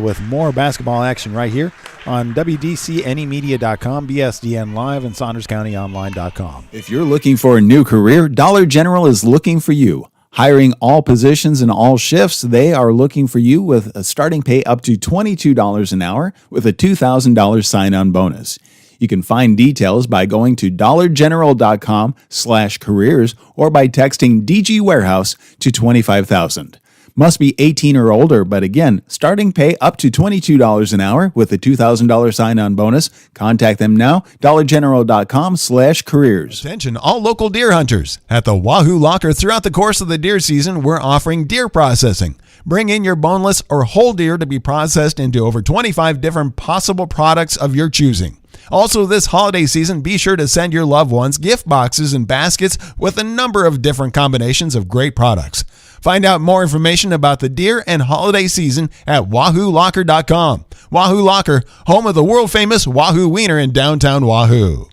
with more basketball action right here on WDCNEmedia.com, BSDN Live, and SaundersCountyOnline.com. If you're looking for a new career, Dollar General is looking for you. Hiring all positions and all shifts, they are looking for you with a starting pay up to $22 an hour with a $2,000 sign-on bonus. You can find details by going to dollargeneral.com/careers or by texting DG Warehouse to 25,000. Must be 18 or older, but again, starting pay up to $22 an hour with a $2,000 sign-on bonus. Contact them now, dollargeneral.com/careers. Attention all local deer hunters. At the Wahoo Locker throughout the course of the deer season, we're offering deer processing. Bring in your boneless or whole deer to be processed into over 25 different possible products of your choosing. Also, this holiday season, be sure to send your loved ones gift boxes and baskets with a number of different combinations of great products. Find out more information about the deer and holiday season at wahoolocker.com. Wahoo Locker, home of the world-famous Wahoo Wiener in downtown Wahoo.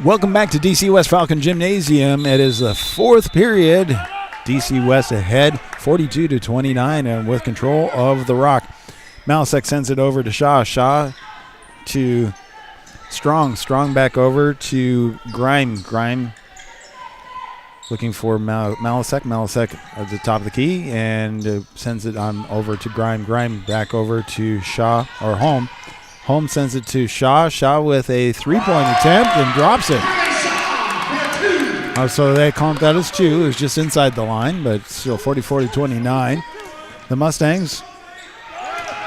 Welcome back to DC West Falcon Gymnasium. It is the fourth period. DC West ahead 42-29 and with control of the rock. Malasek sends it over to Shaw. Shaw to Strong. Strong back over to Grime. Grime looking for Malasek. Malasek at the top of the key and sends it on over to Grime. Grime back over to Shaw or Holm. Holm sends it to Shaw. Shaw with a three-point attempt and drops it. So they count that as two. It was just inside the line, but still 44-29. The Mustangs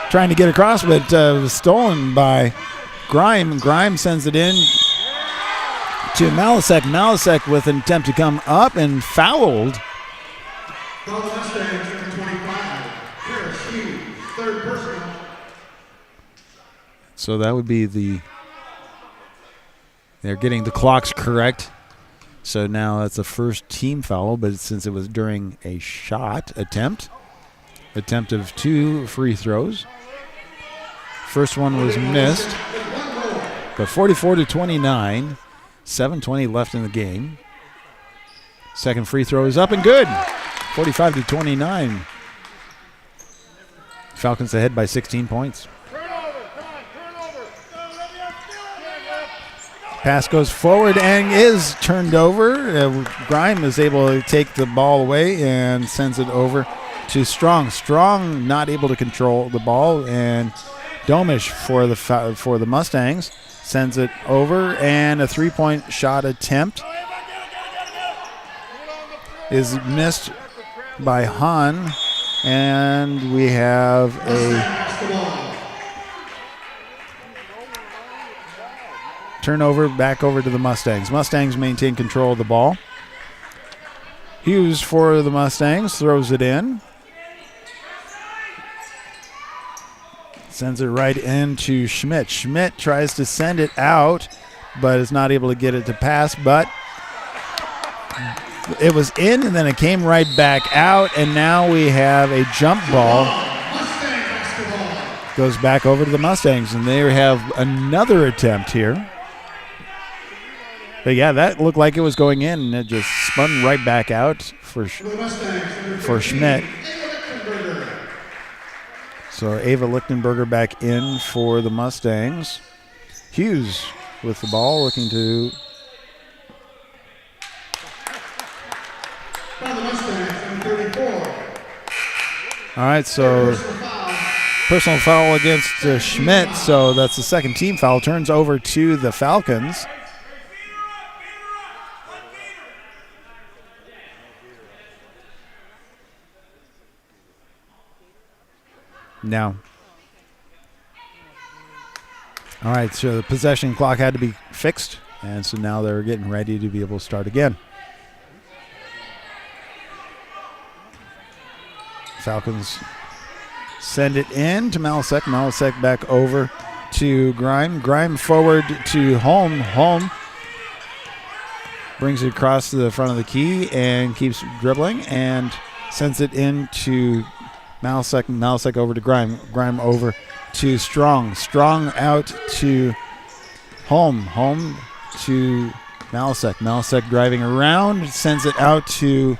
trying to get across, but was stolen by Grime. Grime sends it in to Malasek. Malasek with an attempt to come up and fouled. Foul the Mustangs, number 25. Harris Hughes, third personal. So that would be they're getting the clocks correct. So now that's the first team foul, but since it was during a shot attempt of two free throws. First one was missed, but 44-29, 7:20 left in the game. Second free throw is up and good, 45-29. Falcons ahead by 16 points. Pass goes forward and is turned over. Grime is able to take the ball away and sends it over to Strong. Strong not able to control the ball, and Domish for the Mustangs sends it over, and a three-point shot attempt is missed by Hahn, and we have a turnover back over to the Mustangs. Mustangs maintain control of the ball. Hughes for the Mustangs throws it in. Sends it right into Schmidt. Schmidt tries to send it out, but is not able to get it to pass. But it was in, and then it came right back out, and now we have a jump ball. Goes back over to the Mustangs, and they have another attempt here. But yeah, that looked like it was going in, and it just spun right back out for Schmidt. So Ava Lichtenberger back in for the Mustangs. Hughes with the ball, looking to. All right, so personal foul against Schmidt. So that's the second team foul. Turns over to the Falcons. Now, all right, so the possession clock had to be fixed, and so now they're getting ready to be able to start again. Falcons send it in to Malasek. Malasek back over to Grime. Grime forward to Holm. Holm brings it across to the front of the key and keeps dribbling and sends it into Malasek. Malasek over to Grime. Grime over to Strong. Strong out to Holm. Holm to Malasek. Malasek driving around, sends it out to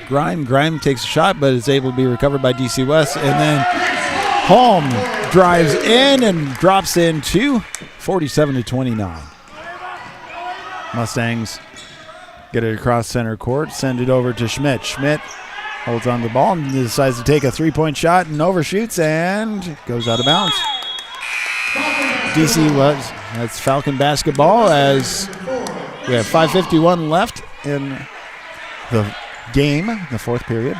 Grime. Grime takes a shot, but is able to be recovered by DC West. And then Holm drives in and drops in to 47-29. Mustangs get it across center court, send it over to Schmidt. Schmidt holds on to the ball and decides to take a three-point shot and overshoots and goes out of bounds. That's Falcon basketball as we have 5:51 left in the game, the fourth period.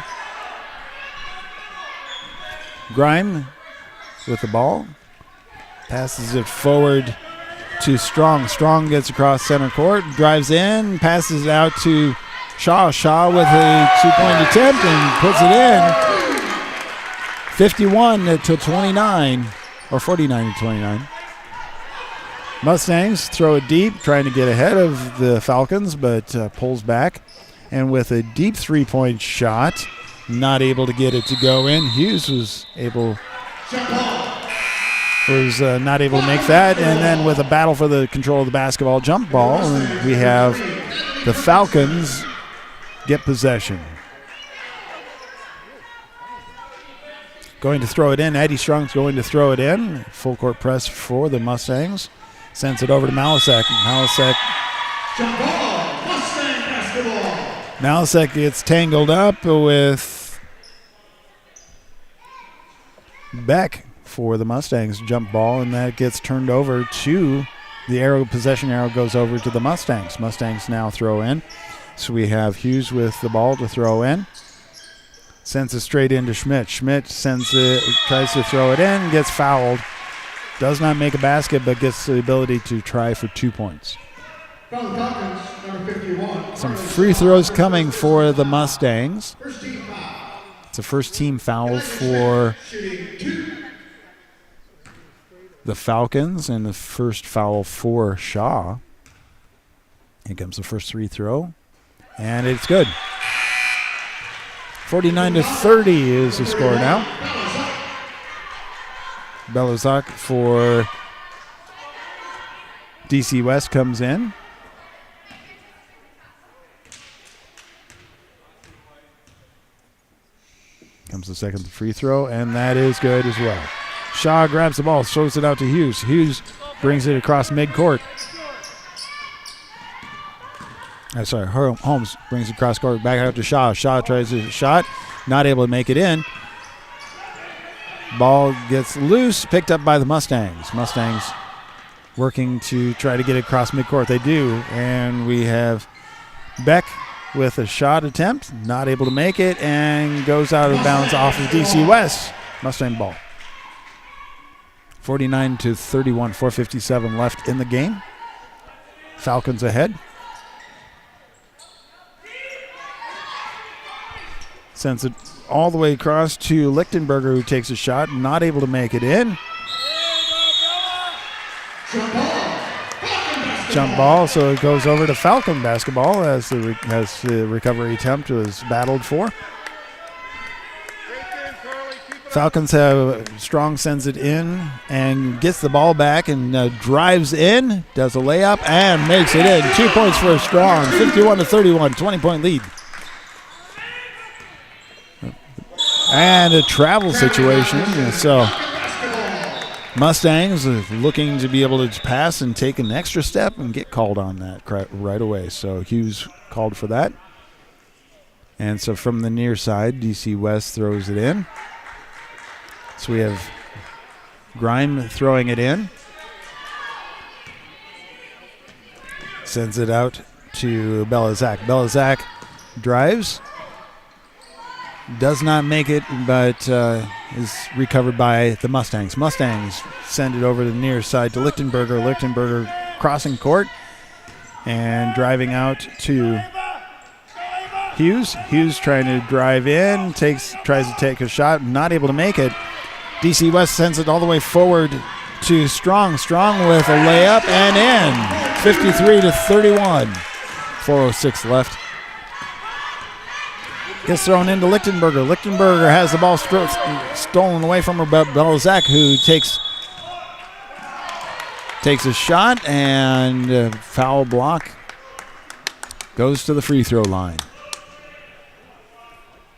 Grime with the ball, passes it forward to Strong. Strong gets across center court, drives in, passes it out to Shaw. Shaw with a two-point attempt and puts it in. 51 to 29, or 49 to 29. Mustangs throw it deep, trying to get ahead of the Falcons, but pulls back. And with a deep three-point shot, not able to get it to go in. Hughes was not able to make that. And then with a battle for the control of the basketball, jump ball, and we have the Falcons get possession. Going to throw it in. Eddie Strong's going to throw it in. Full court press for the Mustangs. Sends it over to Malasek. Malasek gets tangled up with Beck for the Mustangs. Jump ball, and that gets turned over to the possession arrow goes over to the Mustangs. Mustangs now throw in. So we have Hughes with the ball to throw in. Sends it straight into Schmidt. Schmidt tries to throw it in, gets fouled. Does not make a basket, but gets the ability to try for 2 points. Some free throws coming for the Mustangs. It's a first team foul for the Falcons and the first foul for Shaw. Here comes the first free throw, and it's good. 49 to 30 is the score now. Belozak for DC West comes in. Comes the second free throw, and that is good as well. Shaw grabs the ball, throws it out to Hughes. Hughes brings it across midcourt. Holmes brings it across court, back out to Shaw. Shaw tries a shot, not able to make it in. Ball gets loose, picked up by the Mustangs. Mustangs working to try to get it across midcourt. They do, and we have Beck with a shot attempt, not able to make it, and goes out of bounds off of DC West. Mustang ball. 49 to 31, 4:57 left in the game. Falcons ahead. Sends it all the way across to Lichtenberger, who takes a shot, not able to make it in. Jump ball, so it goes over to Falcon basketball as the recovery attempt was battled for. Falcons have Strong, sends it in and gets the ball back and drives in, does a layup and makes it in. 2 points for Strong, 51 to 31, 20-point lead. And a travel situation, so Mustangs looking to be able to pass and take an extra step and get called on that right away. So Hughes called for that. And so from the near side, DC West throws it in. So we have Grime throwing it in. Sends it out to Belozak. Belozak drives. Does not make it, but is recovered by the Mustangs. Mustangs send it over to the near side to Lichtenberger. Lichtenberger crossing court and driving out to Hughes. Hughes trying to drive in, tries to take a shot, not able to make it. DC West sends it all the way forward to Strong. Strong with a layup and in. 53 to 31. 4:06 left. Gets thrown into Lichtenberger. Lichtenberger has the ball stolen away from her, Belozak, who takes a shot and foul block. Goes to the free throw line.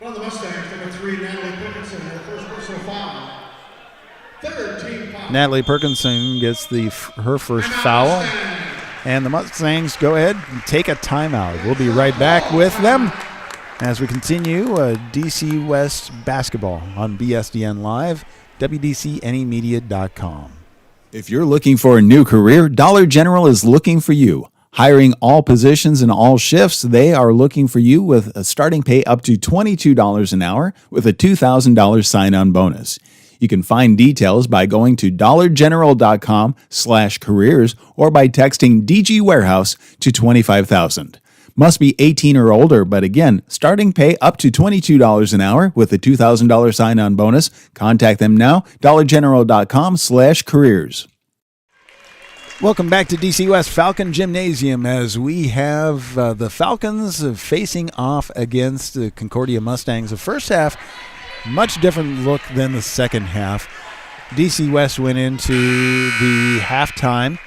One of the Mustangs, number 3, Natalie Perkinson, her first personal foul. Third team foul. Natalie Perkinson gets her first foul. And the Mustangs go ahead and take a timeout. We'll be right back with them as we continue DC West basketball on BSDN Live, WDCNEmedia.com. If you're looking for a new career, Dollar General is looking for you. Hiring all positions and all shifts, they are looking for you with a starting pay up to $22 an hour with a $2,000 sign-on bonus. You can find details by going to dollargeneral.com/careers or by texting DG Warehouse to 25,000. Must be 18 or older, but again, starting pay up to $22 an hour with a $2,000 sign-on bonus. Contact them now, dollargeneral.com/careers. Welcome back to DC West Falcon Gymnasium as we have the Falcons facing off against the Concordia Mustangs. The first half, much different look than the second half. DC West went into the halftime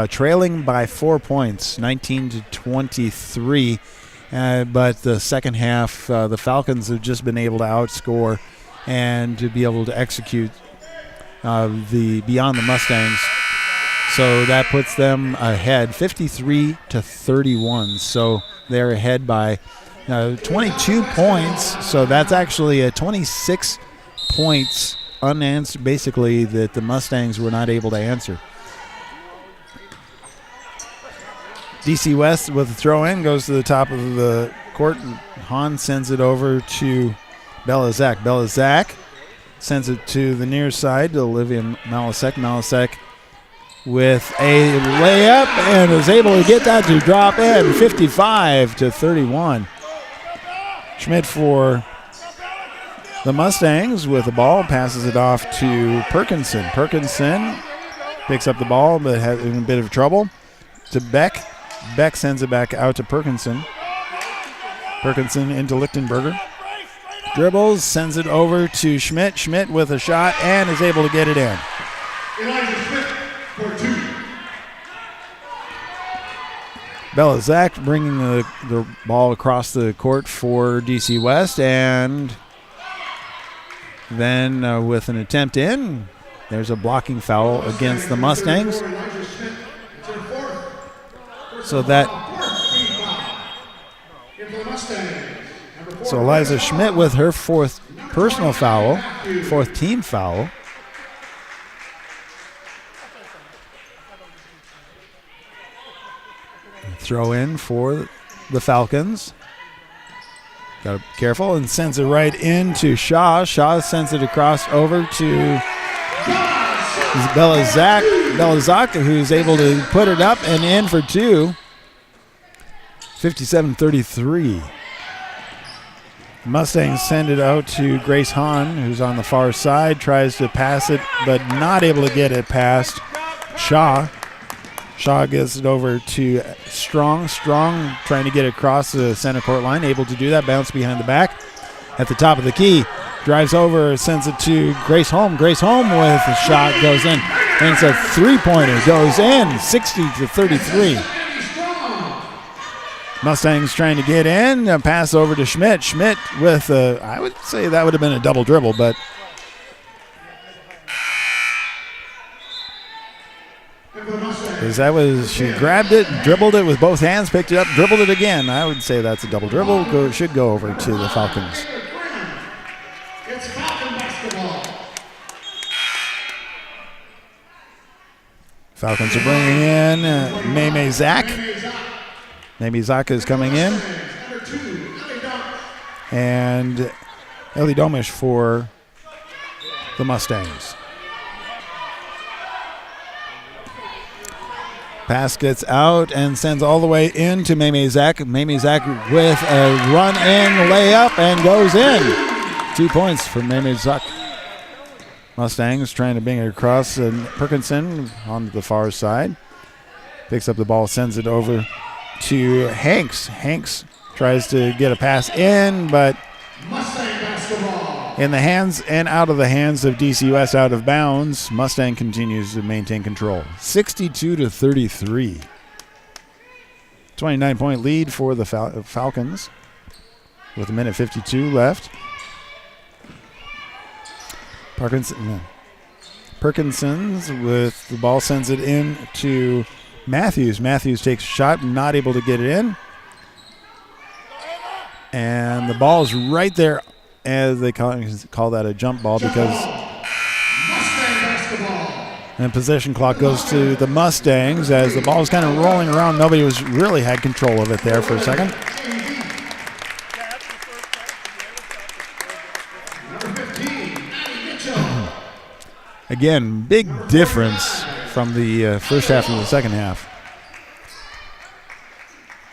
trailing by 4 points, 19-23. But the second half, the Falcons have just been able to outscore and to be able to execute beyond the Mustangs. So that puts them ahead 53-31. So they're ahead by 22 points. So that's actually a 26 points unanswered, basically, that the Mustangs were not able to answer. DC West with a throw in goes to the top of the court. Hahn sends it over to Belazak. Belazak sends it to the near side to Olivia Malasek. Malasek with a layup and is able to get that to drop in 55-31. Schmidt for the Mustangs with the ball, passes it off to Perkinson. Perkinson picks up the ball but has in a bit of trouble to Beck. Beck sends it back out to Perkinson. Perkinson into Lichtenberger. Dribbles, sends it over to Schmidt. Schmidt with a shot and is able to get it in. Elijah Schmidt for 2. Belazak bringing the ball across the court for DC West, and then with an attempt in, there's a blocking foul against the Mustangs. So Eliza Schmidt with her fourth personal foul, fourth team foul. Throw in for the Falcons. Got to be careful and sends it right into Shaw. Shaw sends it across over to Belazak. Belazak, who's able to put it up and in for 2. 57-33. Mustangs send it out to Grace Hahn, who's on the far side, tries to pass it, but not able to get it past Shaw. Shaw gets it over to Strong. Strong trying to get it across the center court line, able to do that, bounce behind the back. At the top of the key, drives over, sends it to Grace Holm. Grace Holm with a shot, goes in, and it's a three-pointer, goes in, 60-33. Mustangs trying to get in, a pass over to Schmidt. Schmidt with I would say that would have been a double dribble, but she grabbed it, dribbled it with both hands, picked it up, dribbled it again. I would say that's a double dribble. Should go over to the Falcons. It's Falcon basketball. Falcons are bringing in Maymay Zach. Maymay Zach is coming in. And Ellie Domish for the Mustangs. Pass gets out and sends all the way into Maymay Zach. Maymay Zach with a run-in layup and goes in. 2 points for Maymay Zach. Mustangs trying to bring it across, and Perkinson on the far side. Picks up the ball, sends it over to Hanks. Hanks tries to get a pass in, but in the hands and out of the hands of DC West, out of bounds. Mustang continues to maintain control. 62-33. 29-point lead for the Falcons with a minute 52 left. Perkinson's with the ball, sends it in to Matthews. Matthews takes a shot, not able to get it in. And the ball is right there, as they call that a jump ball, because Mustang basketball. and possession clock goes to the Mustangs as the ball is kind of rolling around. Nobody was really had control of it there for a second. Number 15, Maddie Mitchell. Again, big difference from the first half to the second half.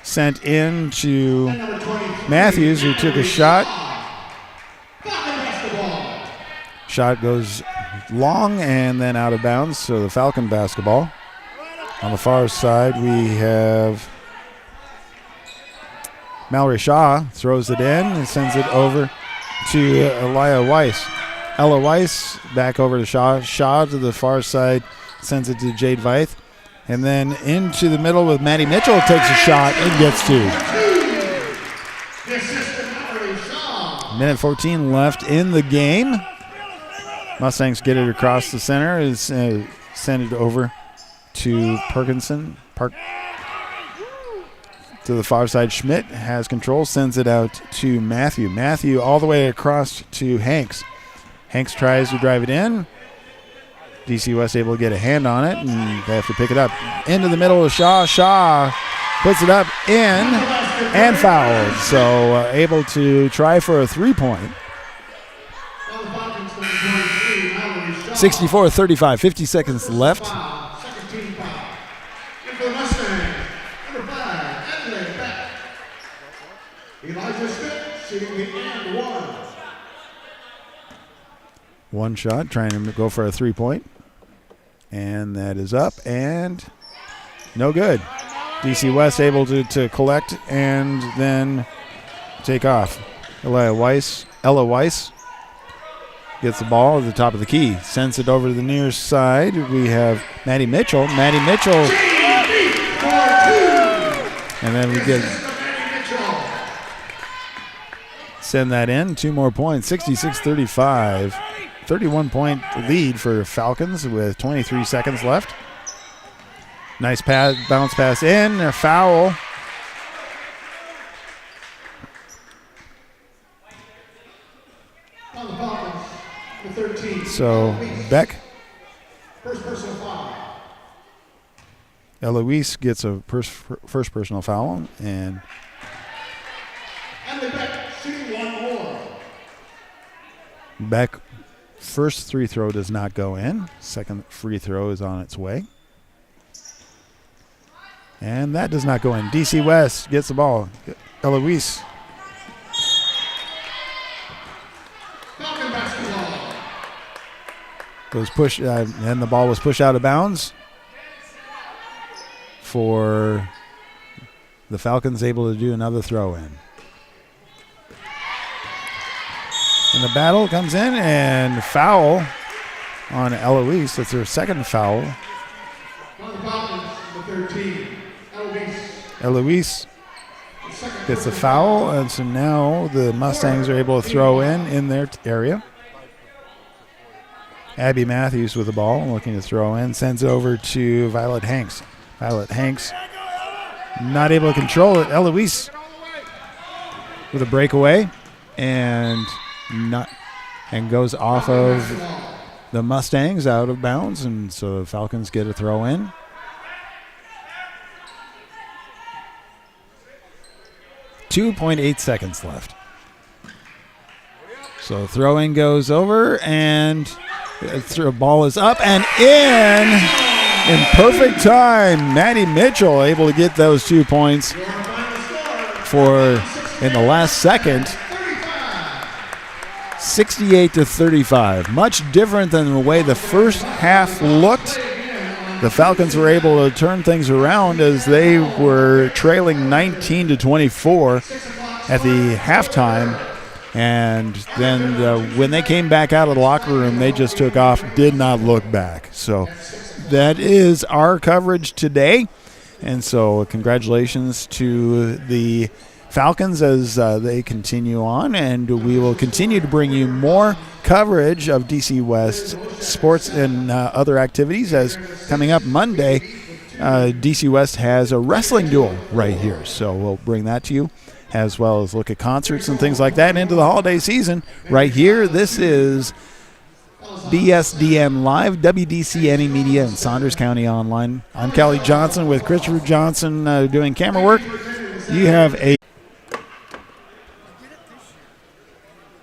Sent in to Number 23, Matthews, who took a shot. Falcon basketball. Shot goes long and then out of bounds, so the Falcon basketball. On the far side, we have Mallory Shaw throws it in and sends it over to Ella Weiss. Ella Weiss back over to Shaw. Shaw to the far side sends it to Jade Veith. And then into the middle with Maddie Mitchell, takes a shot and gets two. The assistant Mallory Shaw. Minute 14 left in the game. Mustangs get it across the center. Is send it over to Parkinson. To the far side, Schmidt has control, sends it out to Matthew. Matthew all the way across to Hanks. Hanks tries to drive it in. DC West able to get a hand on it, and they have to pick it up. Into the middle of Shaw. Shaw puts it up in and fouled. So able to try for a three-point. On the Falcons, number 23, Mallory Shaw. 64-35, 50 seconds left. Foul, second team foul. And for the Mustangs, number 5, Adelaide Beck. Elijah Smith shooting the and one. One shot, trying to go for a three-point. And that is up and no good. DC West able to collect and then take off. Ella Weiss gets the ball at the top of the key. Sends it over to the near side. We have Maddie Mitchell. Maddie Mitchell. And then we get send that in. 2 more points. 66-35. 31-point lead for Falcons with 23 seconds left. Nice pass, bounce pass in, a foul. On the Falcons, number 13. So Beck, First personal foul. Eloise gets a first personal foul, and Adelaide Beck shooting one more. Beck first free throw does not go in. Second free throw is on its way. And that does not go in. DC West gets the ball. Eloise. Falcon basketball. Was pushed, and the ball was pushed out of bounds for the Falcons, able to do another throw in. And the battle comes in and foul on Eloise. That's her second foul. On the Falcons, number 13. Eloise. Eloise gets a foul, and so now the Mustangs are able to throw in their area. Abby Matthews with the ball, looking to throw in, sends it over to Violet Hanks. Violet Hanks not able to control it. Eloise with a breakaway and goes off of the Mustangs out of bounds, and so the Falcons get a throw in. .8 seconds left. So throw-in goes over, and the ball is up and in perfect time. Maddie Mitchell able to get those 2 points for in the last second. 68-35. Much different than the way the first half looked. The Falcons were able to turn things around as they were trailing 19-24 at the halftime. And then when they came back out of the locker room, they just took off, did not look back. So that is our coverage today. And so congratulations to the Falcons as they continue on, and we will continue to bring you more coverage of DC West sports and other activities as coming up Monday DC West has a wrestling duel right here. So we'll bring that to you, as well as look at concerts and things like that. And into the holiday season right here, this is BSDN Live, WDCN Media, and Saunders County Online. I'm Kelly Johnson with Christopher Johnson doing camera work. You have a